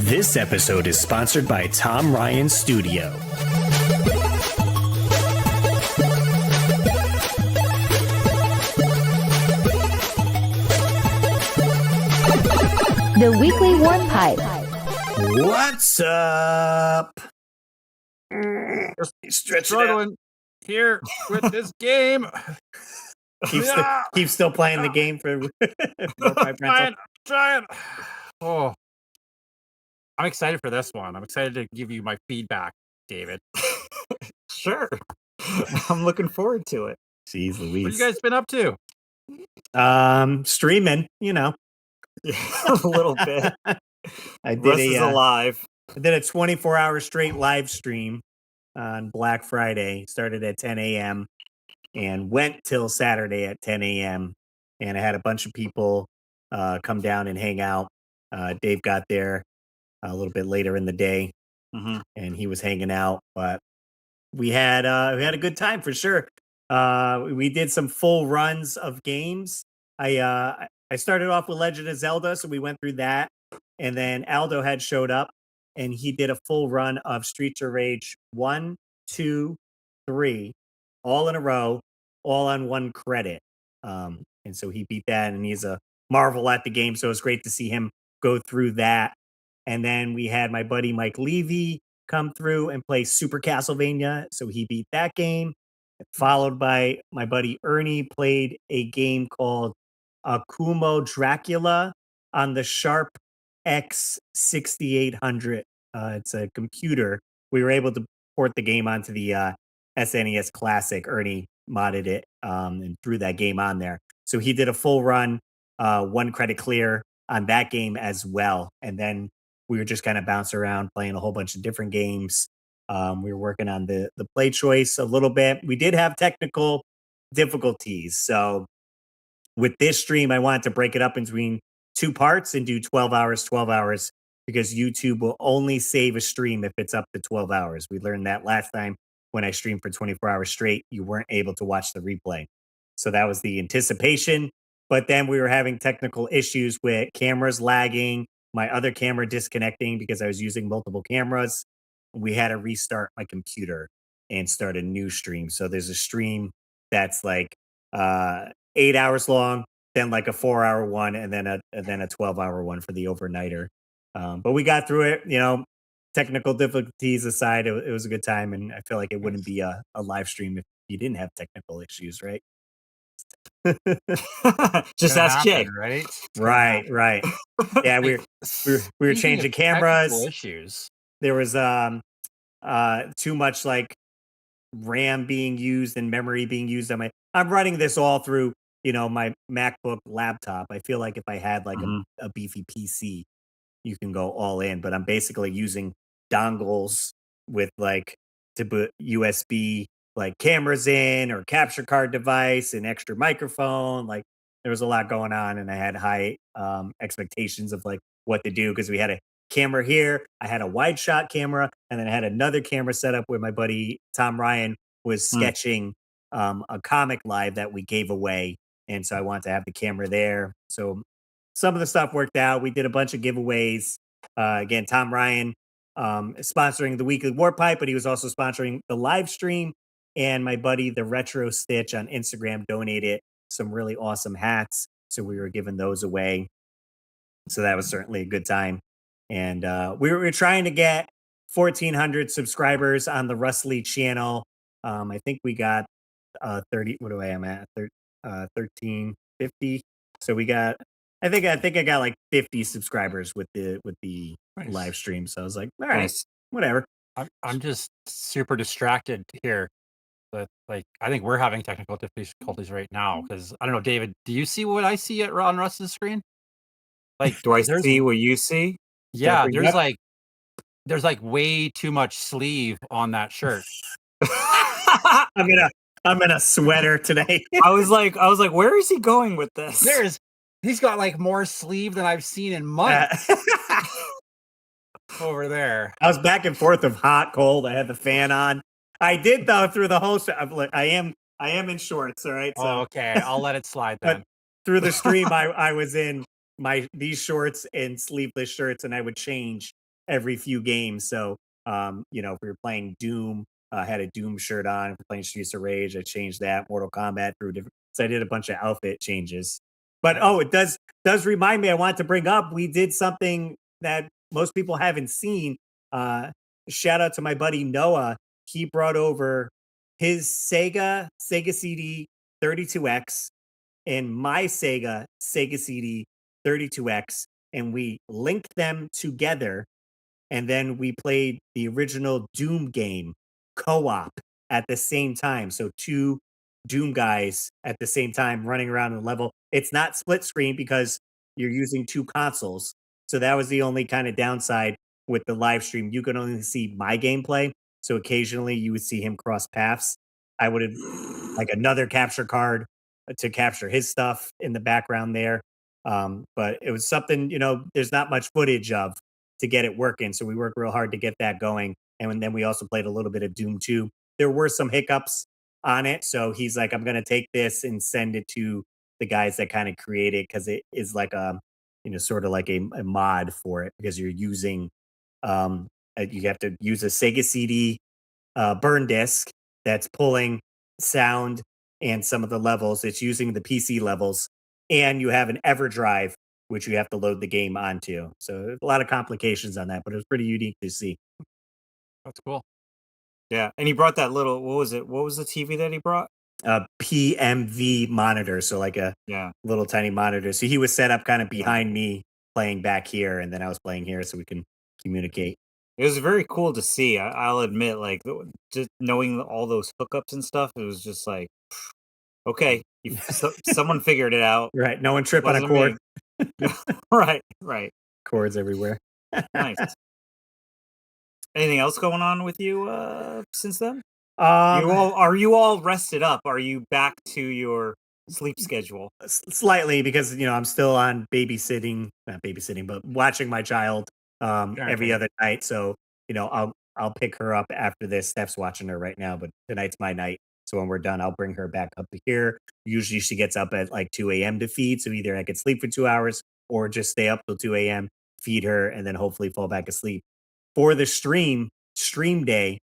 This episode is sponsored by Tom Ryan Studio. The Weekly Warm Pipe. What's up? Struggling here with this game. Keep still playing the game for Warm Pipe Rental. Trying. Oh, I'm excited for this one. I'm excited to give you my feedback, David. Sure. I'm looking forward to it. Jeez Louise. What you guys been up to? Streaming, you know. A little bit. I did Russ is alive. I did a 24-hour straight live stream on Black Friday. Started at 10 a.m. and went till Saturday at 10 a.m. And I had a bunch of people come down and hang out. Dave got there a little bit later in the day, and he was hanging out. But we had a good time for sure. We did some full runs of games. I started off with Legend of Zelda, so we went through that, and then Aldo had showed up, and he did a full run of Streets of Rage 1, 2, 3, all in a row, all on one credit. And so he beat that, and he's a marvel at the game, so it's great to see him go through that. And then we had my buddy Mike Levy come through and play Super Castlevania, so he beat that game. Followed by my buddy Ernie played a game called Akumo Dracula on the Sharp X6800. It's a computer. We were able to port the game onto the SNES Classic. Ernie modded it and threw that game on there. So he did a full run, one credit clear on that game as well. And then we were just kind of bouncing around playing a whole bunch of different games. We were working on the play choice a little bit. We did have technical difficulties. So with this stream, I wanted to break it up between two parts and do 12 hours, because YouTube will only save a stream if it's up to 12 hours. We learned that last time when I streamed for 24 hours straight, you weren't able to watch the replay. So that was the anticipation. But then we were having technical issues with cameras lagging, my other camera disconnecting because I was using multiple cameras. We had to restart my computer and start a new stream. So there's a stream that's like 8 hours long, then like a 4-hour one, and then a 12-hour one for the overnighter. But we got through it. You know, technical difficulties aside, it was a good time, and I feel like it wouldn't be a live stream if you didn't have technical issues, right? Just ask Jay, right? Right. Yeah, we were changing cameras. Issues. There was too much like RAM being used and memory being used on I'm running this all through, my MacBook laptop. I feel like if I had like a beefy PC, you can go all in, but I'm basically using dongles with like to put USB like cameras in or capture card device and extra microphone. Like there was a lot going on, and I had high expectations of like what to do, because we had a camera here, I had a wide shot camera, and then I had another camera set up where my buddy Tom Ryan was sketching a comic live that we gave away, and so I wanted to have the camera there. So some of the stuff worked out. We did a bunch of giveaways. Again, Tom Ryan sponsoring the Weekly Warp Pipe, but he was also sponsoring the live stream. And my buddy, the Retro Stitch on Instagram, donated some really awesome hats, so we were giving those away. So that was certainly a good time. And we were trying to get 1,400 subscribers on the Russ Lee channel. I think we got 30. What do I am at? 1350. So we got. I think I got like 50 subscribers with the Nice. live stream. So I was like, all right, Nice. whatever. I'm just super distracted here. But like, I think we're having technical difficulties right now because I don't know, David. Do you see what I see on Russ's screen? Like, Do I see what you see? Yeah, Jeffrey, there's like way too much sleeve on that shirt. I'm in a sweater today. I was like, where is he going with this? He's got like more sleeve than I've seen in months over there. I was back and forth of hot, cold. I had the fan on. I did though through the whole. I am in shorts. All right. So Okay, I'll let it slide then. but through the stream, I was in these shorts and sleeveless shirts, and I would change every few games. So, if we were playing Doom, I had a Doom shirt on. If we're playing Streets of Rage, I changed that. Mortal Kombat through different. So I did a bunch of outfit changes. But Nice. oh, it does remind me. I want to bring up. We did something that most people haven't seen. Uh, Shout out to my buddy Noah. He brought over his Sega CD 32X and my Sega CD 32X, and we linked them together, and then we played the original Doom game co-op at the same time. So two Doom guys at the same time running around the level. It's not split screen because you're using two consoles. So that was the only kind of downside with the live stream. You could only see my gameplay. So occasionally you would see him cross paths. I would have like another capture card to capture his stuff in the background there. But it was something, there's not much footage of to get it working. So we worked real hard to get that going. And then we also played a little bit of Doom 2. There were some hiccups on it. So he's like, I'm going to take this and send it to the guys that kind of create it because it is like sort of like a mod for it because you're using, you have to use a Sega CD burn disk that's pulling sound and some of the levels. It's using the PC levels, and you have an EverDrive which you have to load the game onto. So there's a lot of complications on that, but it was pretty unique to see. That's cool. Yeah, and he brought that little. What was it? What was the TV that he brought? A PMV monitor, so like a Yeah, little tiny monitor. So he was set up kind of yeah. behind me, playing back here, and then I was playing here, so we can communicate. It was very cool to see. I'll admit, like just knowing all those hookups and stuff, it was just like, okay, someone figured it out. Right, no one It trip on a wasn't cord. me. No, right, right. Cords everywhere. Nice. Anything else going on with you since then? um, Are you all rested up? Are you back to your sleep schedule? Slightly because I'm still on babysitting, not babysitting, but watching my child every Parenting. other night. So I'll pick her up after this. Steph's watching her right now, but tonight's my night. So when we're done, I'll bring her back up to here. Usually she gets up at like 2 a.m. to feed. So either I could sleep for 2 hours or just stay up till 2 a.m., feed her, and then hopefully fall back asleep. For the stream day,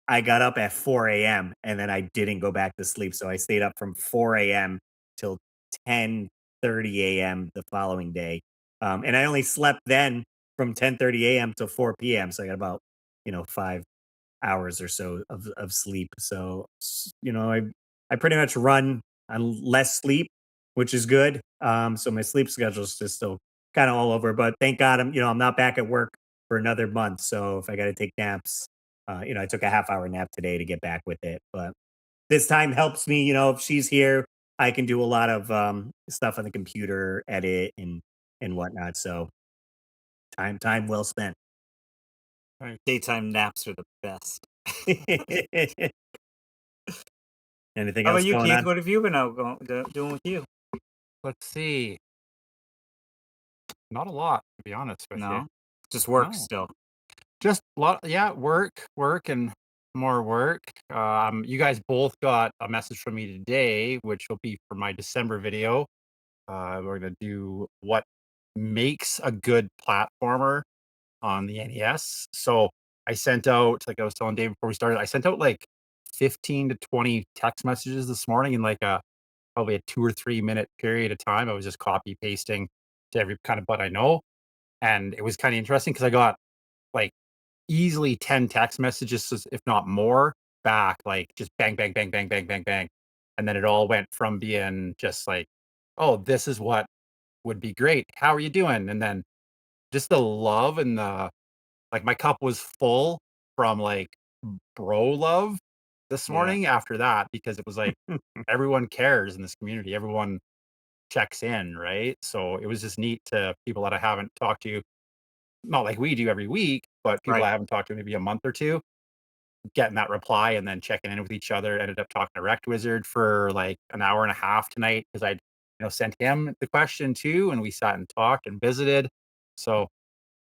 I got up at 4 a.m. and then I didn't go back to sleep. So I stayed up from 4 a.m. till 10:30 a.m. the following day. And I only slept then from 10:30 a.m. till 4 p.m. So I got about, 5 hours or so of sleep. So, I pretty much run on less sleep, which is good. So my sleep schedule is just still kind of all over, but thank God I'm not back at work for another month. So if I got to take naps, I took a half hour nap today to get back with it, but this time helps me. If she's here, I can do a lot of stuff on the computer, edit and whatnot. So time well spent. Nice. Daytime naps are the best. Anything How else about you, going Keith? on? What have you been doing with you? Let's see. Not a lot, to be honest with you. No, just work No. still. Just a lot, yeah, work, and more work. You guys both got a message from me today, which will be for my December video. We're gonna do what makes a good platformer on the NES. So I sent out, like I was telling Dave before we started, I sent out like 15 to 20 text messages this morning in like probably a 2 or 3 minute period of time. I was just copy pasting to every kind of butt I know. And it was kind of interesting because I got like easily 10 text messages, if not more, back, like just bang, bang, bang, bang, bang, bang, bang. And then it all went from being just like, oh, this is what would be great. How are you doing? And then just the love and like my cup was full from like bro love this Yeah, morning after that because it was like everyone cares in this community. Everyone checks in, right? So it was just neat to people that I haven't talked to, not like we do every week, but people right. I haven't talked to in maybe a month or two, getting that reply and then checking in with each other. Ended up talking to Rect Wizard for like an hour and a half tonight because I'd sent him the question too, and we sat and talked and visited. So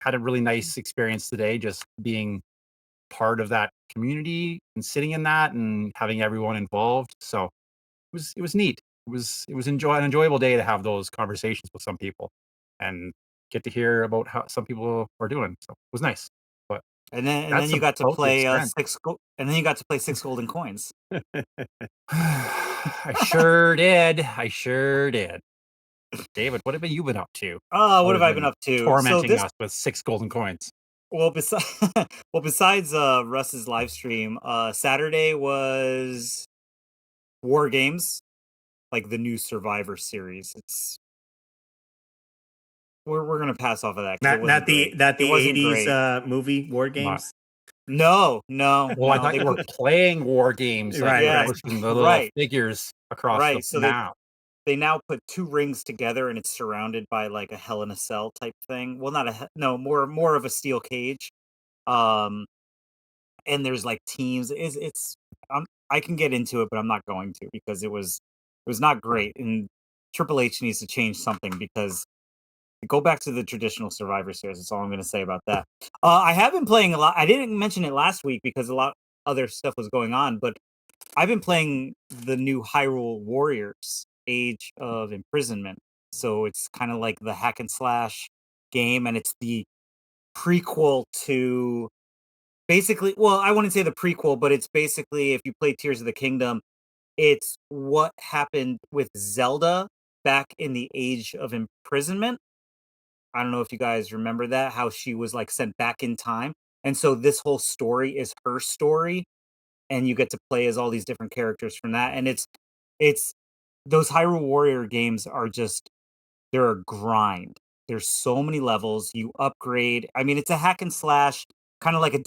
had a really nice experience today, just being part of that community and sitting in that and having everyone involved. So it was neat. It was an enjoyable day to have those conversations with some people and get to hear about how some people are doing. So it was nice. And then That's you got to about the play extent. and then you got to play 6 golden coins. I sure did. I sure did. David, what have you been up to What other have I been than up to? So tormenting this us with 6 golden coins? well besides besides Russ's live stream, Saturday was War Games, like the new Survivor series. We're gonna pass off of that because it Not wasn't not great. the not It the wasn't 80s great. movie War Not Games. No, no, Well, I no. thought They you were put playing war games, like, Right, you're yeah, right. pushing the little right, figures across the right. So map. they now put two rings together and it's surrounded by like a Hell in a Cell type thing. Well, not no, more of a steel cage. Um, and there's like teams. I can get into it, but I'm not going to because it was not great. And Triple H needs to change something because go back to the traditional Survivor Series. That's all I'm going to say about that. I have been playing a lot. I didn't mention it last week because a lot other stuff was going on, but I've been playing the new Hyrule Warriors Age of Imprisonment. So it's kind of like the hack and slash game, and it's the prequel to basically, well, I wouldn't say the prequel, but it's basically if you play Tears of the Kingdom, it's what happened with Zelda back in the Age of Imprisonment. I don't know if you guys remember that, how she was like sent back in time. And so this whole story is her story, and you get to play as all these different characters from that. And it's those Hyrule Warrior games are just they're a grind. There's so many levels. You upgrade. I mean, it's a hack and slash, kind of like a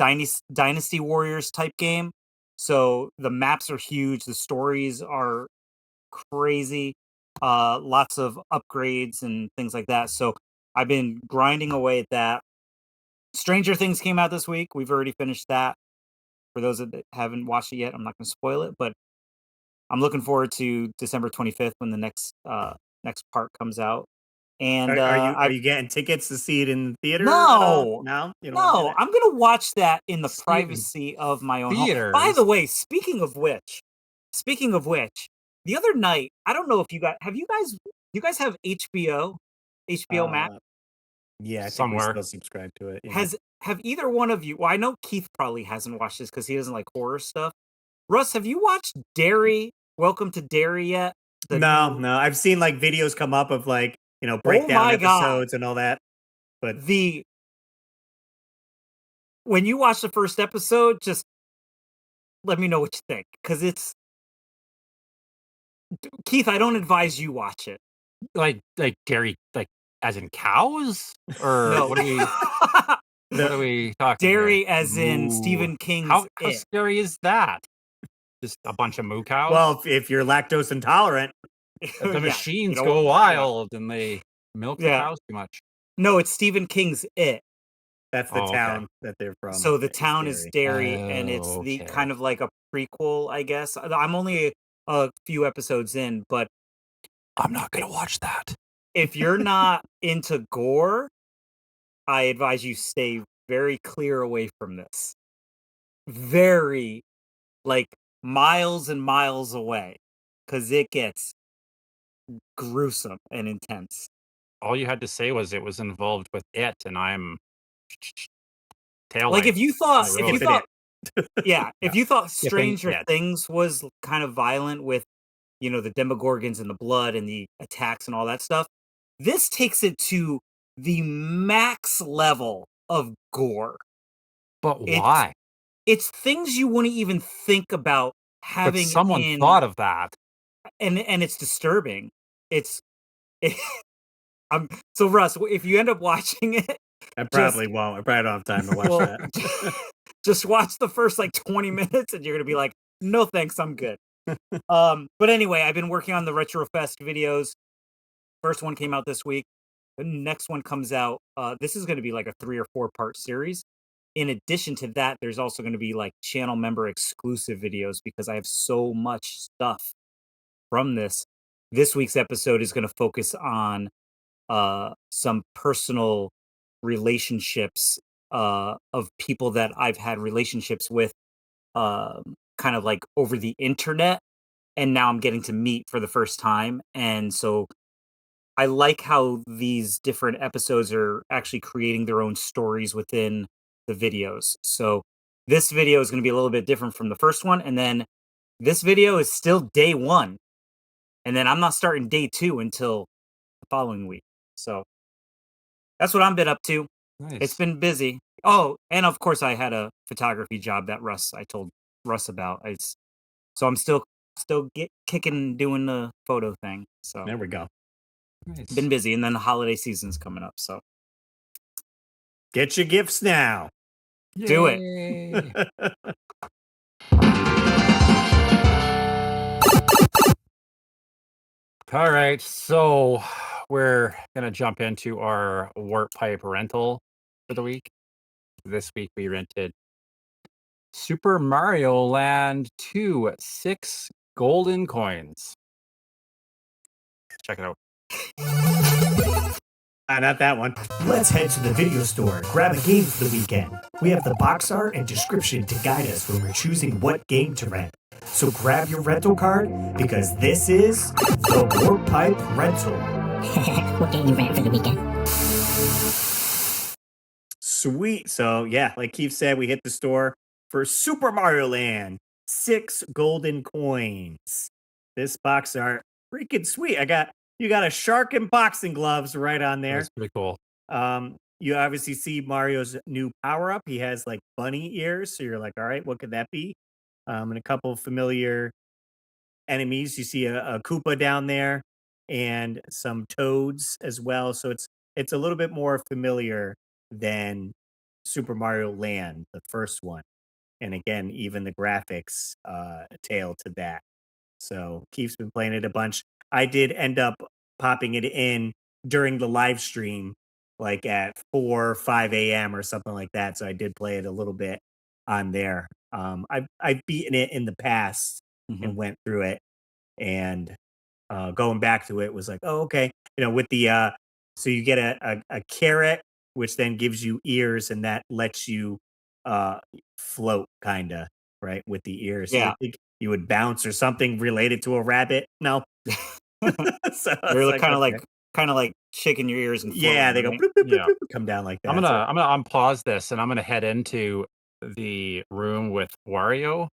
Dynasty Warriors type game. So the maps are huge. The stories are crazy. Lots of upgrades and things like that. So I've been grinding away at that. Stranger Things came out this week. We've already finished that. For those that haven't watched it yet, I'm not going to spoil it, but I'm looking forward to December 25th when the next part comes out. And Are I you getting tickets to see it in the theater at all? no, No, you don't want to do no, that. I'm gonna watch that in the See it in privacy of my own home. By theaters. the way, speaking of which, the other night, I don't know if you guys have HBO Max? Uh, yeah, I think we Somewhere. still subscribe to it. Yeah. Have either one of you? Well, I know Keith probably hasn't watched this because he doesn't like horror stuff. Russ, have you watched Derry? Welcome to Derry yet? The No, new. no. I've seen like videos come up of like Oh breakdown my god! episodes and all that, but The When you watch the first episode, just let me know what you think because it's Keith. I don't advise you watch it. Like Gary, like, as in cows? Or No, what are the we talking here? Dairy as in Moo. Stephen King's How It. scary is that? Just a bunch of moo cows? well, if you're lactose intolerant, The Yeah, you machines know, go yeah, wild and they milk the yeah. cows too much. No, it's Stephen King's It. that's the Oh, okay. town that they're from. So the Is town is Derry. Derry, and it's Oh, the okay. kind of like a prequel, I guess. I'm only a few episodes in, but I'm not gonna watch that. if you're not into gore, I advise you stay very clear away from this. Very, like, miles and miles away, because it gets gruesome and intense. All you had to say was it was involved with it, and I'm tail Like, lights on the if you road. Skipping thought it. yeah, Yeah, if you thought skipping Stranger it. Things was kind of violent with, the Demogorgons and the blood and the attacks and all that stuff, this takes it to the max level of gore. But It's why? it's things you wouldn't even think about But having someone in, thought of that. and it's disturbing. It's so Russ, if you end up watching it, I just probably won't. I probably don't have time to watch well, that. just watch the first like 20 minutes and you're gonna be like, no thanks, I'm good. But anyway, I've been working on the Retrofest videos. First one came out this week. The next one comes out. This is going to be like a 3 or 4 part series. In addition to that, there's also going to be like channel member exclusive videos because I have so much stuff from this. This week's episode is going to focus on some personal relationships of people that I've had relationships with, kind of like over the internet, and now I'm getting to meet for the first time. And so I like how these different episodes are actually creating their own stories within the videos. So this video is going to be a little bit different from the first one, and then this video is still day 1, and then I'm not starting day 2 until the following week. So that's what I've been up to. It's Nice. been busy. Oh, and of course I had a photography job that I told Russ about. So I'm still kicking doing the photo thing. So There we go. Nice. been busy, and then the holiday season's coming up. So Get your gifts now. do it. Yay. All right, so we're gonna jump into our warp pipe rental for the week. This week we rented Super Mario Land 2, 6 golden coins. Check it out. Not that one. Let's head to the video store, grab a game for the weekend. We have the box art and description to guide us when we're choosing what game to rent. So grab your rental card because this is the Warp Pipe Rental. What game you rent for the weekend? Sweet. So yeah, like Keith said, we hit the store for Super Mario Land. 6 golden coins. This box art freaking sweet. You got a shark and boxing gloves right on there. That's pretty cool. You obviously see Mario's new power up. He has like bunny ears, so you're like, all right, what could that be? And a couple of familiar enemies. You see a Koopa down there and some toads as well. So it's a little bit more familiar than Super Mario Land, the first one. And again, even the graphics tail to that. So Keith's been playing it a bunch. I did end up popping it in during the live stream, like at 4 or 5 a.m. or something like that. So I did play it a little bit on there. I've beaten it in the past Mhm. and went through it, and going back to it was like, oh, okay. With the so you get a carrot, which then gives you ears, and that lets you float, kind of, right, with the ears. You Yeah. would think you would bounce or something related to a rabbit. No. So You're it's like, okay. kind of like shaking your ears and Yeah, floating, they go right? bloop, bloop, bloop, Yeah. bloop, come down like I'm that. gonna So I'm gonna unpause this and I'm gonna head into the room with Wario. I'm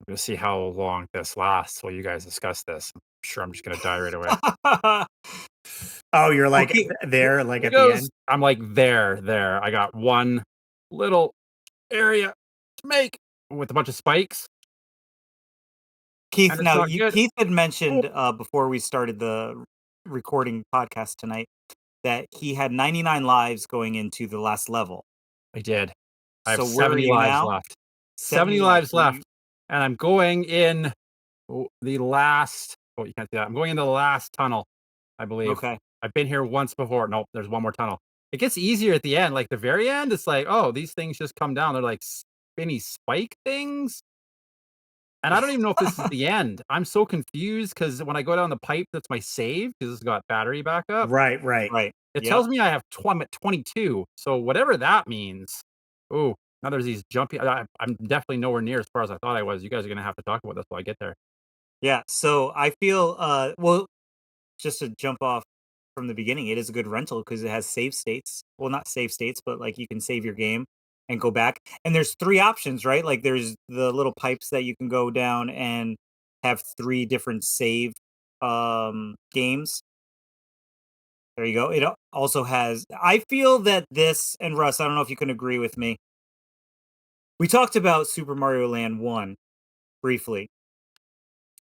gonna see how long this lasts while you guys discuss this. I'm sure I'm just gonna die right away. oh, you're like Okay. there, like Here at the goes. end. I'm like there. I got one little area to make with a bunch of spikes, Keith, and it's now not good. Keith had Oh, mentioned before we started the recording podcast tonight that he had 99 lives going into the last level. I did. I have So where are 70 you lives now? left. 70 70 lives. lives left, and I'm going in the last. Oh, you can't see that. I'm going into the last tunnel, I believe. Okay. I've been here once before. Nope, there's one more tunnel. It gets easier at the end. Like the very end, it's like, oh, these things just come down. They're like spinny spike things. And I don't even know if this is the end. I'm so confused because when I go down the pipe, that's my save because it's got battery backup. Right, right. Right. It Yep. tells me I have I'm at 22. So whatever that means. Oh, now there's these jumpy. I'm definitely nowhere near as far as I thought I was. You guys are gonna have to talk about this while I get there. Yeah. So I feel well, just to jump off from the beginning, it is a good rental because it has save states. Well, not save states, but like you can save your game and go back. And there's 3 options, right? Like there's the little pipes that you can go down and have 3 different save games. There you go. It also has, I feel that this, and Russ, I don't know if you can agree with me. We talked about Super Mario Land 1 briefly.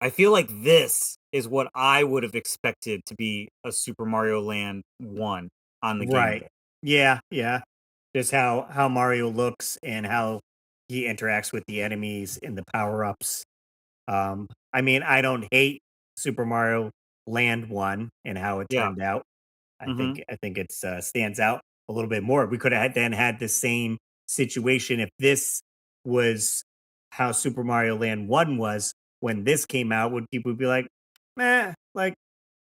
I feel like this is what I would have expected to be a Super Mario Land 1 on the Game Right. Boy. Yeah, yeah. Just how Mario looks and how he interacts with the enemies and the power-ups. I mean, I don't hate Super Mario Land 1 and how it Yeah. turned out. Mhm. I think it's stands out a little bit more. We could have then had the same situation if this was how Super Mario Land 1 was when this came out. Would people be like, like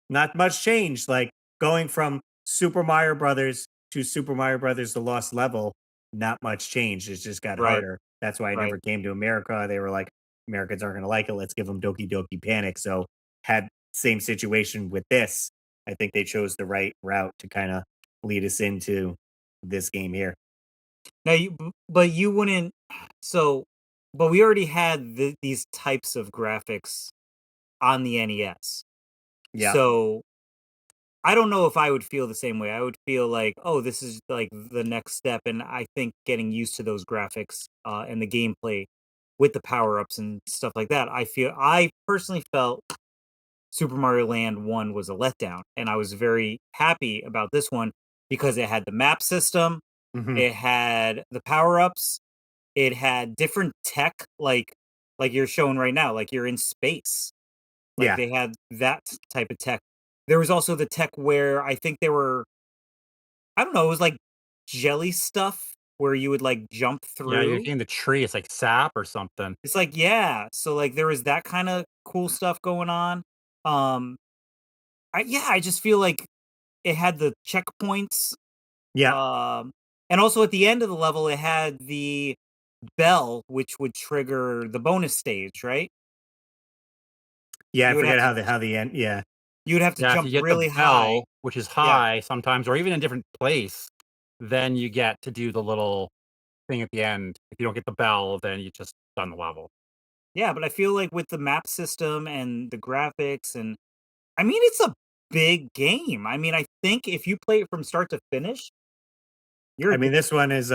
not much change. Like going from Super Mario Brothers to Super Mario Brothers: The Lost Level, not much change. It's just got Right, harder. That's why it right. never came to America. They were like, Americans aren't going to like it. Let's give them Doki Doki Panic. So had same situation with this. I think they chose the right route to kind of lead us into this game here. Now but you wouldn't. So, but we already had these types of graphics on the NES. Yeah. So I don't know if I would feel the same way. I would feel like, oh, this is like the next step, and I think getting used to those graphics and the gameplay with the power ups and stuff like that. I personally felt Super Mario Land 1 was a letdown, and I was very happy about this one because it had the map system, Hmm. it had the power-ups, it had different tech, like you're showing right now, like you're in space. Like, Yeah. they had that type of tech. There was also the tech where I think they were I don't know, it was like jelly stuff where you would, like, jump Yeah, you're through. getting the tree. It's like sap or something. It's like, yeah, so, like, there was that kinda cool stuff going on. Um, I just feel like it had the checkpoints, Yeah. um, and also at the end of the level, it had the bell, which would trigger the bonus stage, right? Yeah. I You would have forget to how the end. Yeah. you would have to Yeah, if jump you get the really high. bell, which is Yeah, high sometimes, or even in a different place, then you get to do the little thing at the end. If you don't get the bell, then you just done the level. yeah, but I feel like with the map system and the graphics and I mean, it's a big game. I mean, I think if you play it from start to finish, you're I a good mean, this one is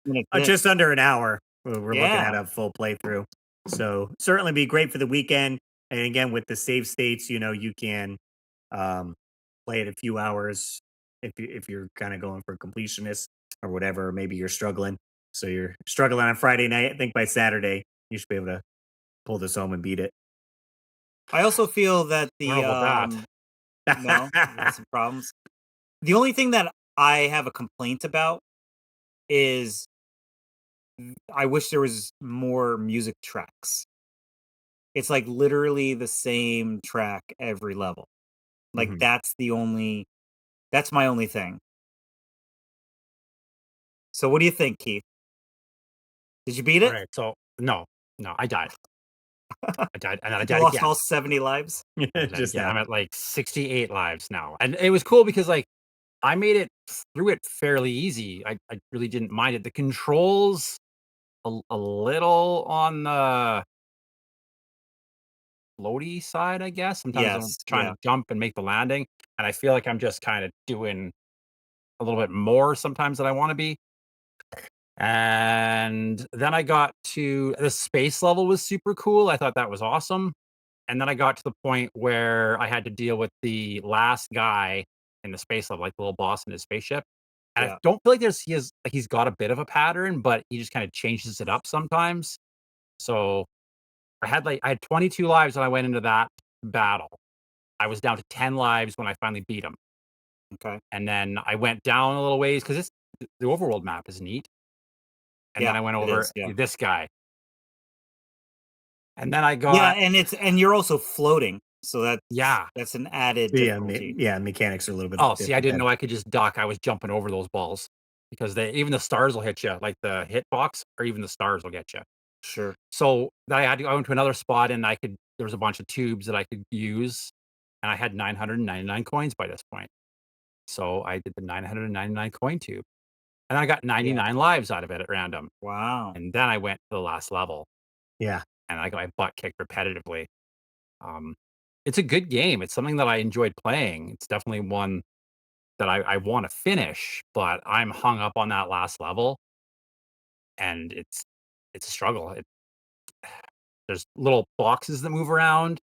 minute in. just under an hour. We're looking at Yeah. a full playthrough. So certainly be great for the weekend. And again, with the save states, you can um, play it a few hours if you're kind of going for completionist or whatever. Or maybe you're struggling. So you're struggling on Friday night. I think by Saturday you should be able to pull this home and beat it. I also feel that I don't know about that. no, you have some problems. The only thing that I have a complaint about is I wish there was more music tracks. It's like literally the same track every level. Like Mhm. that's my only thing. So what do you think, Keith? Did you beat All it? right, so no, no, I died. I died, and then I You died lost again. all 70 lives? And I died Just again. I'm now. at like 68 lives now, and it was cool because like I made it through it fairly easy. I really didn't mind it. The controls a little on the floaty side, I guess. Sometimes I'm Yes, trying yeah, to jump and make the landing, and I feel like I'm just kind of doing a little bit more sometimes than I want to be. And then I got to the space level was super cool. I thought that was awesome. And then I got to the point where I had to deal with the last guy in the space level, like the little boss in his spaceship. And I yeah, don't feel like he's got a bit of a pattern, but he just kind of changes it up sometimes. So I had 22 lives when I went into that battle. I was down to 10 lives when I finally beat him. okay. And then I went down a little ways because the overworld map is neat. And then Yeah, I went it over is, yeah. this guy. And then I Yeah, got and you're also floating, so yeah. that's an added Yeah, difficulty. yeah, mechanics are a little bit Oh, see, I different didn't there. know I could just duck. I was jumping over those balls because they even the stars will hit you, like the hitbox or even the stars will get you. Sure. So then I went to another spot and there was a bunch of tubes that I could use, and I had 999 coins by this point. So I did the 999 coin tube, and I got Yeah. 99 lives out of it at random. Wow. And then I went to the last level, Yeah. and I got my butt kicked repetitively. Um, it's a good game. It's something that I enjoyed playing. It's definitely one that I want to finish, but I'm hung up on that last level, and it's a struggle. There's little boxes that move around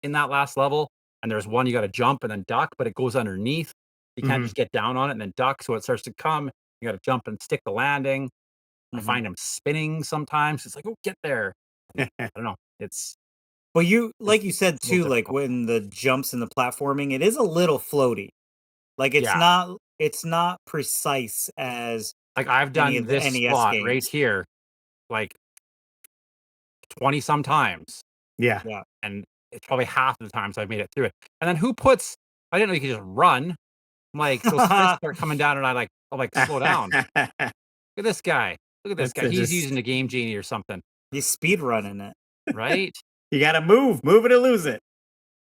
in that last level, and there's one you got to jump and then duck, but it goes underneath. You can't Mhm. just get down on it and then duck, so it starts to come. You got to jump and stick the landing. I Mhm. find them spinning sometimes. It's like, oh, get there. And I don't know. But you It's like you said a little too, like difficult. when the jumps and the platforming, it is a little floaty. Like Yeah, it's not precise as like I've any done of the this NES spot right games. here like 20 some times. Yeah. Yeah. And it's probably half of the times I've made it through it. And then who puts I didn't know you could just run. I'm like, those fists start coming down and I'm like, "Slow down. Look at this guy. Look at this That's guy. He's just using a game genie or something." He's speed running it. Right? you gotta move it or lose it.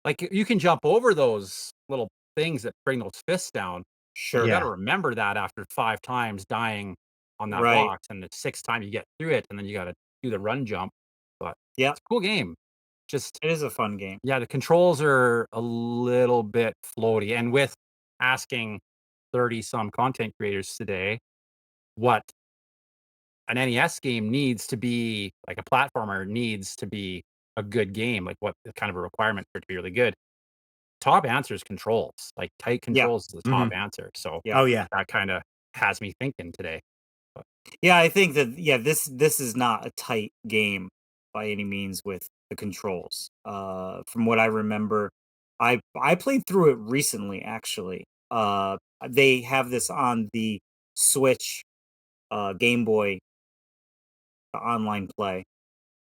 Like, you can jump over those little things that bring those fists down, but you Sure. gotta Yeah. remember that after 5 times dying. on that Right. box, and the 6th time you get through it, and then you gotta do the run jump, but Yeah, it's a cool game. Just it is a fun game. yeah, the controls are a little bit floaty, and with asking 30 some content creators today what an NES game needs to be like a platformer needs to be a good game, like what the kind of a requirement for it to be really good. Top answer is controls, like tight Yeah, controls is the top Mhm. answer. So yeah. Oh, yeah. that kind of has me thinking today. But Yeah, I think that this is not a tight game by any means with the controls. From what I remember, I played through it recently actually. They have this on the Switch, Game Boy online play.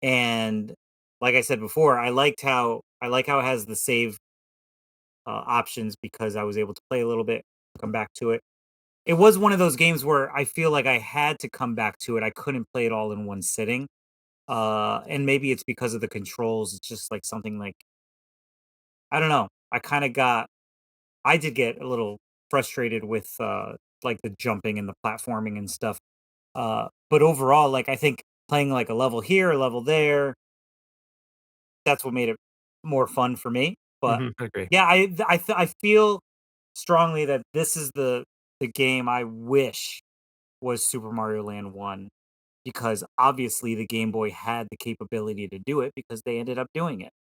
And like I said before, I like how it has the save options because I was able to play a little bit, come back to it. It was one of those games where I feel like I had to come back to it. I couldn't play it all in one sitting. And maybe it's because of the controls. It's just like something like I don't know. I did get a little frustrated with like the jumping and the platforming and stuff. But overall, like I think playing like a level here, a level there, that's what made it more fun for me. But Mhm. I agree. yeah, I feel strongly that this is the game I wish was Super Mario Land 1 because obviously the Game Boy had the capability to do it because they ended up doing it.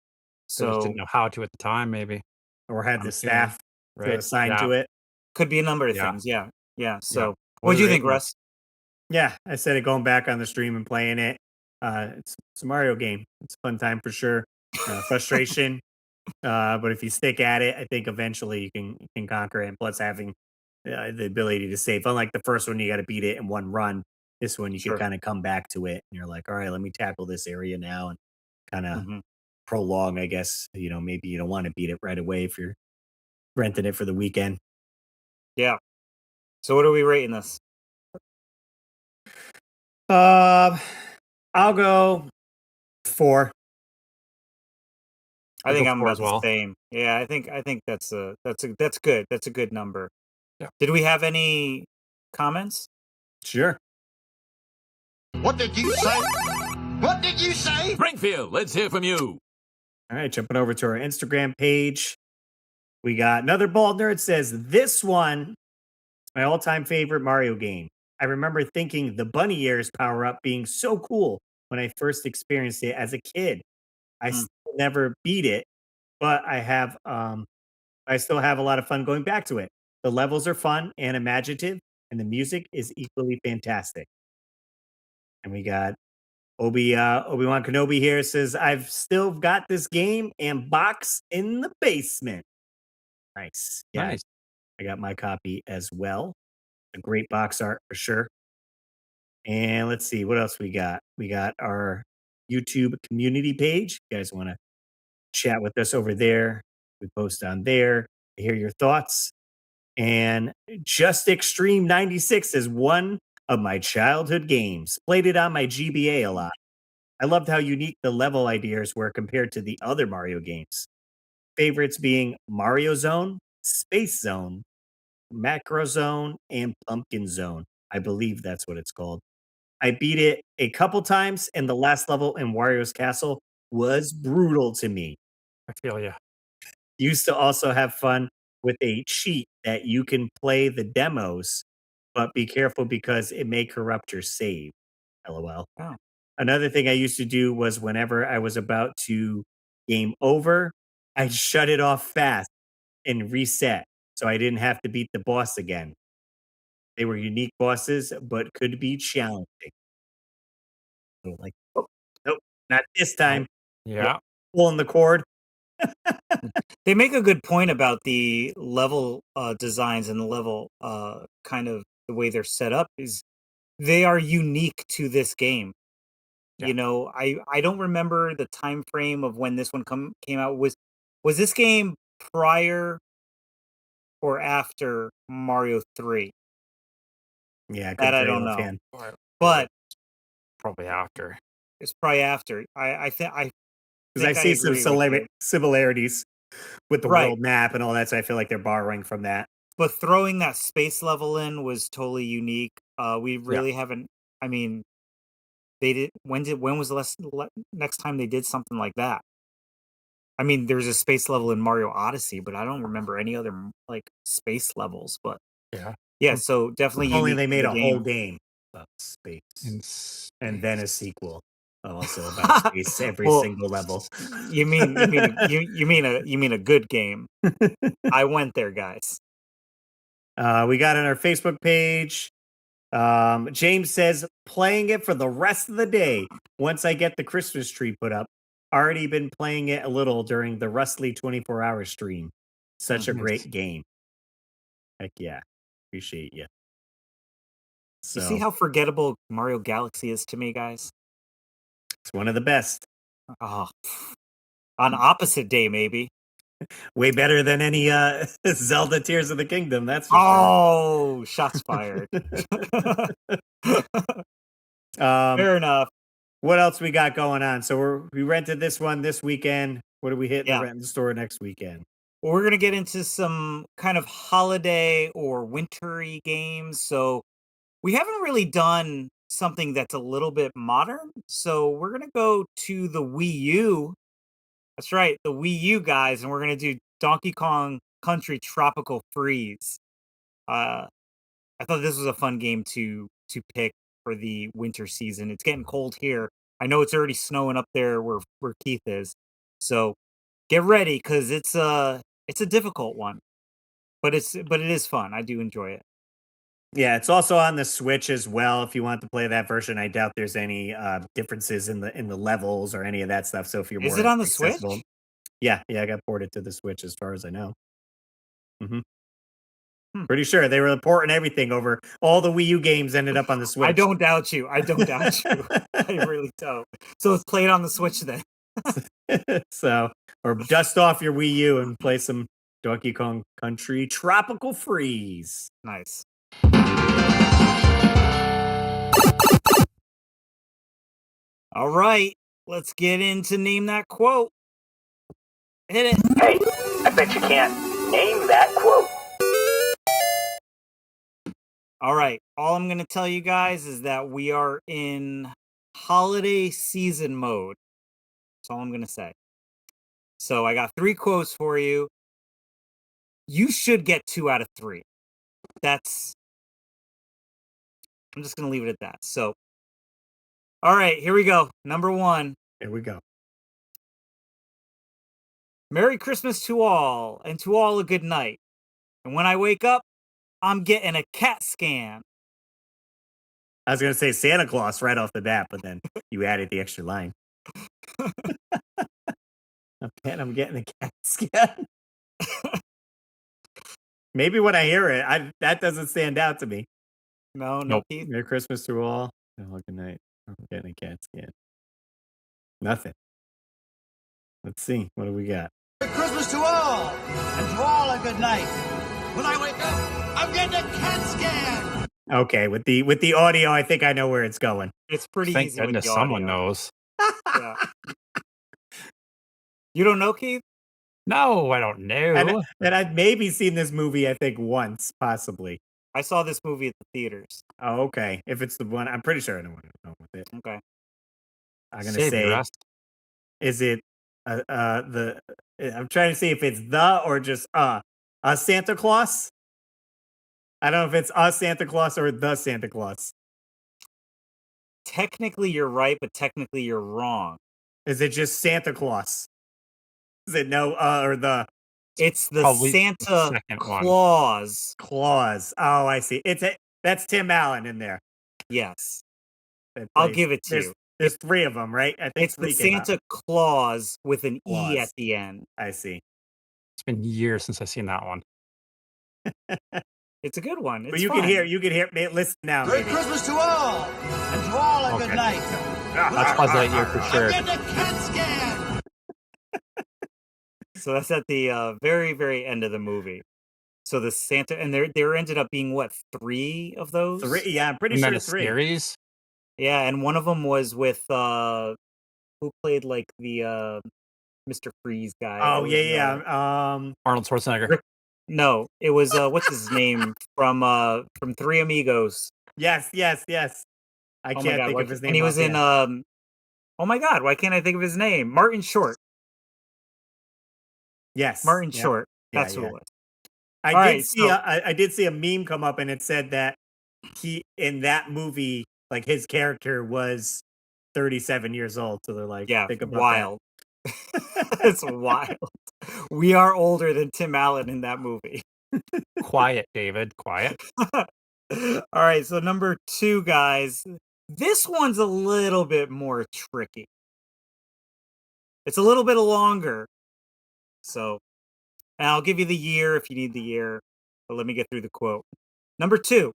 They just didn't So know how to at the time, maybe. Or had I'm the assuming. staff to Right. assign Yeah. to it. could be a number of Yeah. things. Yeah. Yeah. Yeah. So What are what we do you think, rating this? Russ? Yeah, I said it going back on the stream and playing it. It's a Mario game. It's a fun time for sure. Frustration, but if you stick at it, I think eventually you can conquer it. And plus, having the ability to save, unlike the first one, you got to beat it in one run. This one, you could Sure. kind of come back to it, and you're like, all right, let me tackle this area now, and kind of Hmm. prolong. I guess maybe you don't want to beat it right away if you're renting it for the weekend. Yeah. So what are we rating this? Uh, I'll go 4. I I'll think go I'm 4 as about the well. same. Yeah, I think that's good. That's a good number. Yeah. Did we have any comments? Sure. What did you say? What did you say? Springfield, let's hear from you. All right, jumping over to our Instagram page. We got another bald nerd says, this one is my all-time favorite Mario game. I remember thinking the bunny ears power up being so cool when I first experienced it as a kid. I Hmm. still never beat it, but I still have a lot of fun going back to it. The levels are fun and imaginative, and the music is equally fantastic. And we got Obi-Wan Kenobi here says, I've still got this game and box in the basement. Nice. Yeah, Nice. I got my copy as well. A great box art for sure. And let's see what else we got. We got our YouTube community page. You guys want to chat with us over there? We post on there to hear your thoughts. And Just Extreme 96 is one of my childhood games. Played it on my GBA a lot. I loved how unique the level ideas were compared to the other Mario games. Favorites being Mario Zone, Space Zone, Macro Zone, and Pumpkin Zone. I believe that's what it's called. I beat it a couple times, and the last level in Wario's Castle was brutal to me. I feel you. Used to also have fun with a cheat that you can play the demos, but be careful because it may corrupt your save. LOL. Oh. Another thing I used to do was whenever I was about to game over, I'd shut it off fast and reset so I didn't have to beat the boss again. They were unique bosses, but could be challenging. So like, oh, nope, not this Nope. time. Yep, Yeah. pulling the cord. They make a good point about the level designs and the level kind of the way they're set up is they are unique to this game. Yeah. I don't remember the time frame of when this one came out. Was this game prior or after Mario 3? Yeah, I That couldn't I tell you don't know. offhand But Probably after. it's probably after. I because I think I see some agree with you. similarities with the Right. world map and all that. So I feel like they're borrowing from that. But throwing that space level in was totally unique. We really haven't. I mean, they did. When was the next time they did something like that? I mean, there's a space level in Mario Odyssey, but I don't remember any other like space levels. But yeah. So definitely Only unique they to made the a whole game. game about space, In and then a space. sequel also about space every Well, single level. You mean a good game? I went there, guys. We got on our Facebook page. James says, playing it for the rest of the day once I get the Christmas tree put up. Already been playing it a little during the Rustly 24-hour stream. Such a Nice. great game. Heck yeah. Appreciate you. You see So how forgettable Mario Galaxy is to me, guys? it's one of the best. Oh, on opposite day, maybe. Way better than any Zelda Tears of the Kingdom, that's for Oh, shots fired. Fair enough. What else we got going on? So we rented this one this weekend. What do we hit in the Yeah. renting store next weekend? Well, we're gonna get into some kind of holiday or wintry games. So we haven't really done something that's a little bit modern. So we're gonna go to the Wii U. That's right, the Wii U, guys, and we're gonna do Donkey Kong Country Tropical Freeze. Uh, I thought this was a fun game to pick for the winter season. It's getting cold here. I know it's already snowing up there where Keith is. So get ready because it's a difficult one, but it is fun. I do enjoy it. Yeah, it's also on the Switch as well. If you want to play that version, I doubt there's any differences in the levels or any of that stuff. So if you're Is more it on the accessible, Switch? yeah, I got ported to the Switch as far as I know. Hmm. Pretty sure they were porting everything over. All the Wii U games ended up on the Switch. I don't doubt you. I don't doubt you. I really don't. So let's play it on the Switch then. So, or dust off your Wii U and play some Donkey Kong Country Tropical Freeze. Nice. All right, let's get into Name That Quote. Hit it. Hey, I bet you can't name that quote. All right, all I'm going to tell you guys is that we are in holiday season mode. That's all I'm going to say. So I got 3 quotes for you. You should get 2 out of 3. I'm just going to leave it at that. So, all right, here we go. Number 1. Here we go. Merry Christmas to all, and to all a good night. And when I wake up, I'm getting a CAT scan. I was going to say Santa Claus right off the bat, but then you added the extra line. I'm getting a CAT scan. Maybe when I hear it, that doesn't stand out to me. No, Nope. Keith. Merry Christmas to all. Oh, good night. I'm getting a CAT scan. Nothing. Let's see. What do we got? Merry Christmas to all, and to all a good night. When I wake up, I'm getting a CAT scan. Okay, with the audio, I think I know where it's going. It's pretty Thank easy with goodness the someone audio. knows. Yeah. You don't know, Keith? No, I don't know. And I've maybe seen this movie, I think, once, possibly. I saw this movie at the theaters. Oh, okay. If it's the one, I'm pretty sure I know what I'm with it. Okay. I'm gonna Save the say, rest. is it the? I'm trying to see if it's the or just a Santa Claus. I don't know if it's a Santa Claus or the Santa Claus. Technically, you're right, but technically, you're wrong. Is it just Santa Claus? Is it no or the It's the Probably the Santa second one. Claus. Claus? Oh, I see. That's Tim Allen in there. Yes. that I'll plays- give it to there's, you. There's 3 of them, right? I think It's the 3 came out. Santa Claus with an E Claus. at the end. I see. It's been years since I've seen that one. It's a good one. It's But you fun. can hear. Listen now, Merry maybe. Christmas to all, and to all a good Okay. night. That's Buzz Lightyear for sure. I'm getting a CAT scan. So that's at the very, very end of the movie. So the Santa, and there ended up being what, 3 of those? 3, yeah, I'm pretty And sure then a 3. series. Yeah, and one of them was with who played like the Mr. Freeze guy. Oh, It yeah, was, yeah. Arnold Schwarzenegger. Rick- No, it was what's his name from Three Amigos. Yes, yes, yes. I Oh my can't god! think of his And name he was in offhand. Oh my god! Why can't I think of his name? Martin Short. Yes. Martin Yep. Short. Yeah, That's who yeah. it was. I All did right. see So I did see a meme come up and it said that he in that movie, like his character was 37 years old. So they're like, yeah, think about that. wild. It's wild. We are older than Tim Allen in that movie. Quiet, David. Quiet. All right. So number 2, guys. This one's a little bit more tricky. It's a little bit longer. So, and I'll give you the year if you need the year. But let me get through the quote. Number 2.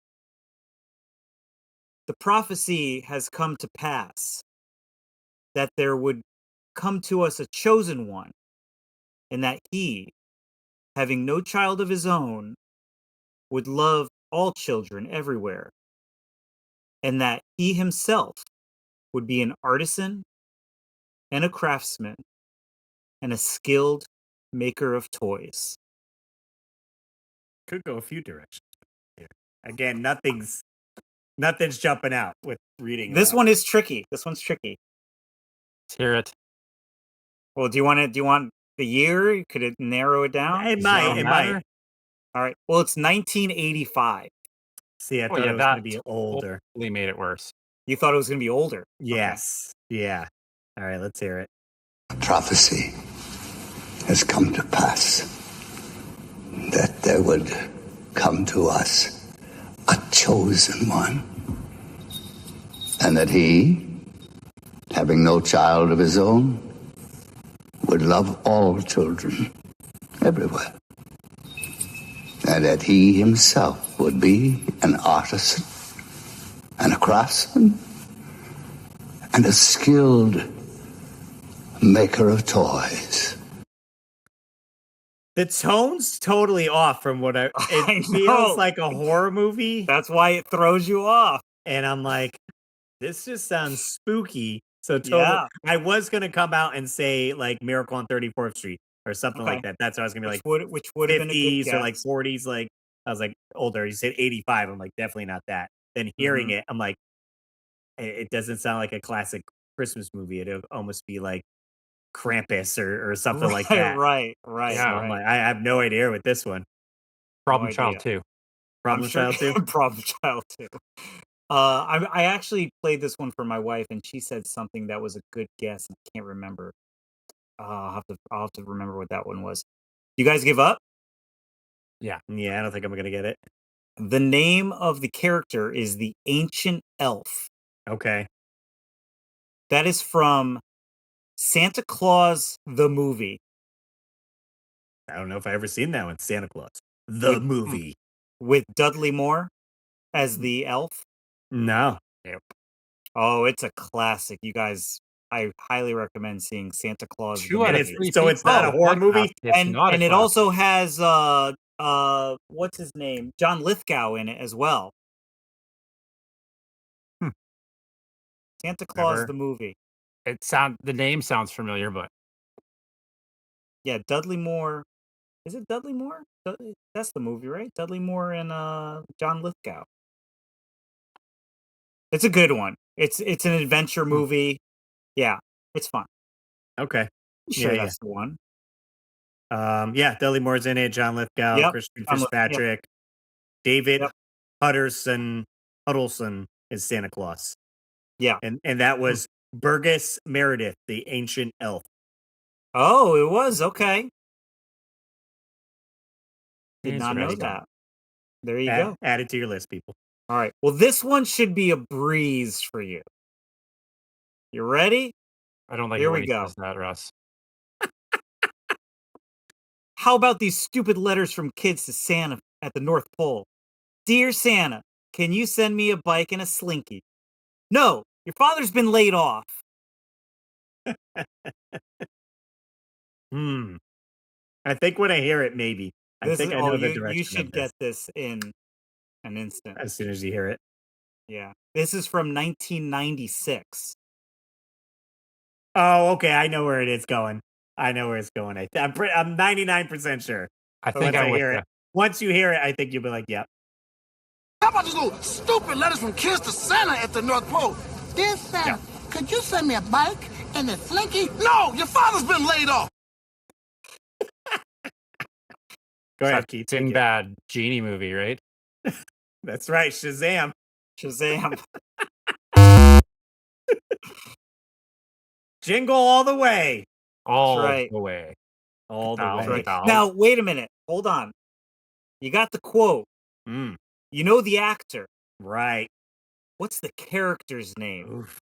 The prophecy has come to pass that there would come to us a chosen one, and that he, having no child of his own, would love all children everywhere, and that he himself would be an artisan and a craftsman and a skilled maker of toys. Could go a few directions here. Again, nothing's jumping out with reading This that. one is tricky. This one's tricky. Let's hear it. Well, do you want the year? Could it narrow it down? It Does it might. matter? All right. Well, it's 1985. See, I Oh thought yeah, it was going that to be older. totally made it worse. You thought it was going to be older. Okay. Yes. Yeah. All right, let's hear it. Prophecy has come to pass that there would come to us a chosen one, and that he, having no child of his own, would love all children everywhere, and that he himself would be an artisan and a craftsman and a skilled maker of toys. The tone's totally off from what I it know. feels like a horror movie. That's why it throws you off. And I'm like, this just sounds spooky. So Yeah. I was gonna come out and say like Miracle on 34th Street or something Okay. like that. That's what I was gonna be Which would have been a good 50s guess. or like 40s. Like I was like older. You said 85. I'm like, definitely not that. Then hearing it, I'm like, it doesn't sound like a classic Christmas movie. It'll almost be like Krampus or something like that. Right. So Yeah. I'm like, I have no idea with this one. Problem No Child idea. 2. Problem Child too. Problem Child 2. I actually played this one for my wife, and she said something that was a good guess, and I can't remember. I'll have to remember what that one was. You guys give up? Yeah, I don't think I'm gonna get it. The name of the character is the Ancient Elf. Okay. That is from Santa Claus the movie. I don't know if I ever seen that one. Santa Claus, the movie. With Dudley Moore as the elf. No. Yep. Oh, it's a classic. You guys, I highly recommend seeing Santa Claus the 2 out of movie. 3 So it's not a people horror podcast, movie? it's And not a it classic. also has what's his name? John Lithgow in it as well. Hmm. Santa Claus Never. the movie. The name sounds familiar, but Yeah, Dudley Moore. Is it Dudley Moore? That's the movie, right? Dudley Moore and John Lithgow. It's a good one. It's an adventure movie. Yeah, it's fun. Okay. I'm sure Yeah, that's the one. yeah. Dudley Moore's in it. John Lithgow, Yep. Christian Yep. Fitzpatrick, David Yep. Huddleston is Santa Claus, Yeah. and that was Burgess Meredith, the ancient elf. Oh, it was okay. Did not know Interesting. that. There you go. Add it to your list, people. All right. Well, this one should be a breeze for you. You ready? I don't like Here it when we he go. says that, Russ. How about these stupid letters from kids to Santa at the North Pole? Dear Santa, can you send me a bike and a slinky? No, your father's been laid off. I think when I hear it, maybe. I think I know the direction you of should this get this in an instant. as soon as you hear it. Yeah. This is from 1996. Oh, okay. I know where it is going. I know where it's going. I'm 99% sure. I But think once I'm I with hear you. it, once you hear it, I think you'll be like, "Yep." How about those little stupid letters from kids to Santa at the North Pole? Dear Santa, could you send me a bike and a slinky? No, your father's been laid off. Go ahead, That Keith. take it. Sinbad genie movie, right? That's right, Shazam. Shazam. Jingle all the way. All right. the way. All the That's way. right. Val. Now, wait a minute. Hold on. You got the quote. Mm, You know the actor. right. What's the character's name? Oof.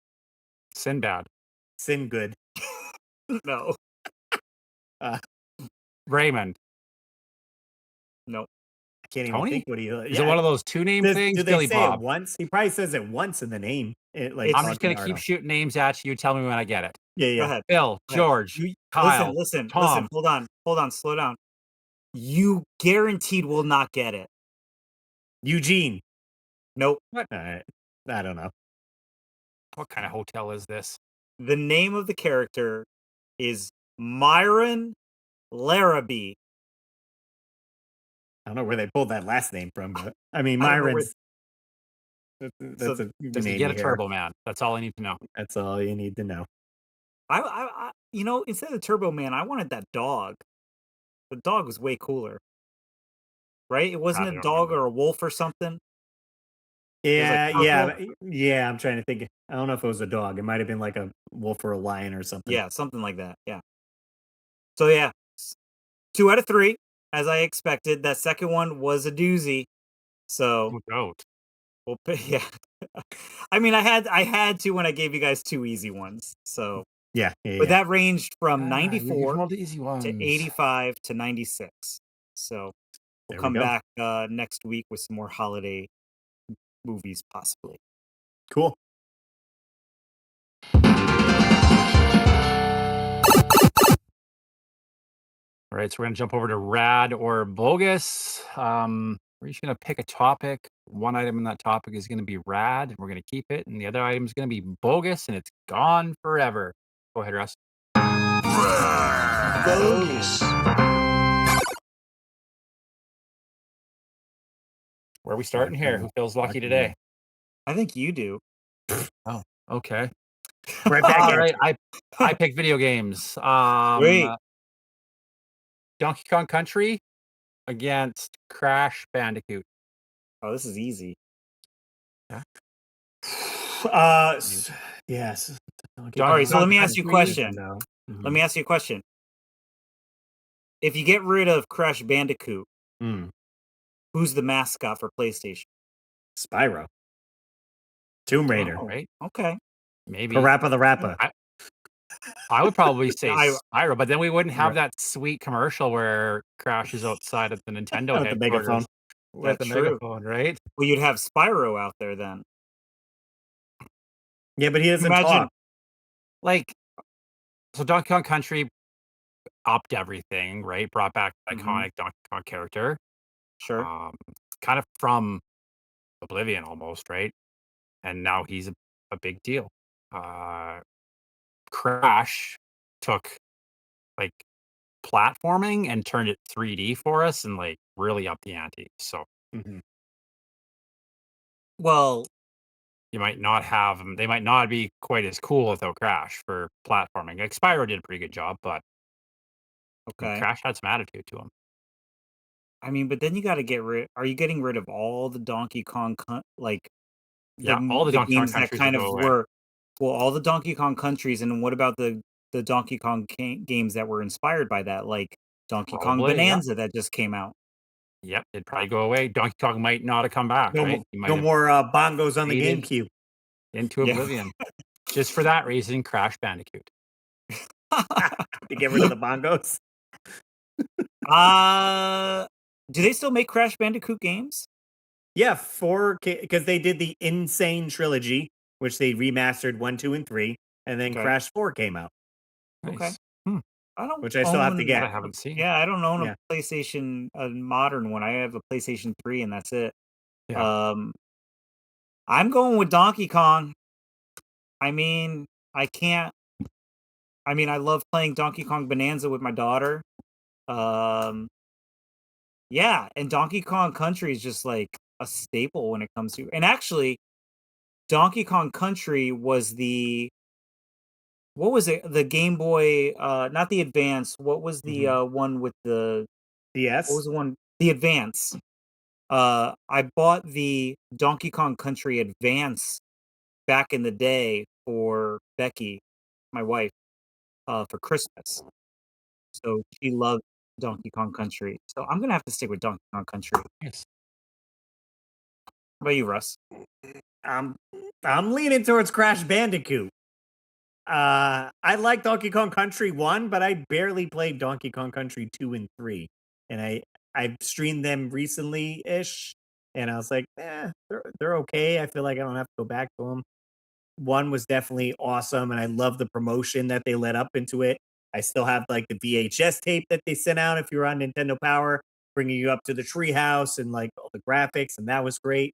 Sinbad. Sin good. No. Raymond. No. I can't even Tony? think what he. Is it one of those two-name things? Do they Billy say Bob. it once? He probably says it once in the name. Like I'm just Dr. going to keep Nardo. shooting names at you. Tell me when I get it. Yeah, Go yeah. ahead. Bill, Go ahead. George, You- Kyle, listen. Tom. Hold on. Slow down. You guaranteed will not get it. Eugene. Nope. All right. I don't know. What kind of hotel is this? The name of the character is Myron Larrabee. I don't know where they pulled that last name from, but I mean, I don't know where- Myron's. That's a Does he name get a you hear. Turbo Man? That's all I need to know. That's all you need to know. I instead of Turbo Man, I wanted that dog. The dog was way cooler. Right? It wasn't I a don't dog remember. or a wolf or something. Yeah, purple? yeah. I'm trying to think. I don't know if it was a dog. It might have been like a wolf or a lion or something. Yeah, something like that. Yeah. So yeah, 2 out of 3, as I expected. That second one was a doozy. So No doubt. we'll yeah. I mean, I had to when I gave you guys 2 easy ones. So, yeah. but that ranged from Ah, you're giving 94 all the easy ones. to 85 to 96. So we'll There we come go. back next week with some more holiday movies, possibly. Cool. All right, so we're gonna jump over to rad or bogus. We're each gonna pick a topic. One item in that topic is gonna be rad, and we're gonna keep it, and the other item is gonna be bogus, and it's gone forever. Go ahead, Russ. Bogus. Where are we starting here? Who feels lucky today? I think you do. Oh, okay. Right back All at right, you. I pick video games. Wait. Donkey Kong Country against Crash Bandicoot. Oh, this is easy. Yes. All right, so let me ask you a question. No. Let me ask you a question. If you get rid of Crash Bandicoot, Mm. who's the mascot for PlayStation? Spyro. Tomb Raider. Oh, right? Okay. Maybe. Parappa the Rapper. I would probably say I- Spyro, but then we wouldn't have Right. that sweet commercial where Crash is outside at the Nintendo With the headquarters megaphone. with the That's true. megaphone, right? Well, you'd have Spyro out there then. Yeah, but he doesn't Imagine- talk. Like, so Donkey Kong Country upped everything, right? Brought back the Mhm. iconic Donkey Kong character, Sure. kind of from Oblivion almost, right? And now he's a big deal. Crash took like platforming and turned it 3D for us and like really up the ante. So Mhm. Well, you might not have them. They might not be quite as cool without Crash for platforming. Like Spyro did a pretty good job, but okay. Crash had some attitude to him. I mean, but then you got to get rid. Are you getting rid of all the Donkey Kong Yeah, all the Donkey Kong games that countries kind will of go away. were? Well, all the Donkey Kong countries, and what about the Donkey Kong games that were inspired by that, like Donkey Kong Probably, yeah. Bonanza that just came out? Yep, it'd probably go away. Donkey Kong might not have come back, No, right? He might no have more bongos on the faded. GameCube. into Yeah. oblivion. Just for that reason, Crash Bandicoot. To get rid of the bongos. Do they still make Crash Bandicoot games? Yeah, 4K, because they did the Insane trilogy, which they remastered 1, 2, and 3, and then Okay. Crash 4 came out, Okay. Nice. I don't. which I still have to own- That I get. haven't seen. Yeah, I don't own Yeah. a PlayStation, a modern one. I have a PlayStation 3, and that's it. Yeah. I'm going with Donkey Kong. I mean, I can't. I mean, I love playing Donkey Kong Bonanza with my daughter. Yeah, and Donkey Kong Country is just like a staple when it comes to, and actually, Donkey Kong Country was what was it? The Game Boy, not the Advance. What was the one with what was DS. the one? The Advance. I bought the Donkey Kong Country Advance back in the day for Becky, my wife, for Christmas. So she loved Donkey Kong Country. So I'm gonna have to stick with Donkey Kong Country. Yes. How about you, Russ? I'm I'm leaning towards Crash Bandicoot. I like Donkey Kong Country 1, but I barely played Donkey Kong Country 2 and 3. And I've streamed them recently-ish, and I was like, they're okay. I feel like I don't have to go back to them. 1 was definitely awesome, and I love the promotion that they led up into it. I still have like the VHS tape that they sent out if you were on Nintendo Power, bringing you up to the treehouse and like all the graphics, and that was great.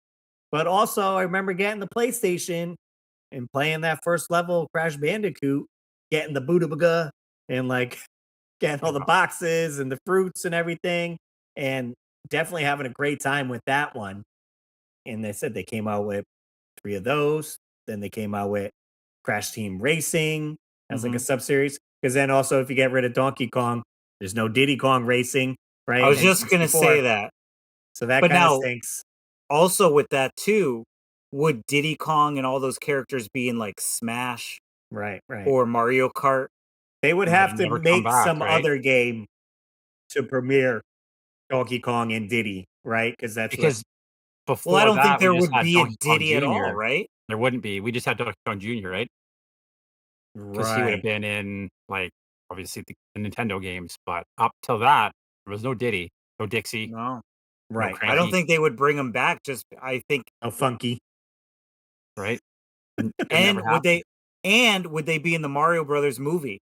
But also, I remember getting the PlayStation and playing that first level of Crash Bandicoot, getting the Bootabaga and like getting all the boxes and the fruits and everything, and definitely having a great time with that one. And they said they came out with 3 of those. Then they came out with Crash Team Racing as like a Mhm. sub series. Because then also, if you get rid of Donkey Kong, there's no Diddy Kong Racing, I right? was In just gonna say N64. that. So that But kind of now, stinks. also with that too, would Diddy Kong and all those characters be in like Smash Right, right. or Mario Kart? They would Might have to never come make back, some right? other game to premiere Donkey Kong and Diddy, right? Because that's what. Because Well, I before don't think that, we there just would had be a Donkey Kong Diddy at all, Jr. right? There wouldn't be. We just had Donkey Kong Jr., right? Because he would have Right. been in, like, obviously the Nintendo games, but up till that, there was no Diddy, no Dixie, No. no Right. I don't Cranky, think they would bring him back. Just I think, Oh, funky. right? Could never and happen. would they be in the Mario Brothers movie?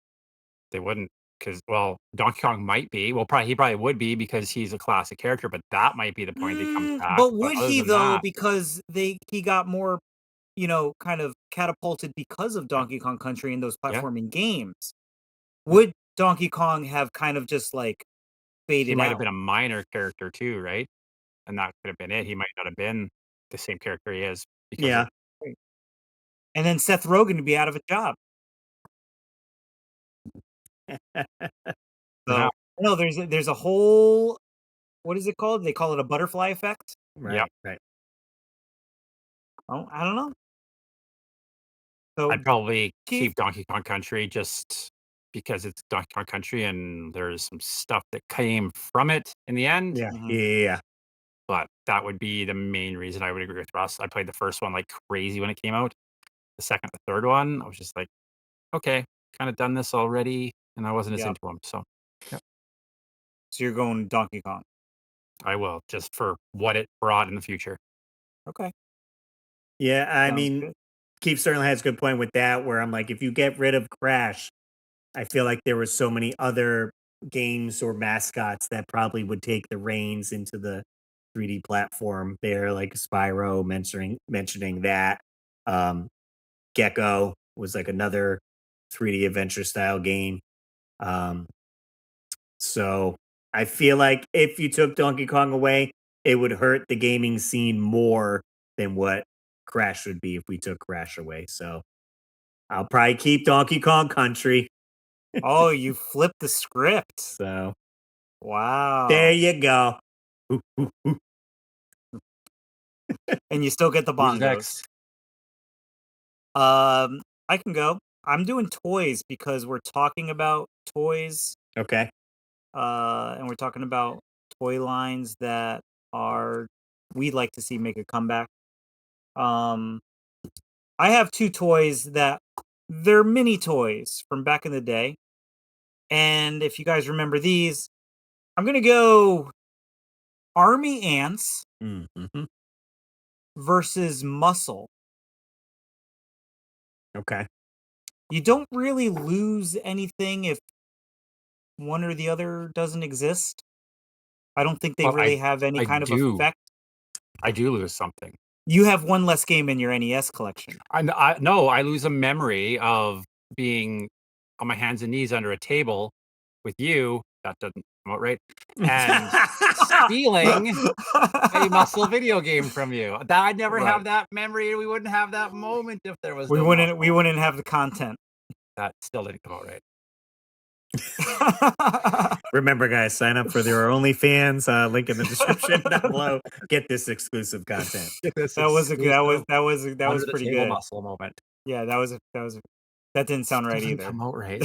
They wouldn't, because well, Donkey Kong might be. Well, probably he probably would be because he's a classic character, but that might be the point that he comes back. But But would other he than though? that, Because he got more, kind of catapulted because of yeah, Donkey Kong Country and those yeah, platforming games. yeah. Would Donkey Kong have kind of just like He faded might have out? been a minor character too, right? And that could have been it. He might not have been the same character he is because of Yeah. Right. And then Seth Rogen would be out of a job. yeah, So no, there's a whole, what is it called? They call it a butterfly effect. yeah. Right. Right. Oh, I don't know. So I'd probably Keith, keep Donkey Kong Country just because it's Donkey Kong Country and there's some stuff that came from it in the end, Yeah. mhm. Yeah. Yeah. but that would be the main reason I would agree with Russ. I played the first one like crazy when it came out. The second, the third one, I was just like, okay, kind of done this already, and I wasn't as Yeah. into them. So yep, So you're going Donkey Kong. I will just for what it brought in the future. Okay, Yeah. I sounds mean, good. Keith certainly has a good point with that, where I'm like, if you get rid of Crash, I feel like there were so many other games or mascots that probably would take the reins into the 3D platform there, like Spyro mentioning that. Um, Gecko was like another 3D adventure style game. Um, so I feel like if you took Donkey Kong away, it would hurt the gaming scene more than what Crash would be if we took Crash away. So I'll probably keep Donkey Kong Country. Oh, you flipped the script. So there Wow. you go. Ooh, ooh, ooh. And you still get the Who's bongos. next? I can go. I'm doing toys because we're talking about toys, Okay. and we're talking about toy lines that are we'd like to see make a comeback. Um, I have 2 toys that they're mini toys from back in the day, and if you guys remember these, I'm gonna go Army Ants Mm-hmm. versus Muscle. Okay. You don't really lose anything if one or the other doesn't exist. I don't think they Well, really have any I kind of do effect. I do lose something. You have one less game in your NES collection. I no, I lose a memory of being on my hands and knees under a table with you. That doesn't come out right, and stealing a muscle video game from you. That I'd never Right. have that memory. We wouldn't have that moment if there was We no wouldn't muscle. have the content. That still didn't come out right. Remember, guys, sign up for their OnlyFans. Link in the description down below. Get this exclusive content. This That was exclusive that under was the pretty table good. muscle moment. Yeah, that didn't sound right Doesn't either. come out right.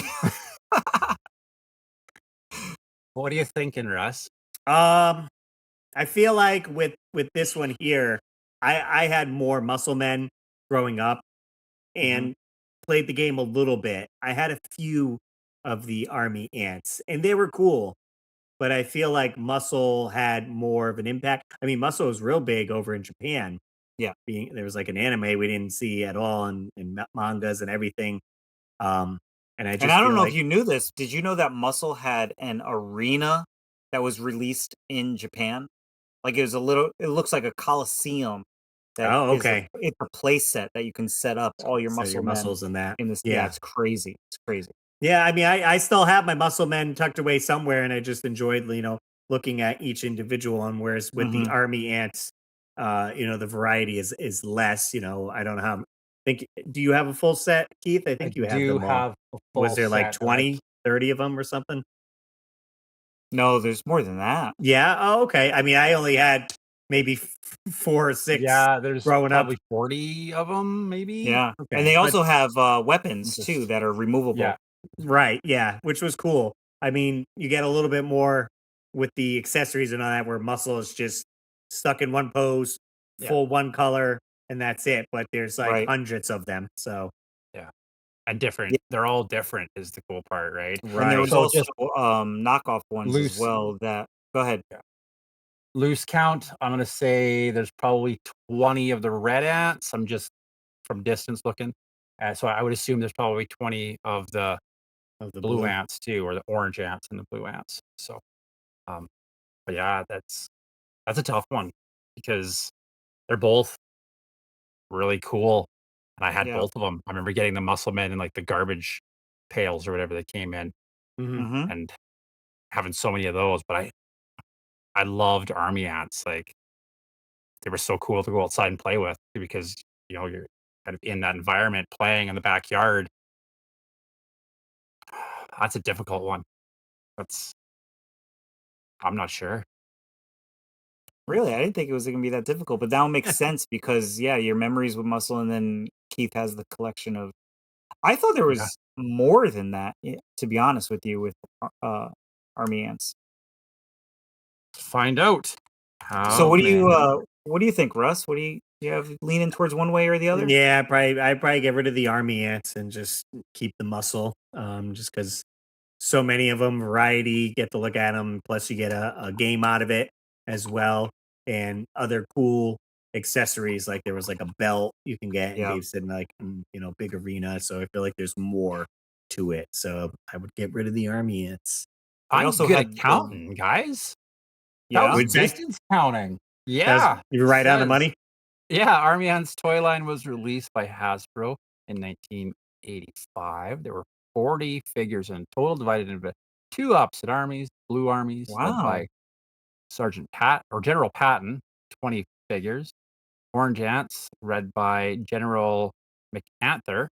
What are you thinking, Russ? I feel like with this one here, I had more muscle men growing up and played the game a little bit. I had a few of the army ants, and they were cool. But I feel like Muscle had more of an impact. I mean, Muscle was real big over in Japan. Yeah. There was like an anime we didn't see at all in mangas and everything. Um, and I And just I don't feel know if like, you knew this. Did you know that Muscle had an arena that was released in Japan? Like it looks like a coliseum that oh, is okay. it's a play set that you can set up all your So your muscle men muscles and that. in this. Yeah, Yeah. it's crazy. It's crazy. Yeah. I mean, I still have my muscle men tucked away somewhere, and I just enjoyed, looking at each individual one. Whereas with the Mhm. army ants, the variety is less. I don't know how. Do you have a full set, Keith? I I think you have do them all. have a Was full there like set, and 20, 30 of them or something? No, there's more than that. Yeah. Oh, okay. I mean, I only had maybe 4 or 6 yeah, there's growing up. probably 40 of them, maybe. Yeah. And Okay, they but also have weapons Just too that are removable. yeah, right, yeah, which was cool. I mean, you get a little bit more with the accessories and all that, where muscle is just stuck in one pose, yeah, full one color, and that's it. But there's like Right. hundreds of them. So yeah, and different. Yeah. They're all different is the cool part, right? And there was right. So also just knockoff ones as loose well that go ahead. loose count, I'm gonna say there's probably 20 of the red ants. I'm just from distance looking. So I would assume there's probably 20 of the Of the blue blue. ants too, or the orange ants and the blue ants. So, um, but yeah, that's a tough one because they're both really cool, and I had Yeah. both of them. I remember getting the muscle men in like the garbage pails or whatever they came in, Mhm. Mhm. and having so many of those. But I loved army ants. Like they were so cool to go outside and play with because you're kind of in that environment playing in the backyard. That's a difficult one. That's I'm not sure. Really? I didn't think it was gonna be that difficult, but now it makes sense because yeah, your memories with muscle and then Keith has the collection of I thought there Yeah. was more than that, to be honest with you, with army ants. Find out. So Oh man. what do you think, Russ? What do you have leaning towards one way or the other? Yeah, I'd probably get rid of the army ants and just keep the muscle. Just because so many of them, variety, get to look at them. Plus, you get a game out of it as well, and other cool accessories. Like there was like a belt you can get, and Yeah. Dave said like big arena. So I feel like there's more to it. So I would get rid of the army ants. They I'm also good at had the counting, guys. That yeah. was Would say distance counting. that's Yeah, you're it right on the says. money. Yeah, Army Ants toy line was released by Hasbro in 1985. There were 40 figures in total, divided into two opposite armies, blue armies led Wow. by Sergeant Pat or General Patton, 20 figures. Orange Ants, led by General McAnther,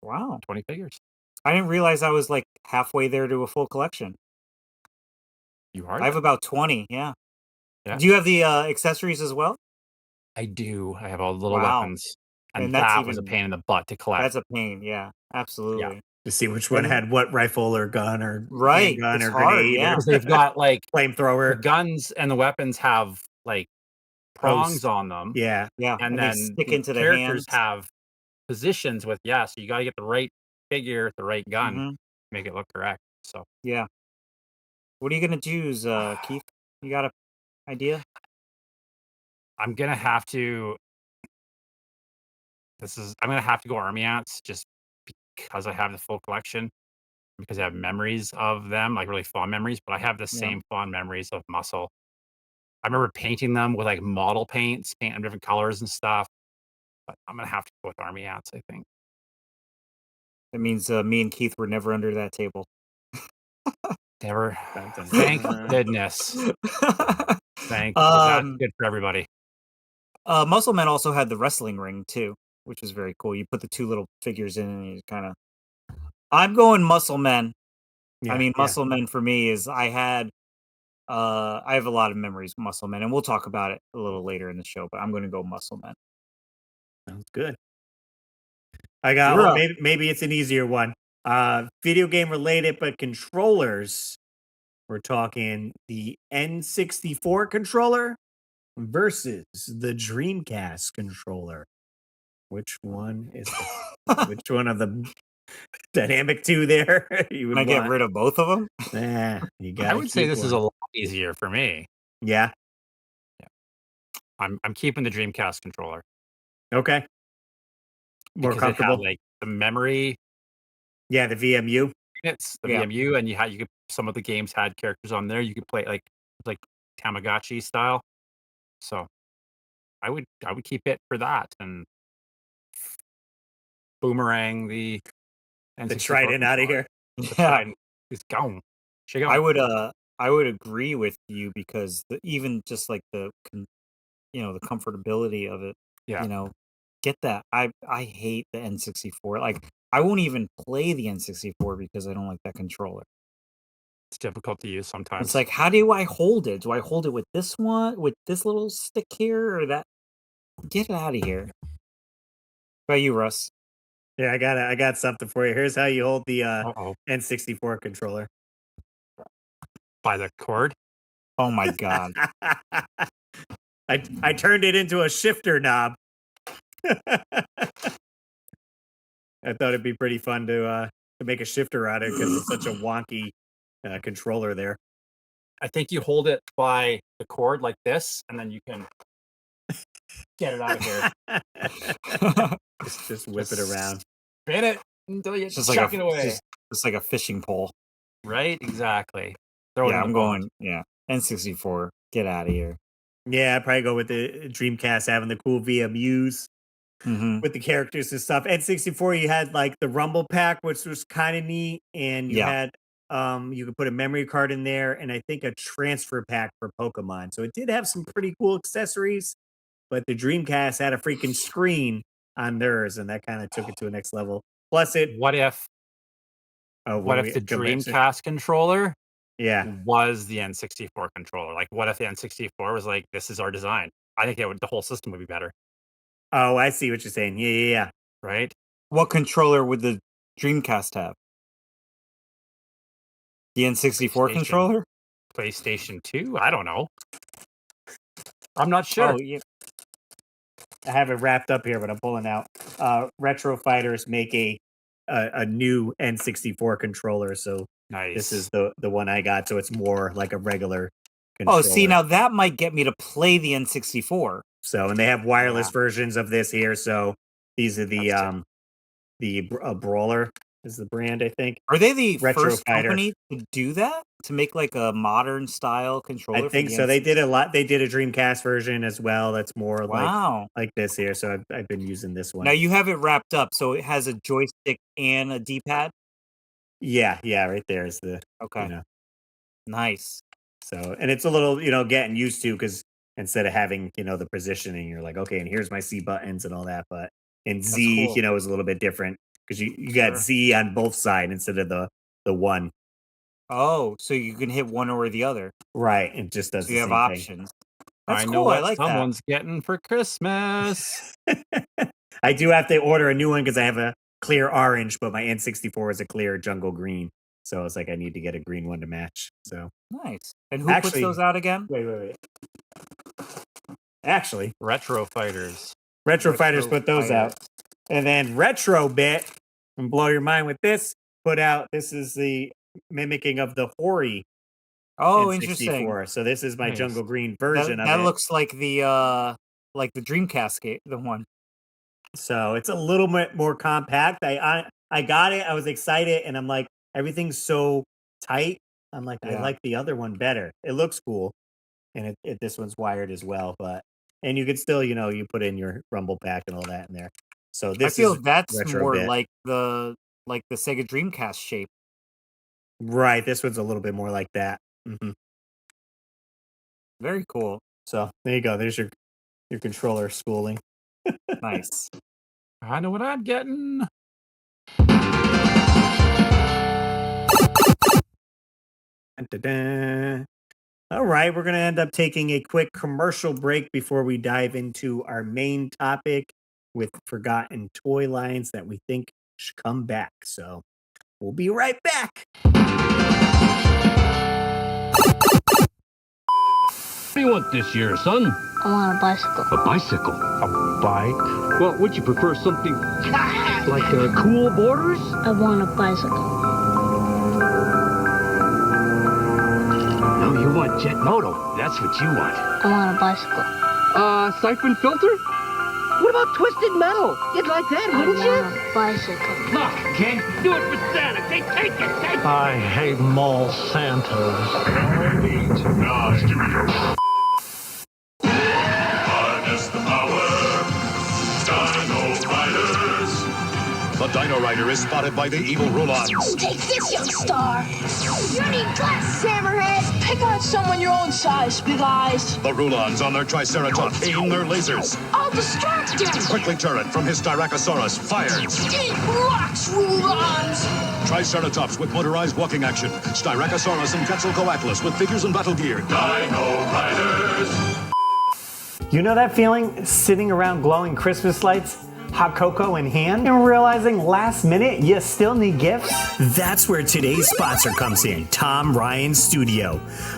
Wow. 20 figures. I didn't realize I was like halfway there to a full collection. You are I have there. about 20, yeah. Yeah, Do you have the accessories as well? I do. I have all the little Wow. weapons, and And that's that was a even pain in the butt to collect. that's a pain, yeah. Yeah, Absolutely. To see which one And had what rifle or gun or right, handgun it's or hard, grenade or yeah. because they've got like the flamethrower guns and the weapons have like prongs post. on them, Yeah. Yeah, and and they then stick the into the characters hands. have positions with so you gotta get the right figure with the right gun, Mhm. make it look correct. So, Yeah. What are you gonna choose, Keith? You got a idea? I'm gonna have to I'm gonna have to go Army Ants just because I have the full collection, because I have memories of them, like, really fond memories, but I have the Yeah. same fond memories of Muscle. I remember painting them with, like, model paints, painting them different colors and stuff, but I'm gonna have to go with Army Ants, I think. That means, me and Keith were never under that table. They were Dun, dun, thank dun. goodness. Because that's good for everybody. Muscle Man also had the wrestling ring too, which was very cool. You put the two little figures in, and you kind of. I'm going Muscle Men. I Yeah, mean, yeah, Muscle Men for me is I have a lot of memories with Muscle Men, and we'll talk about it a little later in the show. But I'm going to go Muscle Men. sounds good. I got You're up. maybe it's an easier one. Video game related, but controllers. We're talking the N64 controller versus the Dreamcast controller. Which one is which one of the dynamic two there you Can would I get want? rid of both of them? You I gotta would say keep this is a one. lot easier for me. Yeah. I'm keeping the Dreamcast controller Okay. More because it had, comfortable. like, the memory Yeah, the VMU. units, the Yeah. VMU, and you could some of the games had characters on there. You could play, like Tamagotchi style. So, I would keep it for that and boomerang the The N64 Trident out of controller. here. The Yeah. Trident is gone. She I gone. would agree with you because even just like the comfortability of it, Yeah, get that. I hate the N64. Like I won't even play the N64 because I don't like that controller. it's difficult to use It's sometimes. like, how do I hold it? Do I hold it with this one, with this little stick here, or that? Get it out of here. By you, Russ. Yeah, I got something for you. Here's how you hold the Uh-oh. N64 controller. By the cord? Oh my god. I turned it into a shifter knob. I thought it'd be pretty fun to make a shifter out of it because it's such a wonky controller there. I think you hold it by the cord like this, and then you can get it out of here. Just whip it around. Spin it until you It's just chuck it away. just like a fishing pole. Right? Exactly. Throw it Yeah, in I'm the pond. going. Yeah, N64. Get out of here. Yeah, I'd probably go with the Dreamcast having the cool VMUs Mm-hmm. with the characters and stuff. N64, you had like the Rumble Pack, which was kind of neat, and you Yeah. had you could put a memory card in there, and I think a transfer pack for Pokemon. So it did have some pretty cool accessories, but the Dreamcast had a freaking screen on theirs, and that kind of took it to a next level. Plus, it What if oh, what what if we the go back to? Dreamcast controller Yeah. was the N64 controller? Like, what if the N64 was like, "This is our design"? I think the whole system would be better, Oh, I see what you're saying. Yeah, yeah, yeah. right? What controller would the Dreamcast have? The N64 PlayStation controller? PlayStation 2? I don't know. I'm not sure. Oh, yeah. I have it wrapped up here, but I'm pulling out. Retro Fighters make a new N64 controller, so this is Nice. the one I got. So it's more like a regular Oh, controller. see, now that might get me to play the N64. So and they have wireless Yeah. versions of this here. So these are That's the Brawler is the brand, I think. Are they the Retro first Fighter. company to do that? To make like a modern style controller I for think the so. They did a N64? lot. They did a Dreamcast version as well. That's more Wow. like this here. So I've been using this one. Now you have it wrapped up, so it has a joystick and a D-pad? Yeah, yeah, right there is the Okay. Nice. So, and it's a little, getting used to because instead of having, the positioning, you're like, okay, and here's my C buttons and all that. But in That's Z, cool. is a little bit different because you got Sure. Z on both sides instead of the one. Oh, so you can hit one or the other. Right. It just does So the you have same thing. options. That's I know cool. I what like that. someone's getting for Christmas. I do have to order a new one because I have a clear orange, but my N64 is a clear jungle green. So it's like I need to get a green one to match. So Nice. And who puts those out again? wait. Actually, Retro Fighters. Retro Fighters put those out. And then Retrobit, and blow your mind with this, put out, this is the mimicking of the Hori Oh, N64. interesting. So this is my Nice. jungle green version That of it. looks like the Dreamcast game, the one. So it's a little bit more compact. I got it. I was excited, and I'm like, everything's so tight. I'm like, I Yeah. like the other one better. It looks cool, and this one's wired as well. And you could still, you put in your Rumble Pack and all that in there. So I this feel is that's more Retrobit. like the Sega Dreamcast shape. Right. This one's a little bit more like that. Very cool. So there you go. There's your controller schooling. Nice. I know what I'm getting. Dun-dun-dun. All right, we're going to end up taking a quick commercial break before we dive into our main topic with forgotten toy lines that we think should come back. So we'll be right back. What do you want this year, son? I want a bicycle. A bicycle? A bike? Well, would you prefer something like cool borders? I want a bicycle. No, you want jet moto. That's what you want. I want a bicycle. Siphon filter? What about twisted metal? You'd like that, I wouldn't you? want a bicycle. Look, kid, do it for Santa. Take it. I hate mall Santas. Harness the power, Dino Riders. The Dino Rider is spotted by the evil Rulons. Take this, young star. You need glass, hammerhead. Pick out someone your own size, big eyes. The Rulons on their Triceratops aim their lasers. I'll distract him. Quickly turret from his Styracosaurus fires. Eat rocks, Rulons. Triceratops with motorized walking action. Styracosaurus and Quetzalcoatlus with figures and battle gear. Dino Riders. You know that feeling sitting around glowing Christmas lights, hot cocoa in hand, and realizing last minute you still need gifts? That's where today's sponsor comes in, Tom Ryan Studio.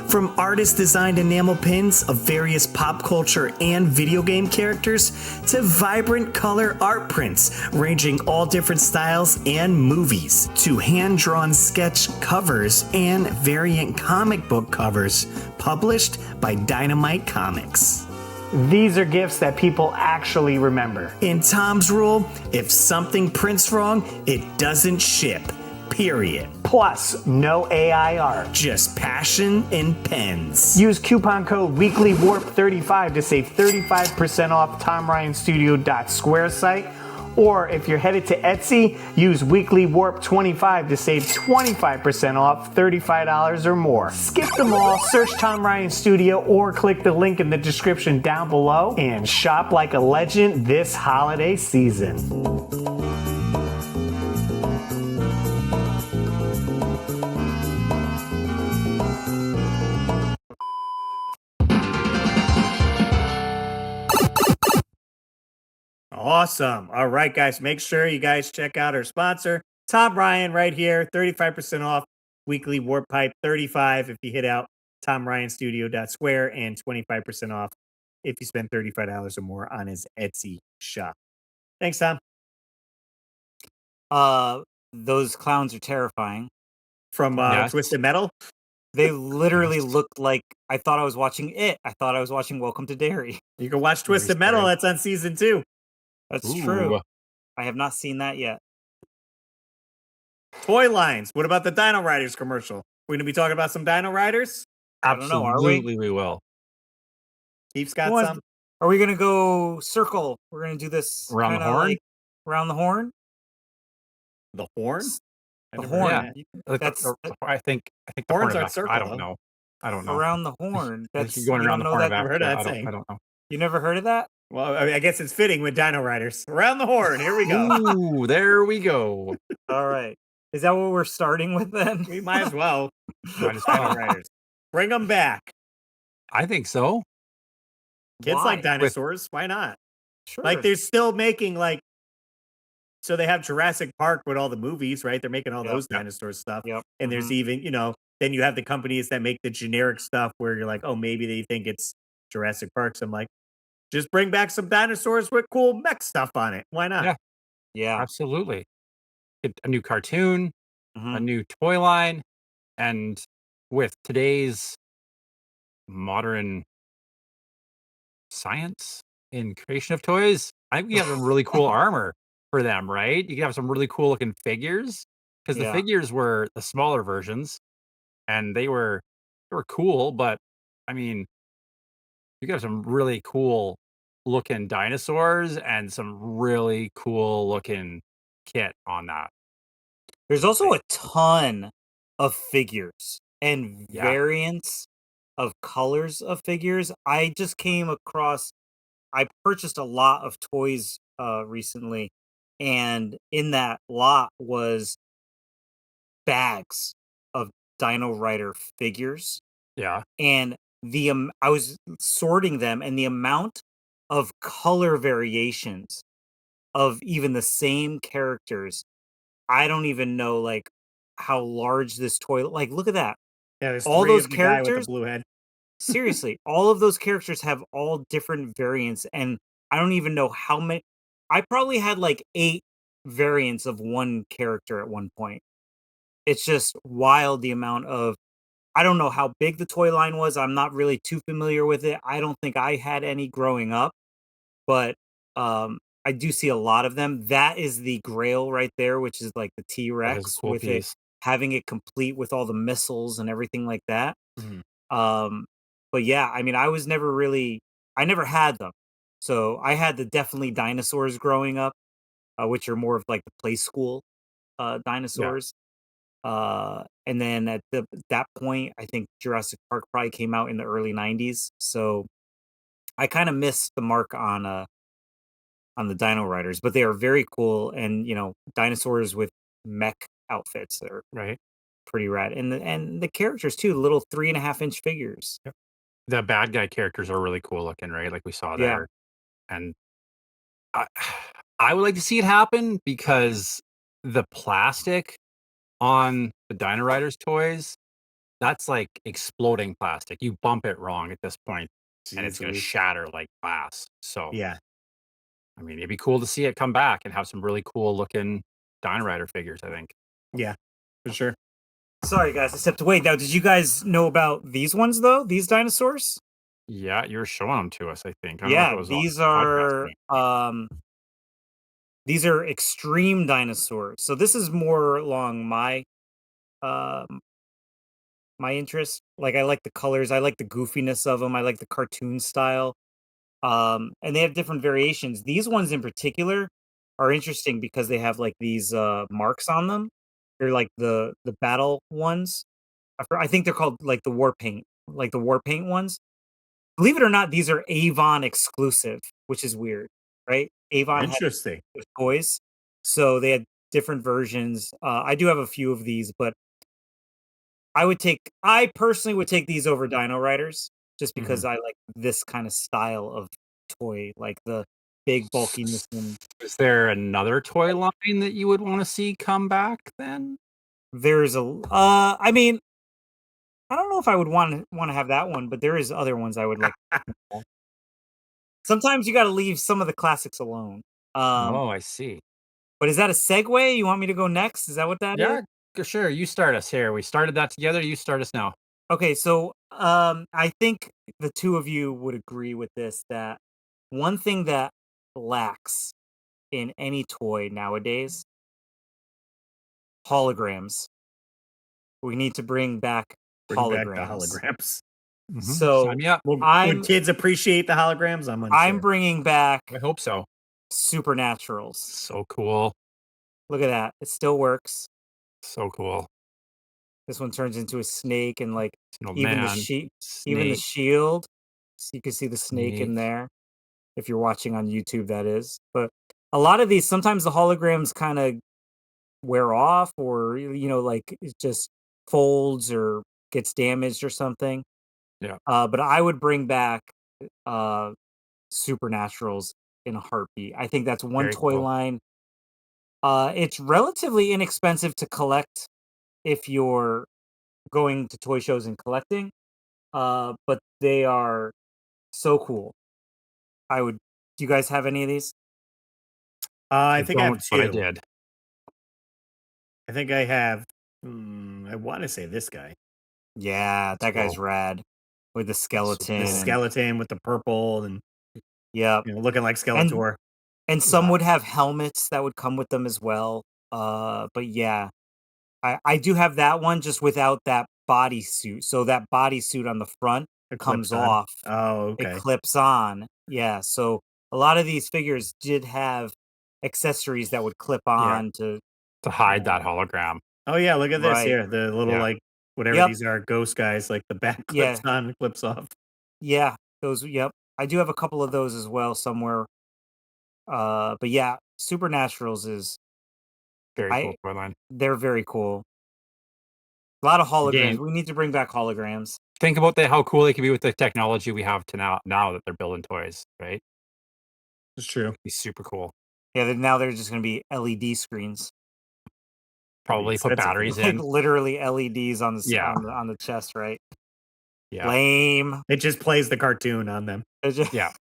From artist designed enamel pins of various pop culture and video game characters to vibrant color art prints ranging all different styles and movies, to hand-drawn sketch covers and variant comic book covers published by Dynamite Comics. These are gifts that people actually remember. In Tom's rule, if something prints wrong, it doesn't ship. Period. Plus, no AI art, just passion and pens. Use coupon code WeeklyWarp35 to save 35% off TomRyanStudio.square site. Or if you're headed to Etsy, use WeeklyWarp25 to save 25% off $35 or more. Skip them all, search Tom Ryan Studio, or click the link in the description down below and shop like a legend this holiday season. Awesome. All right, guys, make sure you guys check out our sponsor, Tom Ryan, right here. 35% off weekly Warp Pipe, 35 if you hit out TomRyanStudio.square, and 25% off if you spend $35 or more on his Etsy shop. Thanks, Tom. Those clowns are terrifying. From Yes. Twisted Metal. They literally looked like I thought I was watching it. I thought I was watching Welcome to Derry. You can watch Very Twisted Metal. scary. That's on season 2. That's Ooh. true. I have not seen that yet. Toy lines. What about the Dino Riders commercial? We're going to be talking about some Dino Riders? I don't know, are we? Absolutely, we will. Keith's got Who wants- some. Are we gonna go circle? We're gonna do this Around the kinda horn? like around the horn. The horn? The I've never horn. heard Yeah. that. That's- I think the Horns horn aren't of circle, I though. don't know. I don't know. Around the horn. I think That's you're going you around don't the know horn of that. I've heard Africa. that saying. I don't know. You never heard of that? Well, I guess it's fitting with Dino Riders. Around the horn. Here we go. Ooh, there we go. All right. Is that what we're starting with then? We might as well. Might as Dino well. Riders. Bring them back. I think so. Kids Why? like dinosaurs. Why not? Sure. Like they're still making so they have Jurassic Park with all the movies, right? They're making all Yep. those dinosaur stuff. Yep. And there's even, then you have the companies that make the generic stuff where you're like, oh, maybe they think it's Jurassic Park. So I'm like, just bring back some dinosaurs with cool mech stuff on it. Why not? Yeah. Yeah. Absolutely. Get a new cartoon, a Mhm. new toy line, and with today's modern science in creation of toys, I think we have some really cool armor for them, right? You can have some really cool looking figures because the Yeah. figures were the smaller versions and they were cool, but I mean, you got some really cool looking dinosaurs and some really cool looking kit on that. There's also a ton of figures and Yeah. variants of colors of figures. I just came across I purchased a lot of toys recently, and in that lot was bags of Dino Rider figures, Yeah. and I was sorting them, and the amount of color variations of even the same characters, I don't even know like how large this toy. Like, look at that! Yeah, there's All 3 those of the guy with the characters. blue head. Seriously, all of those characters have all different variants, and I don't even know how many. I probably had like 8 variants of one character at one point. It's just wild the amount of I don't know how big the toy line was. I'm not really too familiar with it. I don't think I had any growing up, but I do see a lot of them. That is the Grail right there, which is like the That is a T-Rex cool with it piece. having it complete with all the missiles and everything like that. Mhm. Um, but yeah, I mean, I never had them. So I had the definitely dinosaurs growing up, which are more of like the play school Yeah. dinosaurs. And then at that point, I think Jurassic Park probably came out in the early 90s. So I kind of missed the mark on the Dino Riders, but they are very cool. And dinosaurs with mech outfits are Right. pretty rad. And the characters too, little 3.5-inch figures. Yep. The bad guy characters are really cool looking, right? Like we saw Yeah. there. And I I would like to see it happen because the plastic on the Dino Riders toys, that's like exploding plastic. You bump it wrong at this point, and it's Jeez gonna Louise. shatter like glass. So, Yeah. I mean, it'd be cool to see it come back and have some really cool looking Dino Rider figures, I think. Yeah. For sure. Sorry, guys, I stepped away. Now, did you guys know about these ones though? These dinosaurs? Yeah, you were showing them to us, I think. I don't know if Yeah, it was on the podcast, but these are extreme dinosaurs. So this is more along um my interest. Like I like the colors, I like the goofiness of them, I like the cartoon style. And they have different variations. These ones in particular are interesting because they have like these marks on them. They're like the battle ones. I think they're called like the war paint ones. Believe it or not, these are Avon exclusive, which is weird, right? Avon had Interesting. their toys, so they had different versions. I do have a few of these, but I personally would take these over Dino Riders just because Mhm. I like this kind of style of toy, like the big bulkiness and Is there another toy line that you would wanna see come back then? I mean, I don't know if I would wanna have that one, but there is other ones I would like. Sometimes you gotta leave some of the classics alone. Um, Oh, I see. but is that a segue? You want me to go next? Is that what that is? Yeah, sure, you start us here. We started that together, you start us now. Okay, so, I think the 2 of you would agree with this, that one thing that lacks in any toy nowadays, holograms. We need to bring back Bring back the holograms. holograms. Mhm. Sign So, me up. Would kids appreciate the holograms? I'm I'm unsure. bringing back I hope so. supernaturals. So cool. Look at that, it still works. So cool. This one turns into a snake and, like, It's an old even the man, sheet even the snake, shield, so you can see the snake in snake. there, if you're watching on YouTube, that is. But a lot of these, sometimes the holograms kinda wear off or, like, it just folds or gets damaged or something. Yeah, But I would bring back, uh, supernaturals in a heartbeat. I think that's one very toy cool. line. It's relatively inexpensive to collect if you're going to toy shows and collecting, but they are so cool. I would Do you guys have any of these? I I think I have don't, but I 2. did. I think I have, I wanna say this guy. Yeah, Let's that guy's go. rad with the Super The skeleton cool. and skeleton with the purple and, yep. looking like And Skeletor. and some Yeah, would have helmets that would come with them as well. But yeah, I do have that one just without that bodysuit. So that bodysuit on the front comes Eclipsed on. off. Oh, It okay. clips on. Yeah, so a lot of these figures did have accessories that would clip yeah, on to to hide uh, that hologram. Oh yeah, look at this Right. here. The little Yeah. like whatever Yep. these are, ghost guys, like the back clips Yeah. on, and clips off. Yeah. Those. Yep. I do have a couple of those as well somewhere. But yeah, Supernaturals is Very I cool toy line. they're very cool. A lot of holograms. Again, We need to bring back holograms. think about how cool they can be with the technology we have to now that they're building toys, right? It's true. Be super cool. Yeah, now they're just gonna be LED screens. That'd be Probably put expensive, though. batteries Like in. literally LEDs on Yeah. on the chest, right? Yeah. Lame. It just plays the cartoon on them. It's just- Yeah.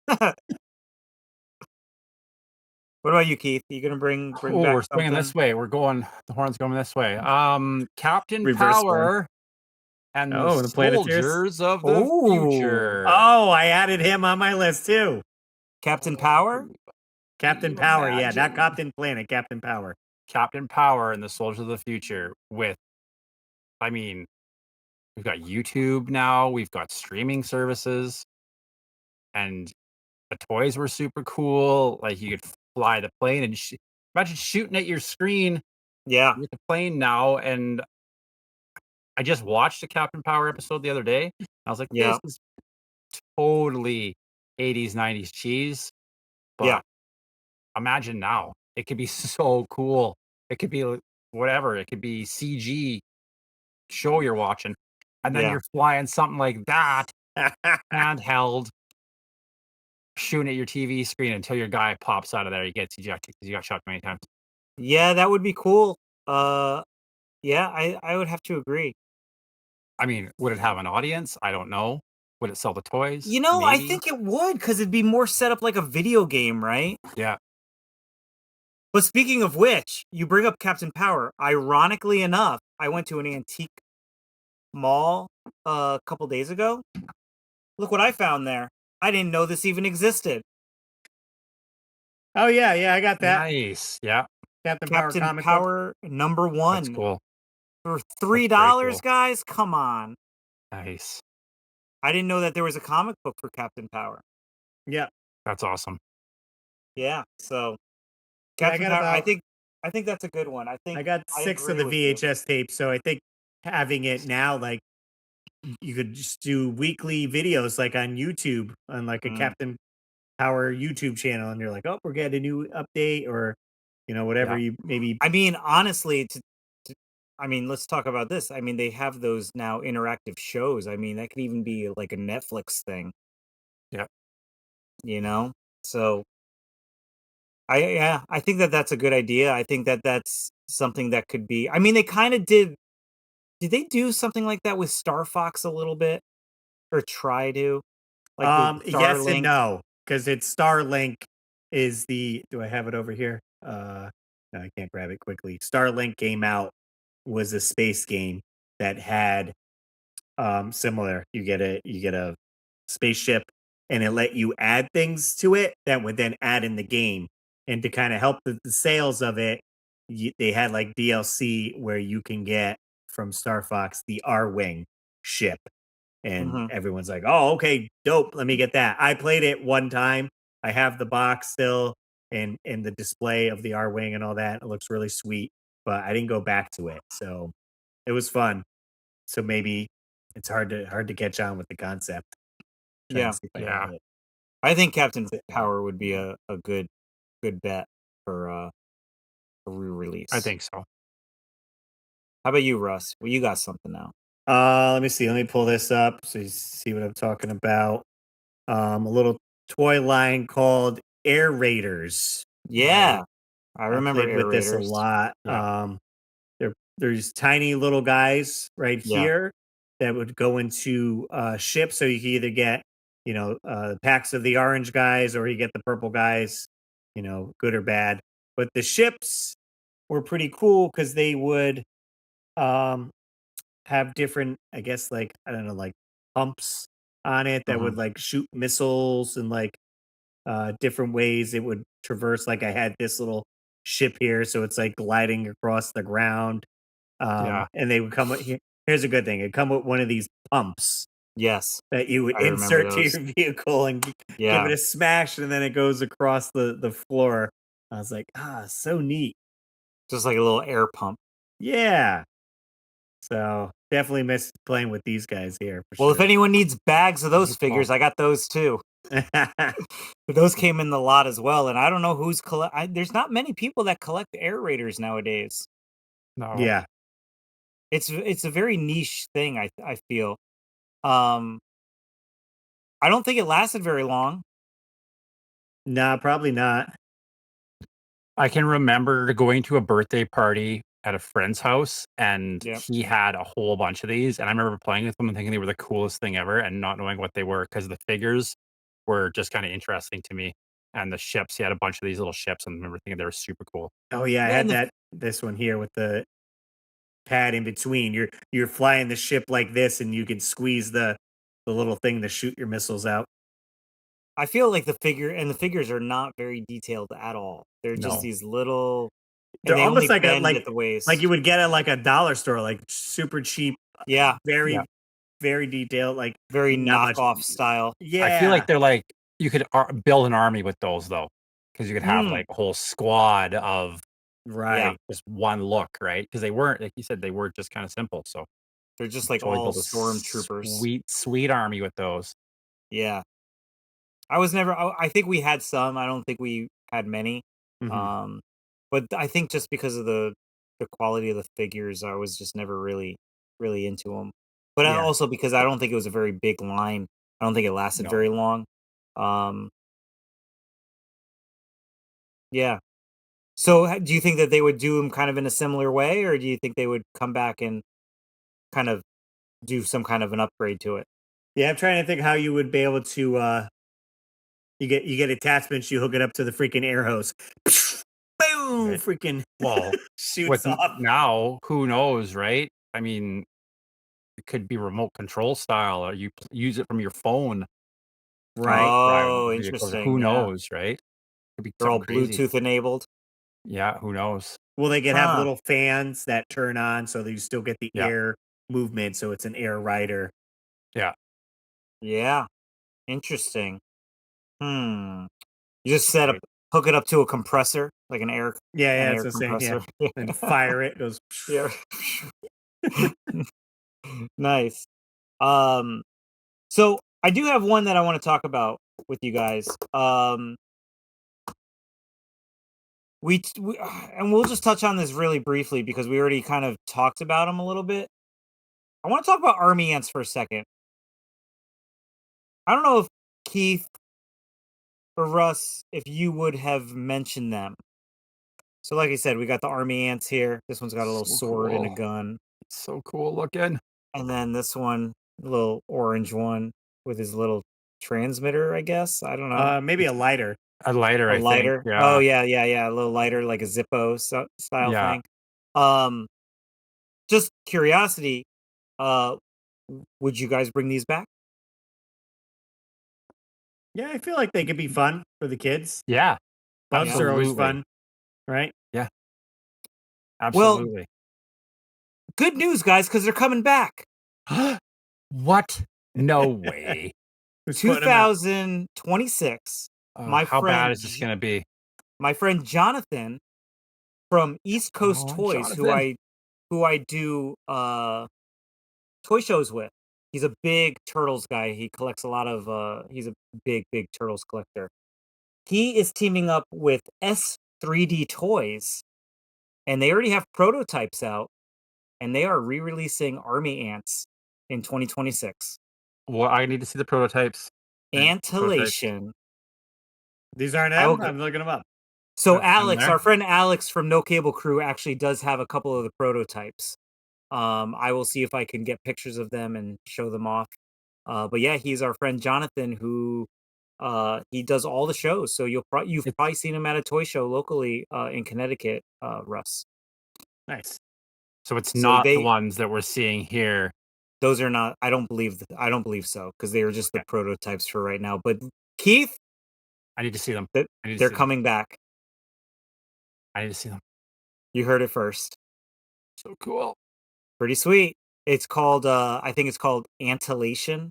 What about you, Keith? You gonna bring Oh, back we're swinging something? this way. The horn's going this way. Captain Reverse one. Power and the Oh, the Planeteers. Soldiers of the Oh, Future. Oh, I added him on my list too. Captain Power? Captain you Power, yeah, not imagine? Captain Planet, Captain Power. Captain Power and the Soldiers of the Future with, I mean, we've got YouTube now, we've got streaming services, and the toys were super cool. Like you could fly the plane and imagine shooting at your screen Yeah, with the plane now. And I just watched a Captain Power episode the other day. I was like, yeah, this is totally 80s, 90s cheese. yeah, But imagine now. It could be so cool. It could be whatever. It could be CG show you're watching. And then yeah, you're flying something like that handheld, shooting at your TV screen until your guy pops out of there. He gets ejected because you got shot many times. yeah. That would be cool. Yeah, I would have to agree. I mean, would it have an audience? I don't know. Would it sell the toys? You know, I Maybe. think it would because it'd be more set up like a video game, right? Yeah. But speaking of which, you bring up Captain Power. Ironically enough, I went to an antique mall a couple days ago. Look what I found there. I didn't know this even existed. Oh yeah, yeah, I got that. Nice. Yeah. Captain Power Captain comic book. Power number That's 1 cool. for That's very $3, cool. guys. Come on. Nice. I didn't know that there was a comic book for Captain Power. Yeah. That's awesome. Yeah, so Yeah, Captain Power. I think that's a good one. I got I 6 of agree the with you. VHS tapes, so I think having it now, like you could just do weekly videos like on YouTube on like a Mm. Captain Power YouTube channel, and you're like, oh, we're getting a new update, or whatever Yeah. you maybe. I mean, honestly, I mean, let's talk about this. I mean, they have those now interactive shows. I mean, that could even be like a Netflix thing, Yeah. you know? So I think that that's a good idea. I think that that's something that could be. I mean, they kind of did they do something like that with Star Fox a little bit or try to like the Yes and Starlink? no, because it's Starlink is the. Do I have it over here? No, I can't grab it quickly. Starlink came out was a space game that had similar. You get a spaceship, and it let you add things to it that would then add in the game. And to kind of help the sales of it, they had like DLC where you can get from Star Fox the R Wing ship, and Mhm. everyone's like, "Oh, okay, dope. Let me get that." I played it one time. I have the box still, and the display of the R Wing and all that. It looks really sweet, but I didn't go back to it. So it was fun. So maybe it's hard to catch on with the concept. Trying to Yeah. see if I Yeah. have it. I think Captain Sit now. Power would be a good bet for a I re-release. think so. How about you, Russ? Well, you got something now. Let me see. Let me pull this up so you see what I'm talking about. A little toy line called Air Raiders. Yeah, I I remember played Air with this a Raiders. lot. Yeah. There's tiny little guys right Yeah. here that would go into ships. So you can either get, packs of the orange guys, or you get the purple guys, good or bad. But the ships were pretty cool because they would um, have different, I guess, like, I don't know, like pumps on it that Mhm. would like shoot missiles, and like different ways it would traverse. Like I had this little ship here, so it's like gliding across the ground. Yeah. And they would come with here's a good thing. It'd come with one of these pumps Yes, that you would I remember insert to those. your vehicle and give it Yeah, a smash, and then it goes across the floor. I was like, so neat. just like a little air pump. Yeah. So definitely miss playing with these guys here for Well, if sure. anyone needs bags of those Good call. figures, I got those too. Those came in the lot as well, and I don't know who's there's not many people that collect air raiders nowadays. No. Yeah. It's a very niche thing, I feel. Um, I don't think it lasted very long. Nah, probably not. I can remember going to a birthday party at a friend's house, and Yep. he had a whole bunch of these, and I remember playing with them and thinking they were the coolest thing ever and not knowing what they were because the figures were just kinda interesting to me, and the ships, he had a bunch of these little ships, and I remember thinking they were super cool. Oh yeah, I Yeah, had and this one here with the pad in between. You're flying the ship like this, and you can squeeze the little thing to shoot your missiles out. I feel like the figures are not very detailed at all. They're just No. these little, and They're they almost only like a bend at the like waist. you would get at like a dollar store, like super cheap, Yeah, Yeah. very very detailed, like very not much. knockoff style. I feel like Yeah, they're like you could build an army with those though, because you could have, Mm, like, a whole squad of yeah, right. just one look, right? Because they weren't like you said, they were just kinda simple, so they're just you could like totally all build a stormtroopers. sweet army with those. Yeah. I was never I think we had some, I don't think we had many. Mhm. Um, but I think just because of the quality of the figures, I was just never really into them. But I Yeah. also because I don't think it was a very big line. I don't think it lasted No. very long. Um, yeah. So, do you think that they would do them kind of in a similar way, or do you think they would come back and kind of do some kind of an upgrade to it? Yeah, I'm trying to think how you would be able to you get attachments, you hook it up to the freaking air hose. Boom, Right? freaking Well, shoots with n off. now, who knows, right? I mean, it could be remote control style, or you use it from your phone to Right. drive Oh, vehicles, or interesting. who Yeah, knows, right? Could be they're something all crazy. Bluetooth enabled. Yeah, who knows? Well, they could have Huh. little fans that turn on so that you still get the Yeah, air movement, so it's an air rider. yeah, Yeah. Interesting. Hmm. You just set up right. hook it up to a compressor, like Yeah, an yeah, that's air what I'm saying, yeah. compressor. And fire it, goes Yeah. Nice. Um, so I do have one that I want to talk about with you guys. We and we'll just touch on this really briefly because we already kind of talked about them a little bit. I want to talk about army ants for a second. I don't know if Keith or Russ, if you would have mentioned them. So, like I said, we got the army ants here. This one's got a little So sword and a cool. gun. So cool looking. And then this one, a little orange one with his little transmitter, I guess. I don't know. maybe a lighter. A lighter, A I think, lighter. Oh yeah. yeah, yeah, yeah. A little lighter, like a Zippo style Yeah. thing. Um, just curiosity. Uh, would you guys bring these back? Yeah, I feel like they could be fun for the kids. Yeah, Bugs are always absolutely. fun, right? Yeah, Well, absolutely. good news, guys, because they're coming back. What? No way. Who's putting them out? 2026. Oh, My how bad friend, is this gonna be? my friend Jonathan from East Coast Oh, Toys, Jonathan. who I do toy shows with. He's a big turtles guy. He collects a lot of he's a big turtles collector. He is teaming up with S3D Toys and they already have prototypes out and they are re-releasing Army Ants in 2026. Well, I need to see the prototypes. Prototypes. Antillation. These aren't I will them? go. I'm looking them up. So Them Alex, there? our friend Alex from No Cable Crew actually does have a couple of the prototypes. I will see if I can get pictures of them and show them off. But yeah, he's our friend Jonathan who he does all the shows. So you've It's probably seen him at a toy show locally in Connecticut, Russ. Nice. so it's So not the ones that we're seeing here. those are not I don't believe so because they are just the Okay. prototypes for right now. But Keith, I need to see them. that I need to they're see them. coming back. I need to see them. You heard it first. So cool. Pretty sweet. It's called I think it's called Antillation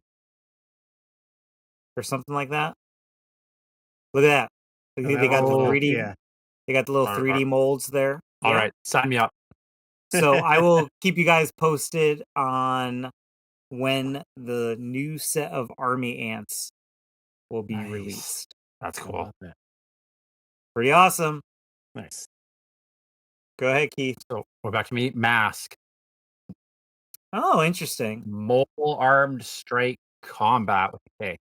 or something like that. Look at that. I'm They having got to the look, 3D yeah. they got the little All 3D molds there. Yeah. right, sign me up. So I will keep you guys posted on when the new set of army ants will be Nice. released. That's I cool. love that. Pretty awesome. Nice. Go ahead, Keith. So we're back to me. Mask. Oh, interesting. Mobile armed strike combat with a K.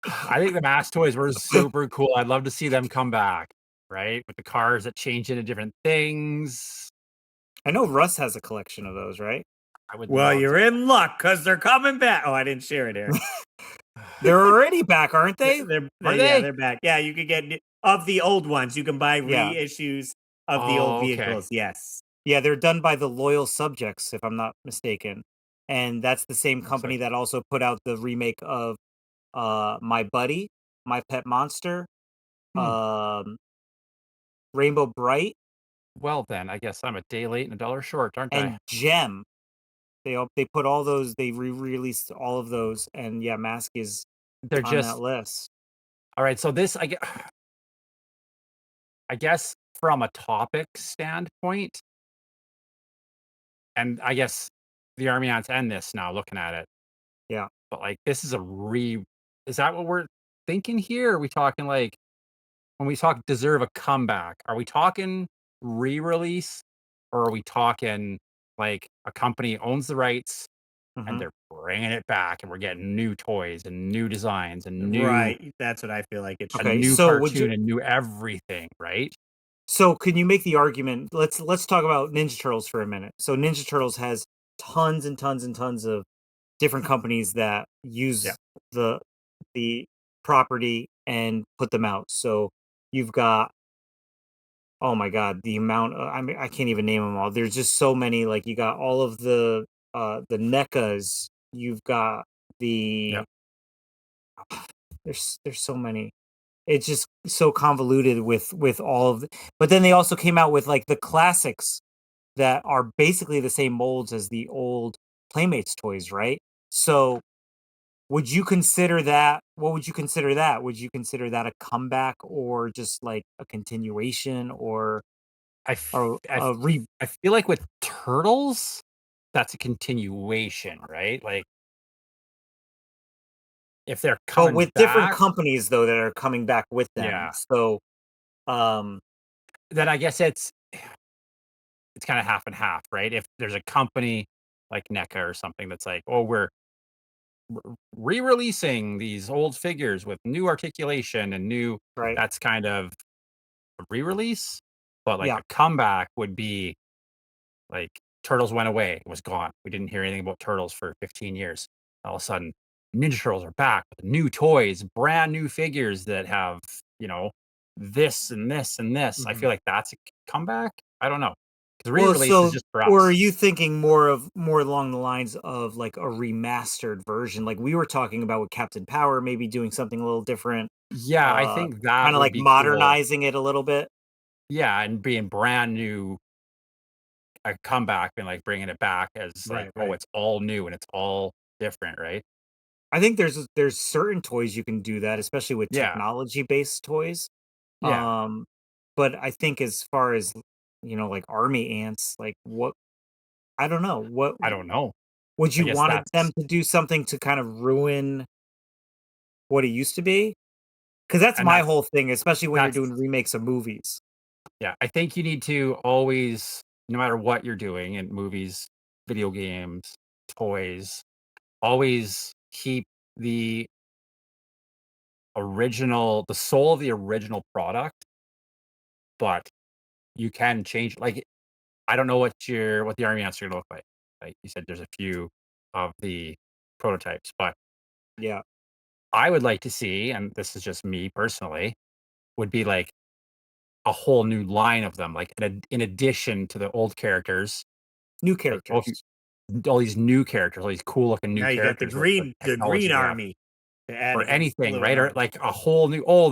I think the mask toys were super cool. I'd love to see them come back, right? With the cars that change into different things. I know Russ has a collection of those, right? I would Well, love you're to. in luck because they're coming back. Oh, I didn't share it, Eric. They're already back, aren't they? Are Yeah, they? they're back. Yeah, you could get of the old ones. You can buy Yeah. reissues of the old Oh, okay. vehicles. Yes. Yeah, they're done by the Loyal Subjects, if I'm not mistaken. And that's the same Looks company like that also put out the remake of My Buddy, My Pet Monster, um, Rainbow Bright, well then, I guess I'm a day late and a dollar short, aren't I? and Gem. They put all those. They re-released all of those, and yeah, Mask is They're on that just list. all right. So this, I guess, from a topic standpoint, and I guess the Army Ants end this now. Looking at it, Yeah. but like this is a Is that what we're thinking here? Are we talking like when we talk deserve a comeback? Are we talking re-release, or are we talking like a company owns the rights and hmm they're bringing it back and we're getting new toys and new designs and Right. That's what I feel like it a should Okay. be. new So would you? cartoon and new everything, right? So can you make the argument? Let's talk about Ninja Turtles for a minute. So Ninja Turtles has tons and tons and tons of different companies that Yeah. use the the property and put them out. So you've got, oh my god, the amount I mean I can't even name them all. There's just so many. Like you got all of the NECAs. You've got Yeah. the there's so many. It's just so convoluted with all of the, but then they also came out with like the classics that are basically the same molds as the old Playmates toys, right? So would you consider that what would you consider that? Would you consider that a comeback or just like a continuation or I f a re I feel like with Turtles, that's a continuation, right? Like, if they're but coming with different back companies though that are coming back with them. yeah, So um then I guess it's kinda half and half, right? If there's a company like NECA or something that's like, "Oh, we're re-releasing these old figures with new articulation and new" right. that's kind of a re-release, but, like, Yeah. a comeback would be like, Turtles went away, it was gone. We didn't hear anything about Turtles for 15 years. All of a sudden, Ninja Turtles are back with new toys, brand new figures that have, you know, this and this and this. I Mhm. feel like that's a comeback? I don't know. Because Well, re-release is so just for or are us. you thinking more along the lines of like a remastered version? Like we were talking about with Captain Power, maybe doing something a little different, Yeah, I think that kind of would like be cool. modernizing it a little bit. Yeah, and being brand new, a comeback and, like, bringing it back as, like, Right, oh, right. it's all new and it's all different, right? I think there's certain toys you can do that, especially with Yeah, technology-based toys. yeah. Um, but I think as far as, like army ants, like what I don't know, what I don't know. would I you guess wanted that's them to do something to kind of ruin what it used to be? Because that's and my whole thing, especially when you're that's doing remakes of movies. yeah, I think you need to always, no matter what you're doing in movies, video games, toys, always keep the the soul of the original product, but you can change like I don't know what the army ants are gonna look like. Like you said, there's a few of the prototypes, but Yeah. I would like to see, and this is just me personally, would be like a whole new line of them, like in addition to the old characters, New like characters. all these new characters, all these cool looking new Now you got characters with the the green technology they have, army to add or against the anything, blue right? Or army. like a whole new oh,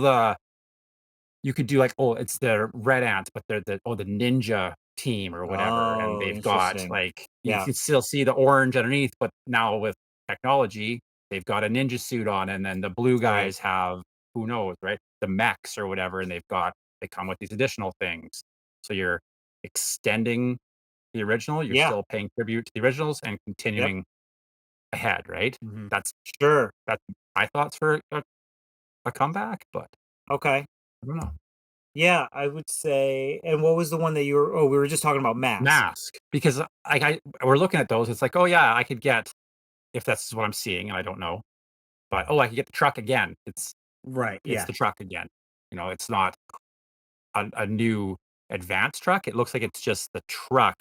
you could do like, oh, it's the red ants, but they're the ninja team or whatever, and Oh, they've got interesting. like you Yeah. can still see the orange underneath, but now with technology, they've got a ninja suit on, and then the blue Right. guys have who knows, right? The mechs or whatever, and they come with these additional things. So you're extending the original. You're Yeah. still paying tribute to the originals and Yep. continuing ahead, right? Mhm. Sure. That's my thoughts for a comeback, but Okay. I don't know. Yeah, I would say. And what was the one that you were? Oh, we were just talking about Mask. Mask, because we're looking at those. It's like, oh yeah, I could get if that's what I'm seeing, and I don't know, but oh, I could get the truck again. Right. It's Yeah. the truck again. It's not a new advanced truck. It looks like it's just the truck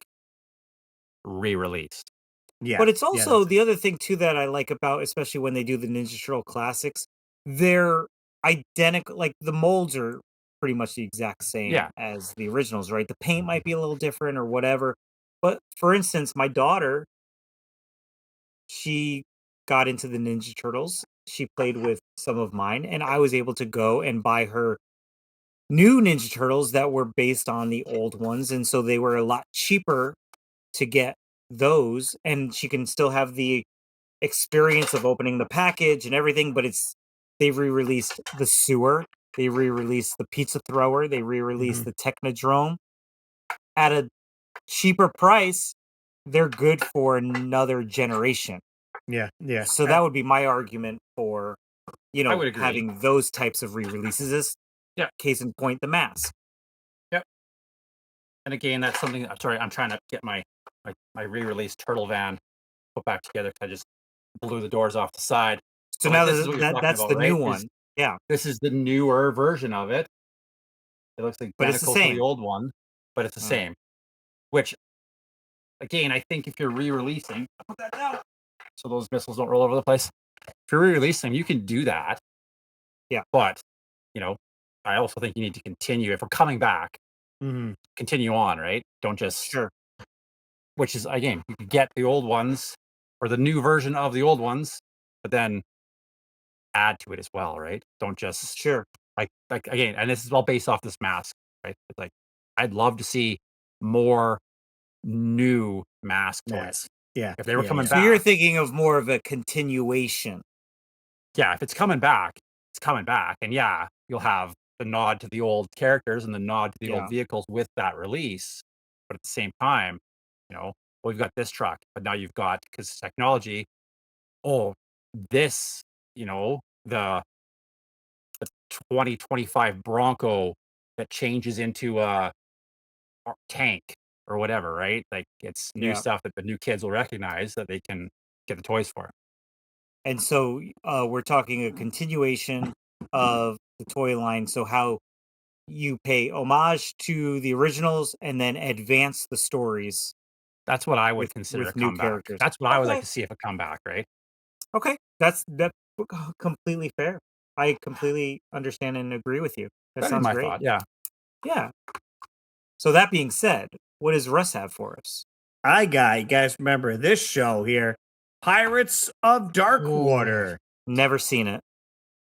re-released. Yeah. But it's Yeah. also the other thing too that I like about, especially when they do the Ninja Turtle classics, they're identical. Like the molds are pretty much the exact same Yeah. as the originals, right? The paint might be a little different or whatever. But for instance, my daughter, she got into the Ninja Turtles. She played with some of mine, and I was able to go and buy her new Ninja Turtles that were based on the old ones, and so they were a lot cheaper to get those, and she can still have the experience of opening the package and everything, but they've re-released the sewer, they re-released the pizza thrower, they re-released Mhm. the Technodrome at a cheaper price. They're good for another generation. Yeah. Yeah. So that would be my argument for, I would agree. having those types of re-releases as Yeah. case in point, the Mask. Yep. And again, that's something. I'm sorry. I'm trying to get my re-released turtle van put back together. 'Cause I just blew the doors off the side. So But like now this is what you're talking that's about, the new right? Is one. Yeah, this is the newer version of it. It looks but it's the identical to the same. old one, but it's the Mm, same. Which again, I think if you're re-releasing, I'll put that down so those missiles don't roll over the place. If you're re-releasing, you can do that. yeah, But you know, I also think you need to continue if we're coming back. Mhm. Continue on, right? Don't just sure, which is again, you could get the old ones or the new version of the old ones, but then add to it as well, right? Don't just sure. like again, and this is all based off this mask, right? It's like I'd love to see more new mask Mask. toys. Yeah. If they were Yeah. coming Yeah. So you're back, thinking of more of a continuation. yeah, if it's coming back, it's coming back. And yeah, you'll have the nod to the old characters and the nod to the old Yeah, vehicles with that release. But at the same time, you know, well, we've got this truck, but now you've got because technology, oh, this, the 2025 Bronco that changes into a tank or whatever, right? Like it's new yeah. stuff that the new kids will recognize that they can get the toys for. And so, we're talking a continuation of the toy line, so how you pay homage to the originals and then advance the stories That's what I would with consider a new comeback. characters. That's what I would like Okay, to see if a comeback, right? okay. That's completely fair. I completely understand and agree with you. That That'd be sounds my great. thought. Yeah. Yeah. So that being said, what does Russ have for us? You guys remember this show here, Pirates of Dark Oh, Water. never seen it.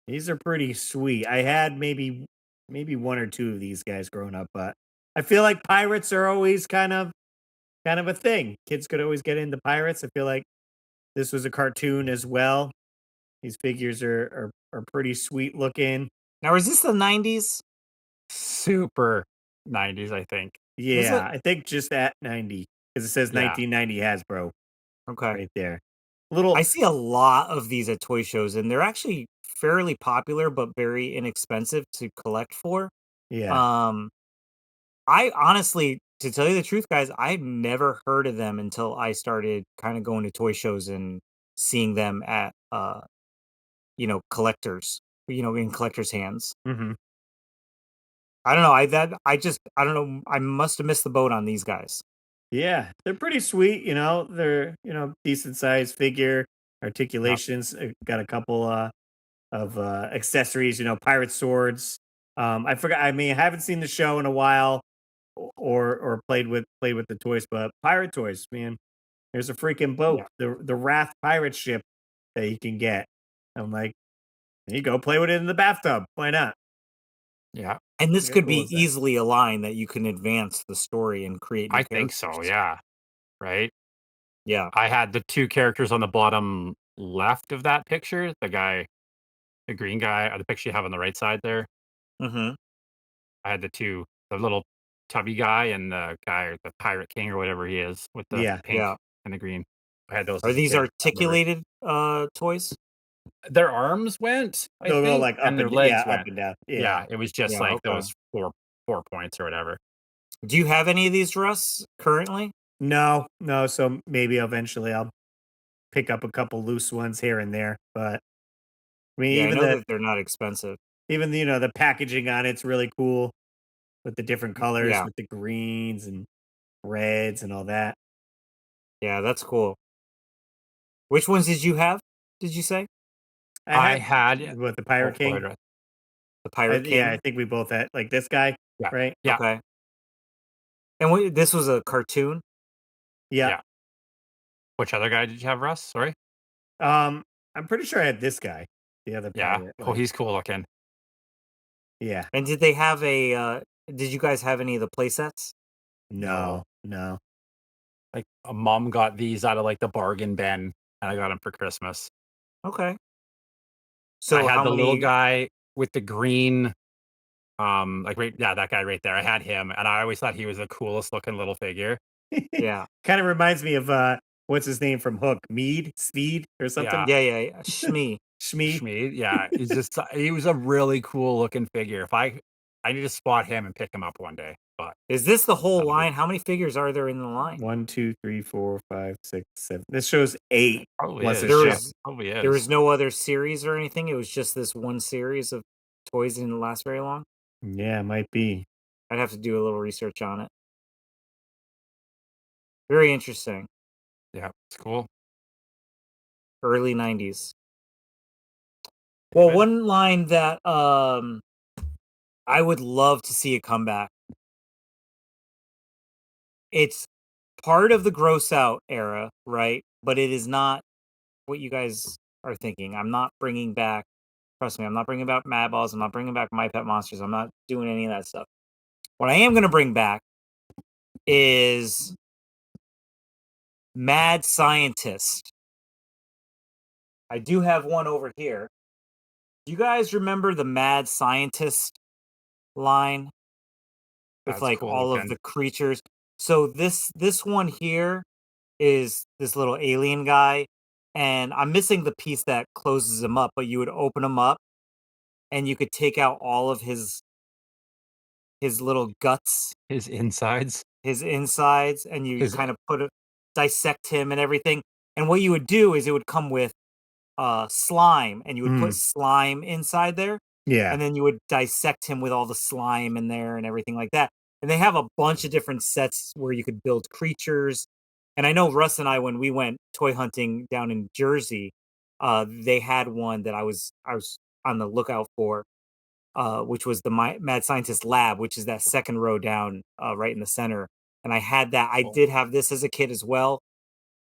These are pretty sweet. I had maybe one or two of these guys growing up, but I feel like pirates are always kind of a thing. Kids could always get into pirates. I feel like this was a cartoon as well. These figures are pretty sweet looking. Now, is this the 90s? Super 90s, I think. Is Yeah, it? I think just at 90 because it says Yeah. 1990 Hasbro Okay. right there. Little I see a lot of these at toy shows, and they're actually fairly popular, but very inexpensive to collect for. yeah. Um, I honestly, to tell you the truth, guys, I've never heard of them until I started kind of going to toy shows and seeing them at, collectors, in collectors' hands. Mhm. I don't know. I don't know. I must have missed the boat on these guys. Yeah, they're pretty sweet, They're, decent sized figure, Yep. articulations, got a couple of accessories, pirate swords. I forgot I mean, I haven't seen the show in a while or played with the toys, but pirate toys, man. There's a freaking boat, Yeah. the Wrath pirate ship that you can get. I'm like, there you go, play with it in the bathtub. Why not? Yeah. And this Like, how could cool be is that? easily a line that you can advance the story and create new I think so. characters. Yeah. Right. Yeah. I had the two characters on the bottom left of that picture. The green guy, the picture you have on the right side there. Hmm. I had the two, the little Tubby guy and the guy, the Pirate King or whatever he is, with the Yeah. pink Yeah. and the green. I had those Are as a these kid. I remember. articulated toys? Their arms went, I They'll go think, like and up their and yeah, legs up went. and down. Yeah. Yeah, it was just Yeah, like okay. those four points or whatever. Do you have any of these, Russ, currently? No, no. So maybe eventually I'll pick up a couple loose ones here and there. But I mean, Yeah, I even know that they're not expensive. the packaging on it's really cool with the different colors, Yeah. with the greens and reds and all that. Yeah, that's cool. Which ones did you have? Did you say? I had what, the Pirate go ahead, King. Russ. The Pirate Yeah, I King? think we both had like this guy, Yeah, right? yeah, Okay. And this was a cartoon? Yeah. yeah. Which other guy did you have, Russ? Sorry? Um, I'm pretty sure I had this guy, the other Yeah. pirate. Oh, Like, he's cool looking. yeah. And did they have did you guys have any of the play sets? No, no. Like, a mom got these out of, like, the bargain bin, and I got them for Christmas. Okay. I So had how the little many guy with the green, like, right yeah, that guy right there. I had him, and I always thought he was the coolest looking little figure. Yeah. Kind of reminds me of what's his name from Hook? Speed or something? Yeah. Yeah. Shmee. Shmee. Schmid, yeah, he's just he was a really cool looking figure. If I need to spot him and pick him up one day, but Is this the whole that'll be line? How many figures are there in the line? 1, 2, 3, 4, 5, 6, 7. This shows 8 probably once it is, There yeah, ships. was probably there is. was no other series or anything? It was just this one series of toys didn't last very long? Yeah, it might be. I'd have to do a little research on it. Very interesting. Yeah, it's cool. Early 90s. Well, David? one line that I would love to see a comeback. It's part of the gross out era, right? But it is not what you guys are thinking. I'm not bringing back, trust me, I'm not bringing back Mad Balls. I'm not bringing back My Pet Monsters. I'm not doing any of that stuff. What I am going to bring back is Mad Scientist. I do have one over here. Do you guys remember the Mad Scientist line with That's like cool all of looking. the creatures? So this one here is this little alien guy, and I'm missing the piece that closes him up, but you would open him up and you could take out all of his little guts, His insides. his insides, and you His kind of dissect him and everything. And what you would do is it would come with slime, and you would put Mm, slime inside there, yeah. and then you would dissect him with all the slime in there and everything like that. And they have a bunch of different sets where you could build creatures. And I know Russ and I, when we went toy hunting down in Jersey, they had one that I was on the lookout for, which was the Mad Scientist Lab, which is that second row down, right in the center. And I had that. I cool. did have this as a kid as well.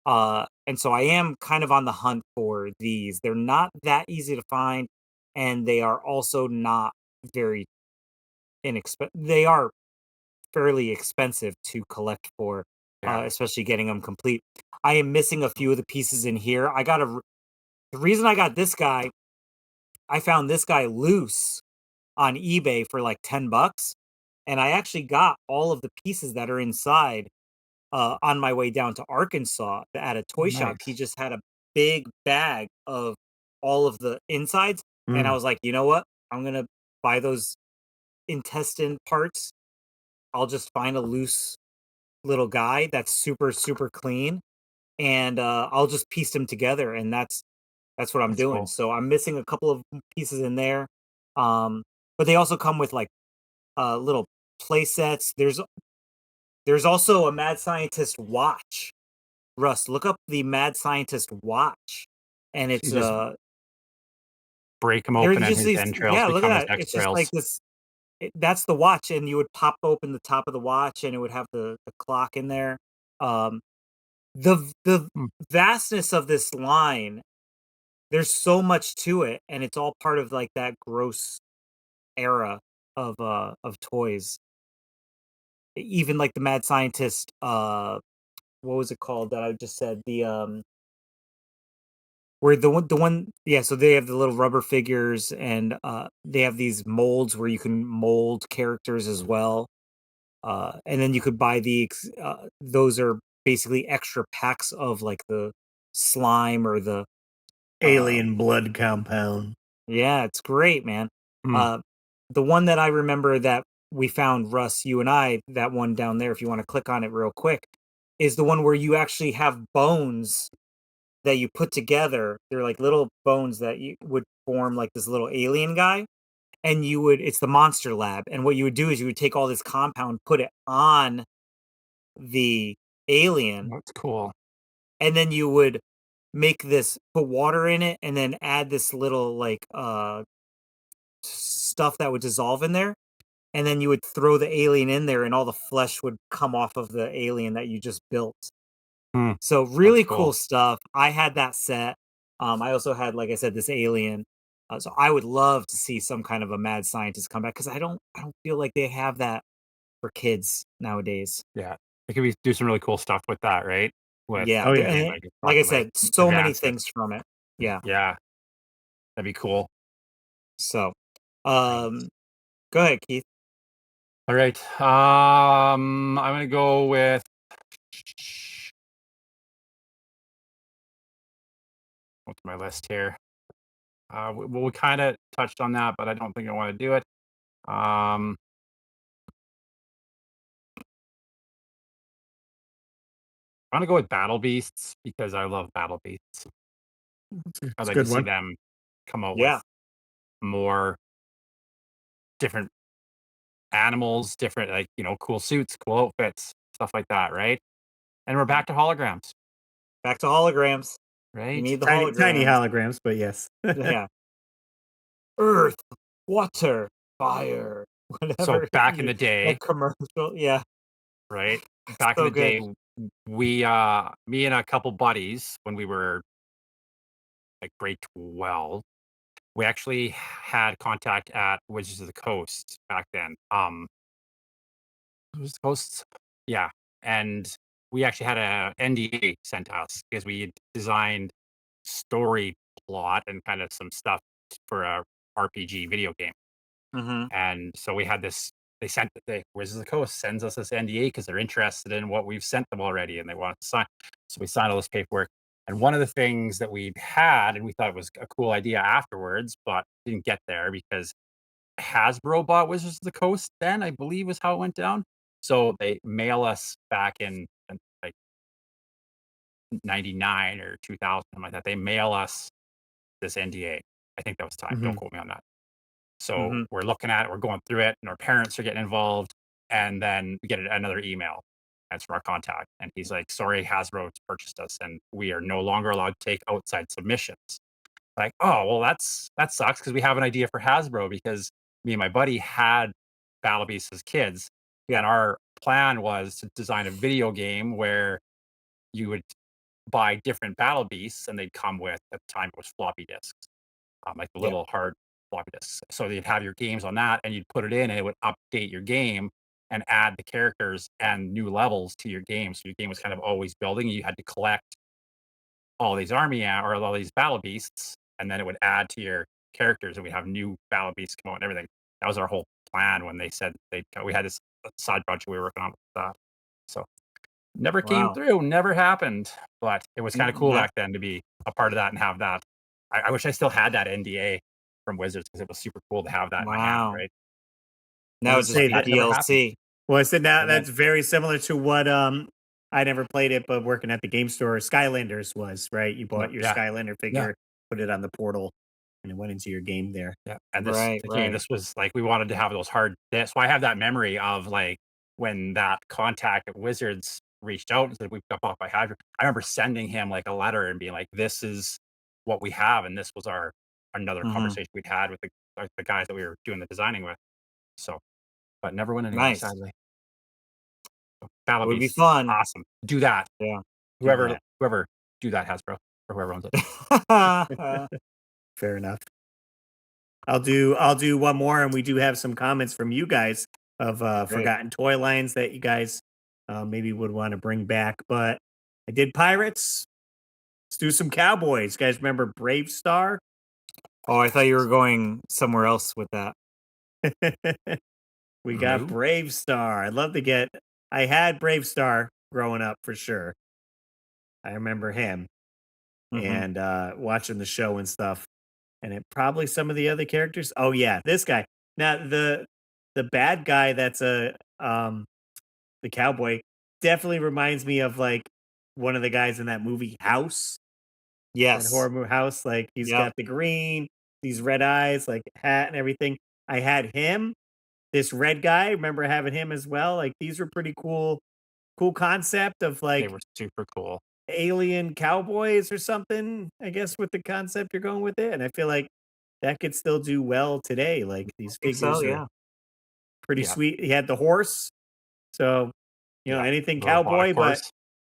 And so I am kind of on the hunt for these. They're not that easy to find, and they are also not very inexpensive. They are fairly expensive to collect for, Yeah, especially getting them complete. I am missing a few of the pieces in here. The reason I got this guy, I found this guy loose on eBay for like $10, and I actually got all of the pieces that are inside on my way down to Arkansas at a toy shop. He nice. just had a big bag of all of the insides, and I Mm, was like, you know what? I'm gonna buy those intestine parts. I'll just find a loose little guy that's super super clean, and I'll just piece them together, and that's what I'm That's doing. cool. So I'm missing a couple of pieces in there, but they also come with like little play sets. There's also a Mad Scientist watch. Russ, look up the Mad Scientist watch, and So it's you just break him there open and just his these, entrails yeah, look at become his that. It's just like extrails. this. That's the watch, and you would pop open the top of the watch, and it would have the clock in there. Um, the Hmm, vastness of this line, there's so much to it, and it's all part of like that gross era of toys. Even like the Mad Scientist, what was it called that I just said? Where the one yeah, so they have the little rubber figures, and they have these molds where you can mold characters as well. And then you could buy those are basically extra packs of like the slime or the Alien blood compound. yeah, it's great, man. Mm. The one that I remember that we found, Russ, you and I, that one down there, if you want to click on it real quick, is the one where you actually have bones that you put together. They're like little bones that you would form like this little alien guy. And it's the monster lab. And what you would do is you would take all this compound, put it on the alien, That's cool. and then you would put water in it, and then add this little like stuff that would dissolve in there, and then you would throw the alien in there, and all the flesh would come off of the alien that you just built. Hmm. So really cool. cool stuff. I had that set. I also had, like I said, this alien. So I would love to see some kind of a mad scientist come back, because I don't feel like they have that for kids nowadays. Yeah, it could do some really cool stuff with that, right? With Yeah, Oh, yeah. like like I talking like said, so many advancements. things from it. Yeah. Yeah, that'd be cool. So, Nice. go ahead, Keith. All right. I'm gonna go with. What's my list here? We kind of touched on that, but I don't think I want to do it. I'm gonna go with Battle Beasts because I love Battle Beasts. I'd It's a like to good see one. them come out Yeah. with more different animals, different cool suits, cool outfits, stuff like that, right? And we're back to holograms, Back to holograms. You right? need the Tiny holograms. holograms, but yes. Yeah. Earth, water, fire, So whatever. back in the day, That commercial. Yeah. right? Back in So the good. day, we me and a couple buddies when we were like grade 12, we actually had contact at Wizards of the Coast back then. Wizards of the Coast, yeah, and we actually had a NDA sent to us because we had designed story plot and kind of some stuff for a RPG video game. Mm-hmm. And so we had this. The Wizards of the Coast sends us this NDA because they're interested in what we've sent them already, and they want to sign. So we signed all this paperwork. And one of the things that we had, and we thought was a cool idea afterwards, but didn't get there because Hasbro bought Wizards of the Coast. Then I believe was how it went down. So they mail us back in like 99 or 2000, something like that. They mail us this NDA. I think that was time. Don't Mhm. quote me on that. So Mm-hmm. we're looking at it, we're going through it, and our parents are getting involved. And then we get another email. That's from our contact. And he's like, sorry, Hasbro purchased us, and we are no longer allowed to take outside submissions. Like, oh, well, that sucks because we have an idea for Hasbro because me and my buddy had Battle Beasts as kids. And our plan was to design a video game where you would buy different Battle Beasts and they'd come with, at the time, it was floppy disks, like the Yeah. little hard floppy disks. So you'd have your games on that, and you'd put it in, and it would update your game and add the characters and new levels to your game. So your game was kind of always building. You had to collect all these or all these battle beasts, and then it would add to your characters, and we have new battle beasts come out and everything. That was our whole plan when they said we had this side project we were working on with that. So never came Wow. through, never happened, but it was kind of cool Yeah. back then to be a part of that and have that. I wish I still had that NDA from Wizards because it was super cool to have that in my hand, Wow. right? Now it'd just Say be that. Never happened. DLC. Well, I said now And then, that's very similar to what I never played it, but working at the game store, Skylanders was, right? You bought your Yeah, Skylander yeah, figure, put it on the portal, and it went into your game there. yeah. And this right, again, right. this was like we wanted to have those hard. That's why I have that memory of like when that contact at Wizards reached out and said we've got bought by Hydra. I remember sending him like a letter and being like, "This is what we have," and this was our another Mm-hmm. conversation we'd had with the guys that we were doing the designing with. So, but never went anywhere, Nice. sadly. So, Battle Would be Beasts, fun. awesome. Do that. Yeah. Do Whoever do that, Hasbro or whoever owns it. that. Fair enough. I'll do one more, and we do have some comments from you guys of Great. forgotten toy lines that you guys maybe would want to bring back. But I did pirates. Let's do some cowboys. You guys remember Brave Star? Oh, I thought you were going somewhere else with that. We got Moo? Brave Star. I'd love to get. I had Brave Star growing up for sure. I remember him Mhm. and watching the show and stuff. And it probably some of the other characters. Oh yeah, this guy. Now the bad guy that's the cowboy definitely reminds me of like one of the guys in that movie House, that Yes. horror movie House. Like he's Yep. got the green, these red eyes, like hat and everything. I had him. This red guy, remember having him as well. Like these were pretty cool concept of They like were super cool. alien cowboys or something, I guess, with the concept you're going with it. And I feel like that could still do well today. Like I these think so, figures are yeah. pretty Yeah. sweet. He had the horse, so Yeah. anything The robotic cowboy, horse.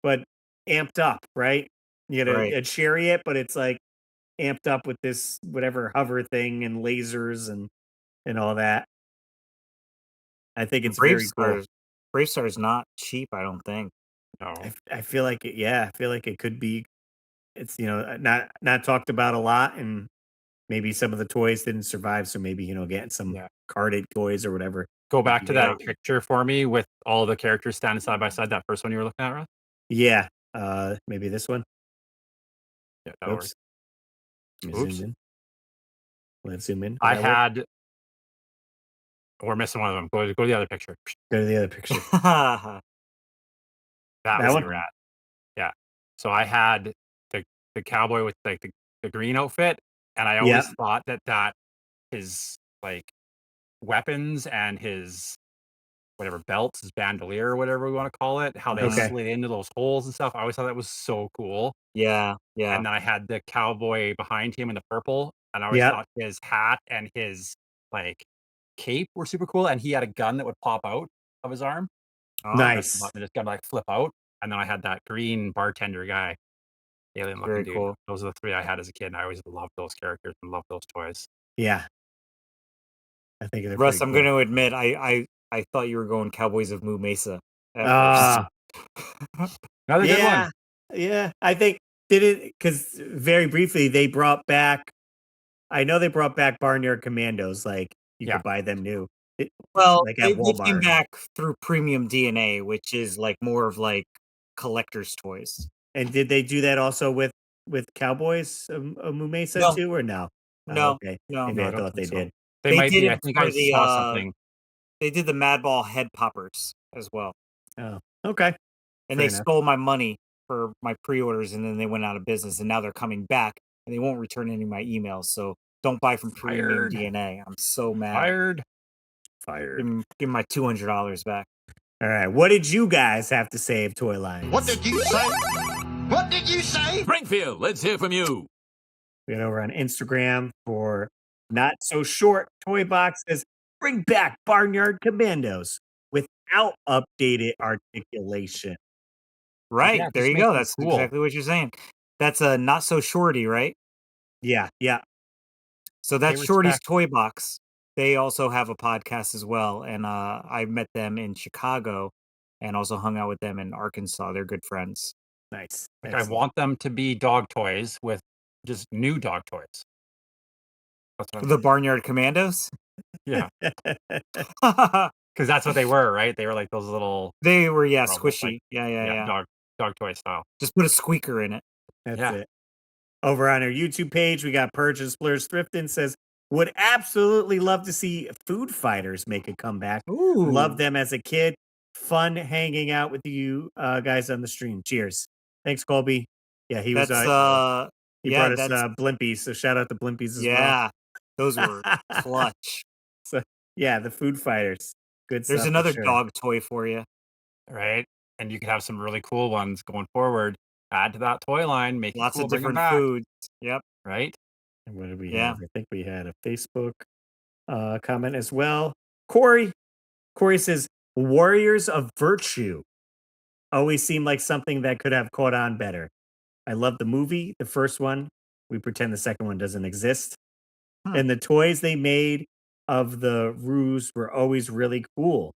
but amped up, right? You get Right. a chariot, but it's like amped up with this whatever hover thing and lasers and all that. I think And it's very cool. Brave Star is not cheap, I don't think. No. I feel like it, yeah, I feel like it could be. It's not talked about a lot, and maybe some of the toys didn't survive, so maybe getting some Yeah. carded toys or whatever Go would back be to that Yeah. great. picture for me with all the characters standing side by side, that first one you were looking at, Russ? Yeah, maybe this one. Yeah, that'll work. Oops, let me zoom Oops. in. Let's zoom in. Will I that work? had we're missing one of them. Go to the other picture. Go to the other picture. That That was one. you were at. Yeah. So I had the cowboy with like the green outfit, and I Yep. always thought that his like weapons and his whatever belts, his bandolier or whatever we want to call it, how they Mhm. Okay. slid into those holes and stuff. I always thought that was so cool. Yeah, yeah. And then I had the cowboy behind him in the purple, and I always Yep. thought his hat and his like cape were super cool. And he had a gun that would pop out of his arm. Oh, Press the Nice. button, and it's gonna like flip out. And then I had that green bartender guy, alien looking very dude. cool. Those are the three I had as a kid, and I always loved those characters and loved those toys. Yeah, I think they're Russ, pretty I'm cool. gonna admit, I thought you were going Cowboys of Moo Mesa at first. Ah, Another good one. yeah, yeah. I think did it because very briefly they brought back. I know they brought back Barnyard Commandos. Like you Yeah. could buy them new, Well, like at they came Walmart. back through Premium DNA, which is, like, more of, like, collector's toys. And did they do that also with Cowboys of Mesa No, too, or no? Oh, no, okay. no. Maybe No, I I don't thought think they so. did. They They might did be. it I think I for saw something. they did the Madball head poppers as well, Oh, okay. and Fair they enough. stole my money for my pre-orders, and then they went out of business, and now they're coming back, and they won't return any of my emails, so don't buy from Premium Fired. DNA. I'm so mad. Fired. Fired. Give 'em my $200 back. All right. What did you guys have to say of toy lines? What did you say? What did you say? Springfield, let's hear from you. We got over on Instagram for Not So Short Toy Box says, bring back Barnyard Commandos without updated articulation. Right, Yeah, there just you make go, them that's cool. exactly what you're saying. That's a Not So Shorty, right? Yeah, yeah. So Pay that's Shorty's respect. Toy Box. They also have a podcast as well, and, I met them in Chicago and also hung out with them in Arkansas. They're good friends. Nice. Like I Excellent. want them to be dog toys with just new dog toys. That's what I'm The Barnyard Commandos? yeah. Because that's what they were, right? They were like those little They were, yeah, almost like squishy. Yeah, yeah, yeah, yeah. dog toy style. Just put a squeaker in it. That's Yeah. it. Over on our YouTube page, we got Purge and Splurge Thrifton says, would absolutely love to see Food Fighters make a comeback. Love Ooh. them as a kid. Fun hanging out with you guys on the stream. Cheers. Thanks, Colby. Yeah, he was That's, he yeah, brought us that's Blimpies, so shout out to Blimpies as well. yeah. Those were clutch. So yeah, the Food Fighters. Good There's stuff for another sure. dog toy for you. Right? And you could have some really cool ones going forward. Add to that toy line, make it Lots cool, of bring them different back. foods. Yep. Right? And what did we Yeah. have? I think we had a Facebook comment as well. Corey says, Warriors of Virtue always seem like something that could have caught on better. I love the movie, the first one. We pretend the second one doesn't exist. Hmm. And the toys they made of the ruse were always really cool.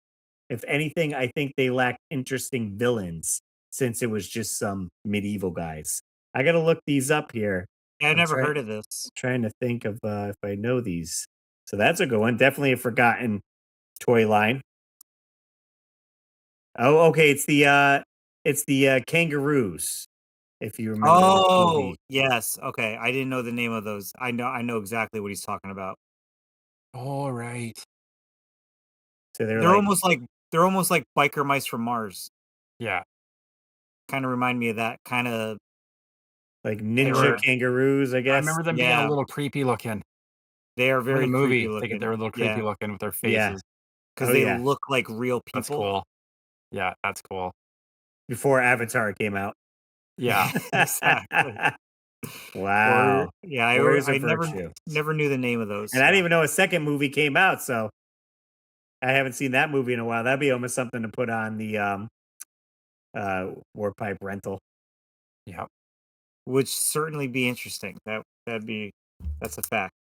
If anything, I think they lacked interesting villains since it was just some medieval guys. I got to look these up here. Yeah, I I'm never heard of this. trying to think of if I know these. So that's a good one. Definitely a forgotten toy line. Oh, okay. It's the kangaroos. If you remember this Oh, movie. yes. Okay. I didn't know the name of those. I know exactly what he's talking about. All right. So they're They're like almost like biker mice from Mars. Yeah. Kind of remind me of that kind of. like They ninja were kangaroos, I I guess. remember them being a Yeah. little creepy looking. They are In the very creepy movie, looking. they were a little creepy looking with their Yeah. faces. because Oh, they yeah. look like real That's people. cool. Yeah, that's cool. Before Avatar came out. Yeah. Exactly. Wow. Yeah, Warriors I of Virtue. never knew the name of those. And I Yeah. didn't even know a second movie came out, so I haven't seen that movie in a while. That'd be almost something to put on the Warpipe rental. Yeah. Would certainly be interesting. That's a fact.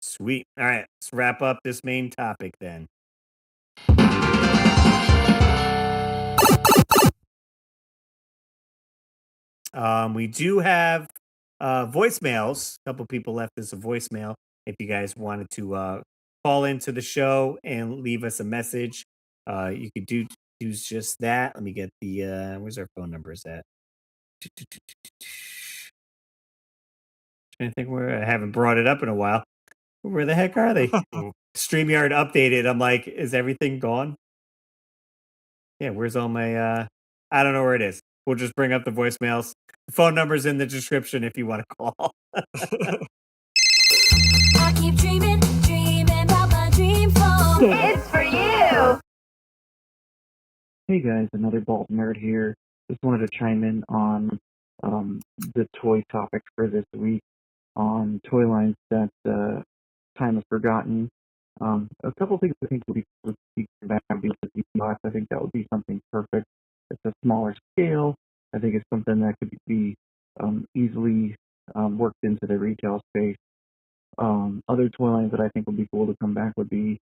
Sweet. All right, let's wrap up this main topic then. We do have voicemails. A couple people left us a voicemail. If you guys wanted to call into the show and leave us a message, you could do just that. Let me get the where's our phone numbers at? Trying to think where I haven't brought it up in a while. Where the heck are they? StreamYard updated. I'm like, is everything gone? Yeah, where's all my I don't know where it is. We'll just bring up the voicemails. The phone number's in the description if you want to call. I keep dreaming about my dream phone. It's for you. Hey guys, another Bald Nerd here. Just wanted to chime in on the toy topic for this week on toy lines that time is forgotten. A couple things I think would be back would be the D-Box. I think that would be something perfect. It's a smaller scale. I think it's something that could be easily worked into the retail space. Other toy lines that I think would be cool to come back would be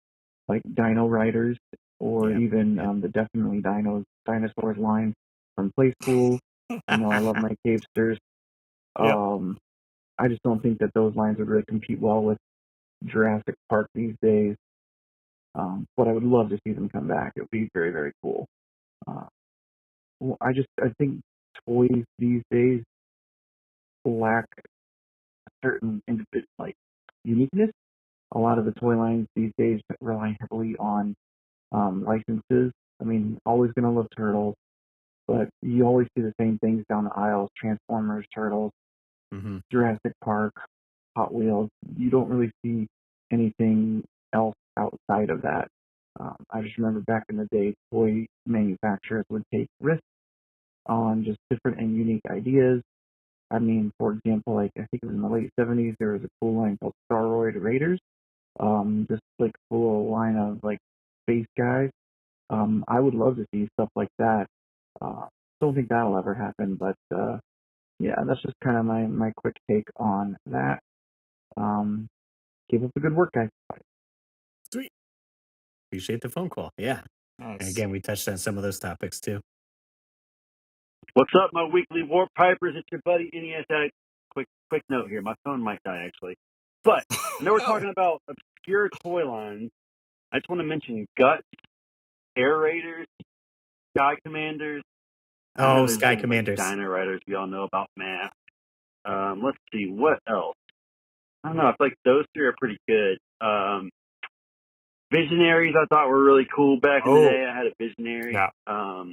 like Dino Riders or even the Definitely Dinosaurs line from Play School. I love my Cavesters. I just don't think that those lines would really compete well with Jurassic Park these days. But I would love to see them come back. It would be very, very cool. I think toys these days lack a certain uniqueness. A lot of the toy lines these days rely heavily on licenses. I mean, always gonna love Turtles, but you always see the same things down the aisles: Transformers, Turtles, Jurassic Park, Hot Wheels. You don't really see anything else outside of that. I just remember back in the day, toy manufacturers would take risks on just different and unique ideas. I mean, for example, like I think it was in the late 70s, there was a cool line called Staroid Raiders. Just like a cool line of like space guys. I would love to see stuff like that. Don't think that'll ever happen, but yeah, that's just kind of my quick take on that. Keep up the good work, guys. Sweet. Appreciate the phone call. Yeah. Nice. And again, we touched on some of those topics too. What's up, my weekly Warp Pipers? It's your buddy NES Addict. Quick note here. My phone might die, actually. But I know we're talking about obscure toy lines. I just want to mention Guts, Air Raiders, Sky Commanders. Oh, Sky Commanders. Like Dino Riders, we all know about Math. Let's see, what else? I don't know. I feel like those three are pretty good. Visionaries I thought were really cool back in the day. I had a Visionary. Yeah.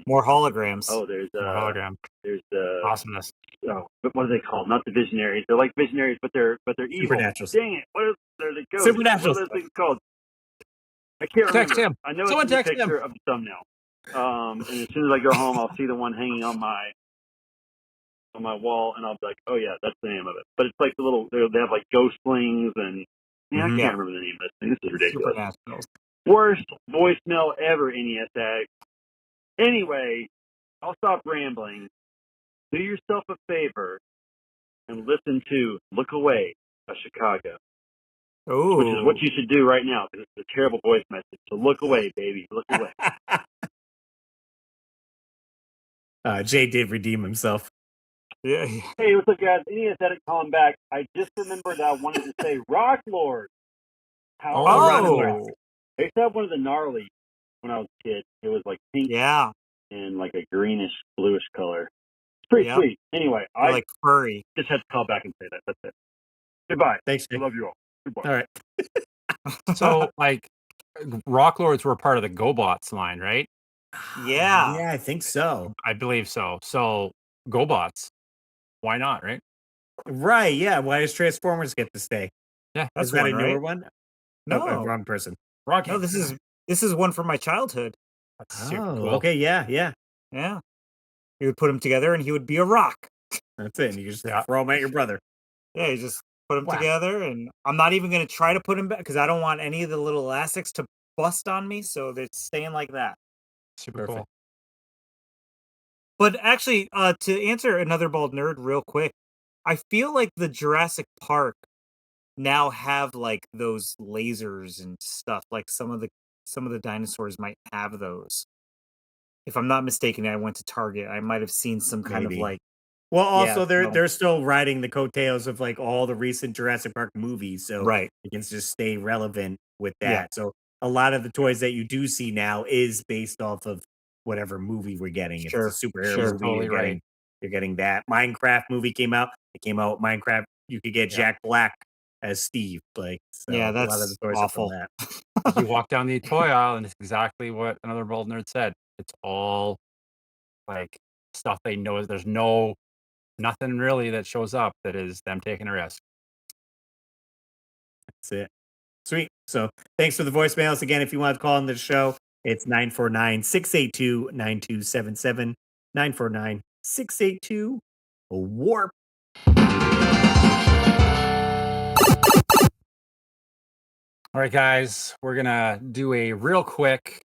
More holograms. Oh, there's hologram. There's awesomeness. Oh, what are they called? Not the Visionaries. They're like Visionaries, but they're evil. Supernaturals. Dang it! What are the ghosts? Supernaturals. What are those things called? I can't remember. Text him. I know Someone it's in the text him. picture of the thumbnail. And as soon as I go home, I'll see the one hanging on my wall, and I'll be like, "Oh yeah, that's the name of it." But it's like the little they have like ghostlings, and I can't remember the name of this thing. This is ridiculous. Worst voicemail ever, NES Addict. Anyway, I'll stop rambling. Do yourself a favor and listen to "Look Away" by Chicago. Ooh. Which is what you should do right now, because it's a terrible voice message. So look away, baby. Look away. Jay did redeem himself. Yeah. Hey, what's up, guys? NES Addict calling back. I just remembered that I wanted to say Rock Lord. Rock Lord. I used to have one of the gnarly when I was a kid. It was like pink Yeah. and like a greenish, bluish color. It's pretty Yep. sweet. Anyway, They're I like furry. just had to call back and say that. That's it. Goodbye. Thanks, I Jake. love you all. Goodbye. All right. So, like, Rock Lords were part of the GoBots line, right? Yeah. Yeah, I think so. I believe so. So, GoBots. Why not, right? Right, yeah. Why does Transformers get to stay? Yeah. That's Is that one, a newer right? one? No. Oh, wrong person. Rock No, this is one from my childhood. That's super Oh, cool. okay, yeah. Yeah. You would put them together and he would be a rock. That's it. And you just Yeah. throw them at your brother. Yeah, you just put them Wow. together, and I'm not even gonna try to put them back because I don't want any of the little elastics to bust on me, so they're staying like that. Super Perfect. cool. But actually, to answer another bald nerd real quick, I feel like the Jurassic Park now have like those lasers and stuff. Like some of the dinosaurs might have those. If I'm not mistaken, I went to Target. I might have seen some kind of Maybe. like Well, yeah, also so they're still riding the coattails of like all the recent Jurassic Park movies, so right. it can just stay relevant with Yeah. that. So a lot of the toys that you do see now is based off of whatever movie we're getting. If Sure. it's a superhero He's movie, totally right. you're getting that. Minecraft movie came out. It came out with Minecraft. You could get Yeah. Jack Black as Steve. Like so Yeah, a lot of the that's toys are from awful. that. Like, you walk down the toy aisle, and it's exactly what another bald nerd said. It's all like stuff they know. There's nothing really that shows up that is them taking a risk. That's it. Sweet. So thanks for the voicemails. Again, if you want to call into the show, it's 949-682-9277. 949-682-WARP. All right, guys, we're gonna do a real quick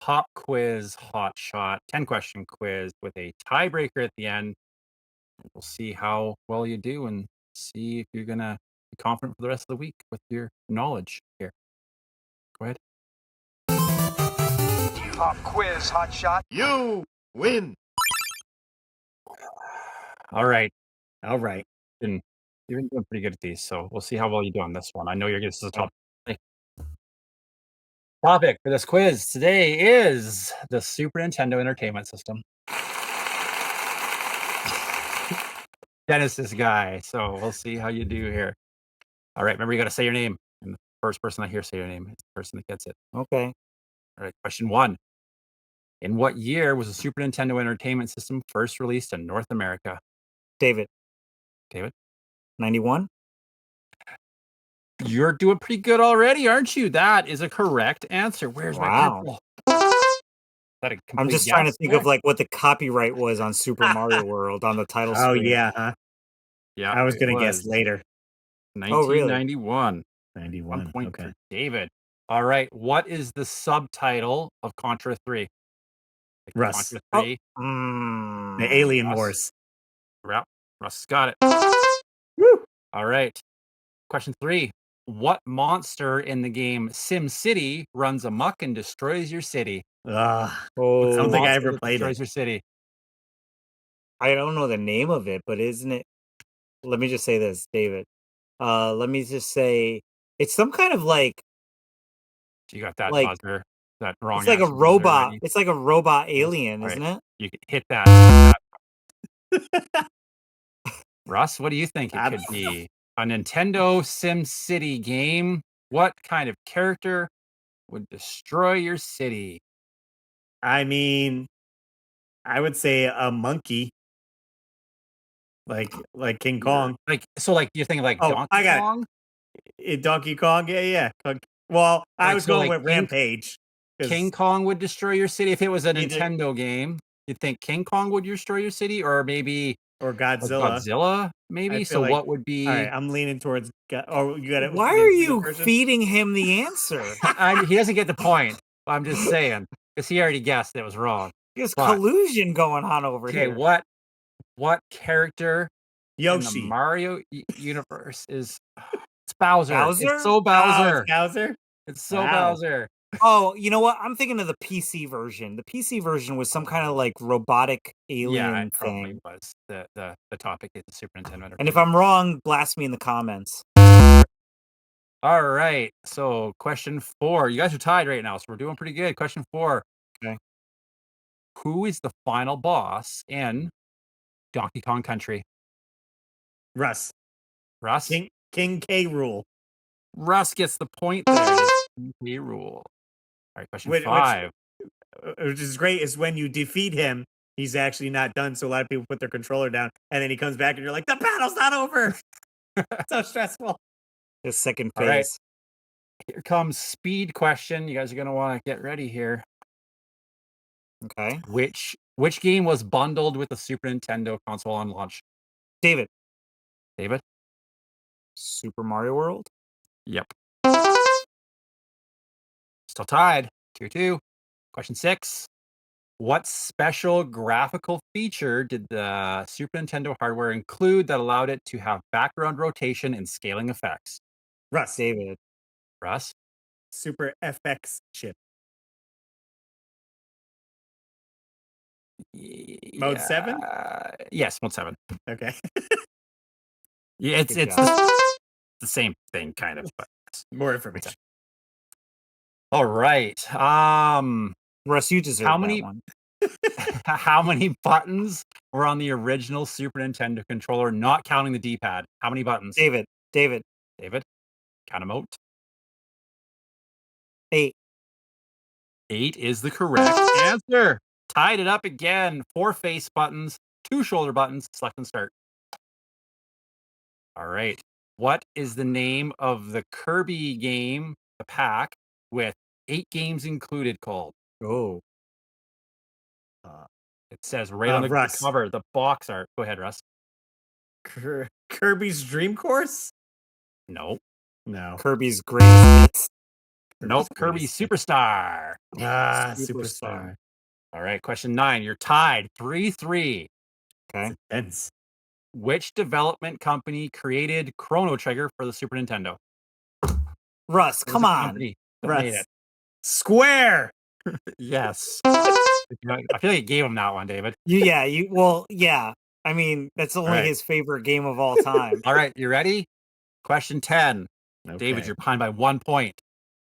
pop quiz hot shot 10-question quiz with a tiebreaker at the end. We'll see how well you do and see if you're gonna be confident for the rest of the week with your knowledge here. Go ahead. Pop quiz hot shot. You win. All right. All right. You've been doing pretty good at these, so we'll see how well you do on this one. I know this is a top topic for this quiz today is the Super Nintendo Entertainment System. Dennis, this guy, so we'll see how you do here. All right, remember you got to say your name, and the first person I hear say your name is the person that gets it. Okay. All right, question 1. In what year was the Super Nintendo Entertainment System first released in North America? David. 91? You're doing pretty good already, aren't you? That is a correct answer. Where's my Wow. pencil? Is that a I'm complete just trying to guess? think of like what the copyright was on Super Mario World on the title Oh, screen. yeah, huh? Yeah, I was it going to guess was later. 1991. 91. 1 point Okay. for David. All right, what is the subtitle of Contra 3? Like Russ. Contra Oh, 3. The Alien Russ. Wars. Yep, Russ got it. Woo! All right. Question 3. What monster in the game Sim City runs amok and destroys your city? I What's the don't think I monster ever that played destroys it. your city? I don't know the name of it, but isn't it? Let me just say this, David. Let me just say it's some kind of like You got that like buzzer, that wrong it's like a answer buzzer robot. ready. It's like a robot Yes. alien, All right, isn't it? you can hit that. Russ, what do you think it I could don't be? A Nintendo Sim City game? What kind of character would destroy your city? I mean, I would say a monkey, like King Kong. Like you're thinking like Oh, Donkey I got Kong? it. Donkey Kong. Yeah. Well, I Like, was so going like with Rampage. King Kong would destroy your city if it was a Either- Nintendo game. You'd think King Kong would destroy your city, or maybe or Godzilla. Godzilla, I maybe. feel So like, what would be? all right, I'm leaning towards. Oh, you got it. Why are you feeding him the answer? He doesn't get the point. I'm just saying because he already guessed it was wrong. There's But- collusion going on over Okay, here. what character in the Yoshi. Mario universe is? It's Bowser. Bowser? It's so Bowser. it's Bowser. It's so Wow. Bowser. Oh, you know what? I'm thinking of the PC version. The PC version was some kind of like robotic alien Yeah, it probably thing. was. The topic is the Super Nintendo. And if I'm wrong, blast me in the comments. All right. So question 4. You guys are tied right now, so we're doing pretty good. Question 4. Okay. Who is the final boss in Donkey Kong Country? Russ. Russ? King K. Rule. Russ gets the point there. It is King K. Rule. All right, question 5. Which is great is when you defeat him, he's actually not done. So a lot of people put their controller down, and then he comes back, and you're like, the battle's not over. So stressful. The second All right. phase. Here comes speed question. You guys are gonna want to get ready here. Okay. Which game was bundled with the Super Nintendo console on launch? David. David? Super Mario World? Yep. Still tied. 2-2. Question 6. What special graphical feature did the Super Nintendo hardware include that allowed it to have background rotation and scaling effects? Russ. David. Russ? Super FX chip. Mode 7? Yes, mode 7. Okay. Yeah, it's Good job. the same thing, kind of, but More information. All right. Russ, you deserve how that many one. how many buttons were on the original Super Nintendo controller, not counting the D-pad? How many buttons? David. David? Count them out. 8. 8 is the correct answer. Tied it up again. 4 face buttons, 2 shoulder buttons. Select and start. All right. What is the name of the Kirby game, the pack, with 8 games included called? Oh. It says right on the Russ. cover, the box art. Go ahead, Russ. Kirby's Dream Course? No. No. Kirby's Greatest Hits? Nope. Kirby Superstar. Superstar. All right. Question 9. You're tied. 3-3. Okay. Intense. Which development company created Chrono Trigger for the Super Nintendo? Russ, come on. Russ. Square. Yes. I feel like you gave him that one, David. Yeah. I mean, that's only his favorite game of all time. All right. You ready? Question 10. Okay. David, you're behind by 1 point.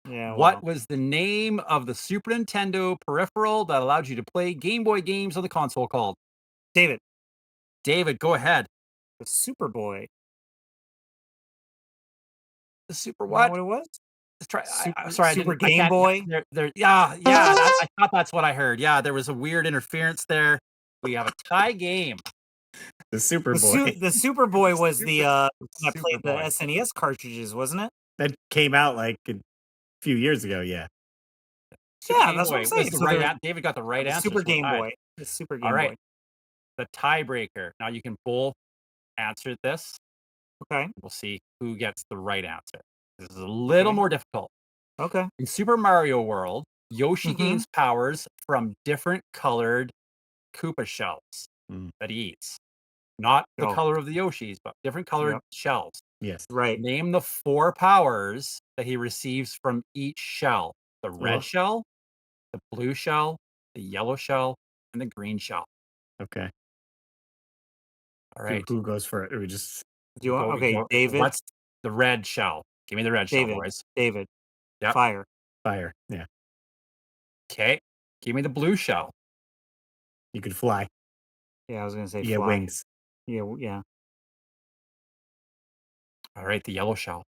Yeah. What was the name of the Super Nintendo peripheral that allowed you to play Game Boy games on the console called? David. David, go ahead. The Super Boy. The Super Is what? that what it was? Let's try. Super Game Boy? I thought that's what I heard. Yeah, there was a weird interference there. We have a tie game. The Super Boy. The Super Boy was I played the SNES cartridges, wasn't it? That came out like a few years ago, yeah. Yeah, that's what I'm saying. David got the right answer. Super Game Boy. The Super Game All right. Boy. The tiebreaker. Now you can both answer this. Okay. We'll see who gets the right answer. This is a little more difficult. Okay. In Super Mario World, Yoshi gains powers from different colored Koopa shells that he eats. Not the color of the Yoshis, but different colored shells. Yes. Right. Name the 4 powers that he receives from each shell. The red shell, the blue shell, the yellow shell, and the green shell. Okay. All right. Who goes for it? Or we just David. What's the red shell? Give me the red shell, boys. David. Yep. Fire. Yeah. Okay. Give me the blue shell. You could fly. Yeah, I was gonna say fly. Yeah, wings. Yeah. All right, the yellow shell.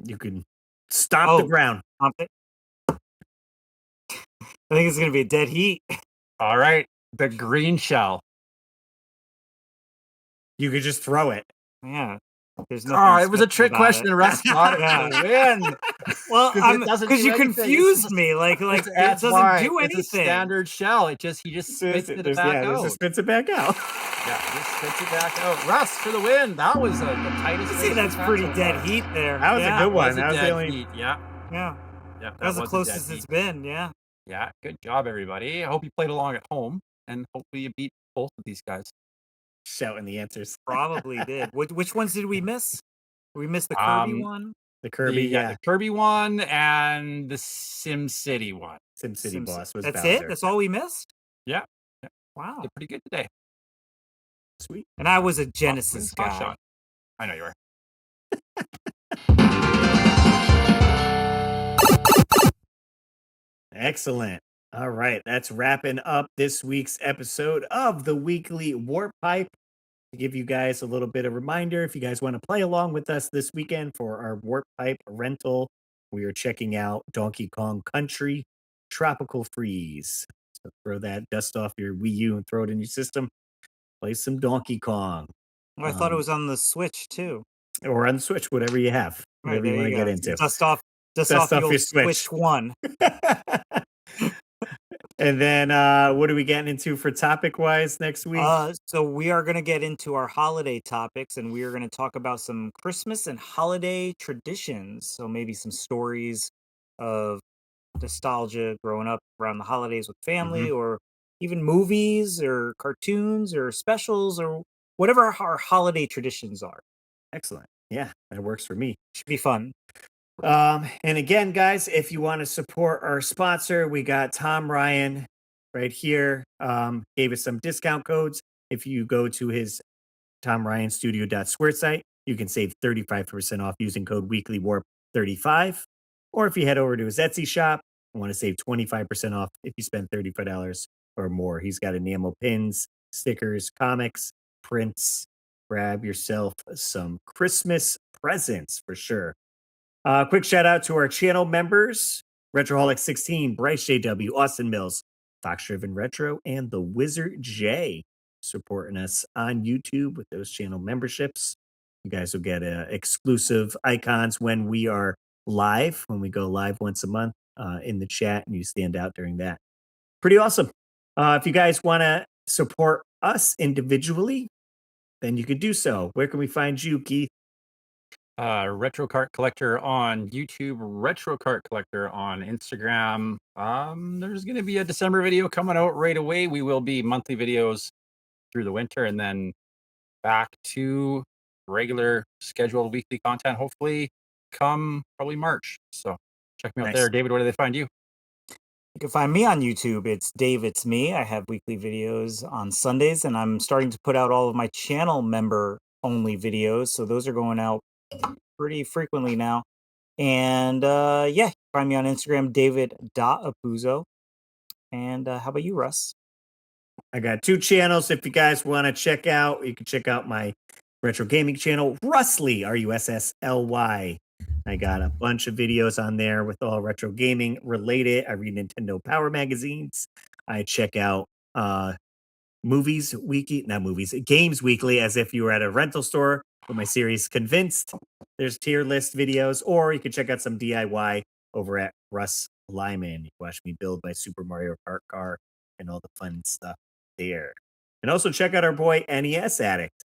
You can stomp the ground. Stomp it. I think it's gonna be a dead heat. All right, the green shell. You could just throw it. Yeah. There's nothing. It was a trick question. Russ got it to win. Well, because you confused me. Like it doesn't do anything. It's a standard shell. He just spits it back out. Just spits it back out. Yeah, just spits it back out. Russ for the win. That was the tightest. See, that's pretty dead heat there. That was a good one. That was the only. Heat. Yeah. That was the closest it's been. Yeah. Yeah. Good job, everybody. I hope you played along at home, and hopefully you beat both of these guys. Shouting the answers. Probably did. Which ones did we miss? We missed the Kirby one. The Kirby, the Kirby one and the Sim City one. Sim City boss was. That's Bowser. it. That's all we missed. Yeah. Wow. Did pretty good today. Sweet. And I was a Genesis guy. I know you were. Excellent. All right, that's wrapping up this week's episode of the Weekly Warp Pipe. To give you guys a little bit of reminder, if you guys want to play along with us this weekend for our Warp Pipe rental, we are checking out Donkey Kong Country Tropical Freeze. So throw that dust off your Wii U and throw it in your system. Play some Donkey Kong. Well, I thought it was on the Switch too. Or on the Switch, whatever you have, Right, whatever you there want to you get go. into. Dust off the old your Switch 1. And then what are we getting into for topic wise next week? So we are going to get into our holiday topics, and we are going to talk about some Christmas and holiday traditions. So maybe some stories of nostalgia growing up around the holidays with family, or even movies or cartoons or specials or whatever our holiday traditions are. Excellent. Yeah, that works for me. Should be fun. And again, guys, if you want to support our sponsor, we got Tom Ryan right here. Gave us some discount codes. If you go to his TomRyanStudio.square site, you can save 35% off using code WeeklyWarp35. Or if you head over to his Etsy shop, I want to save 25% off if you spend $35 or more. He's got enamel pins, stickers, comics, prints. Grab yourself some Christmas presents for sure. Quick shout out to our channel members, Retroholic16, Bryce JW, Austin Mills, Fox Driven Retro, and the Wizard J supporting us on YouTube with those channel memberships. You guys will get exclusive icons when we are live, when we go live once a month in the chat, and you stand out during that. Pretty awesome. If you guys want to support us individually, then you can do so. Where can we find you, Keith? Retro Cart Collector on YouTube, Retro Cart Collector on Instagram. There's going to be a December video coming out right away. We will be monthly videos through the winter, and then back to regular scheduled weekly content, hopefully come probably March. So check me out there. David, where do they find you? You can find me on YouTube. It's Dave, It's Me. I have weekly videos on Sundays, and I'm starting to put out all of my channel member only videos. So those are going out pretty frequently now. And yeah, find me on Instagram, David.Apuzzo. And how about you, Russ? I got 2 channels. If you guys want to check out, you can check out my retro gaming channel, Russly, Russly. I got a bunch of videos on there with all retro gaming related. I read Nintendo Power magazines. I check out Games Weekly, as if you were at a rental store with my series Convinced. There's tier list videos, or you can check out some DIY over at Russ Lyman. You can watch me build my Super Mario Kart car and all the fun stuff there. And also check out our boy NES Addict.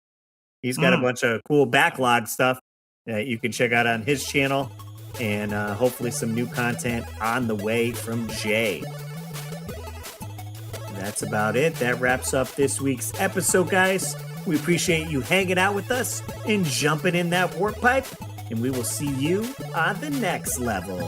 He's got a bunch of cool backlog stuff that you can check out on his channel, and hopefully some new content on the way from Jay. And that's about it. That wraps up this week's episode, guys. We appreciate you hanging out with us and jumping in that warp pipe, and we will see you on the next level.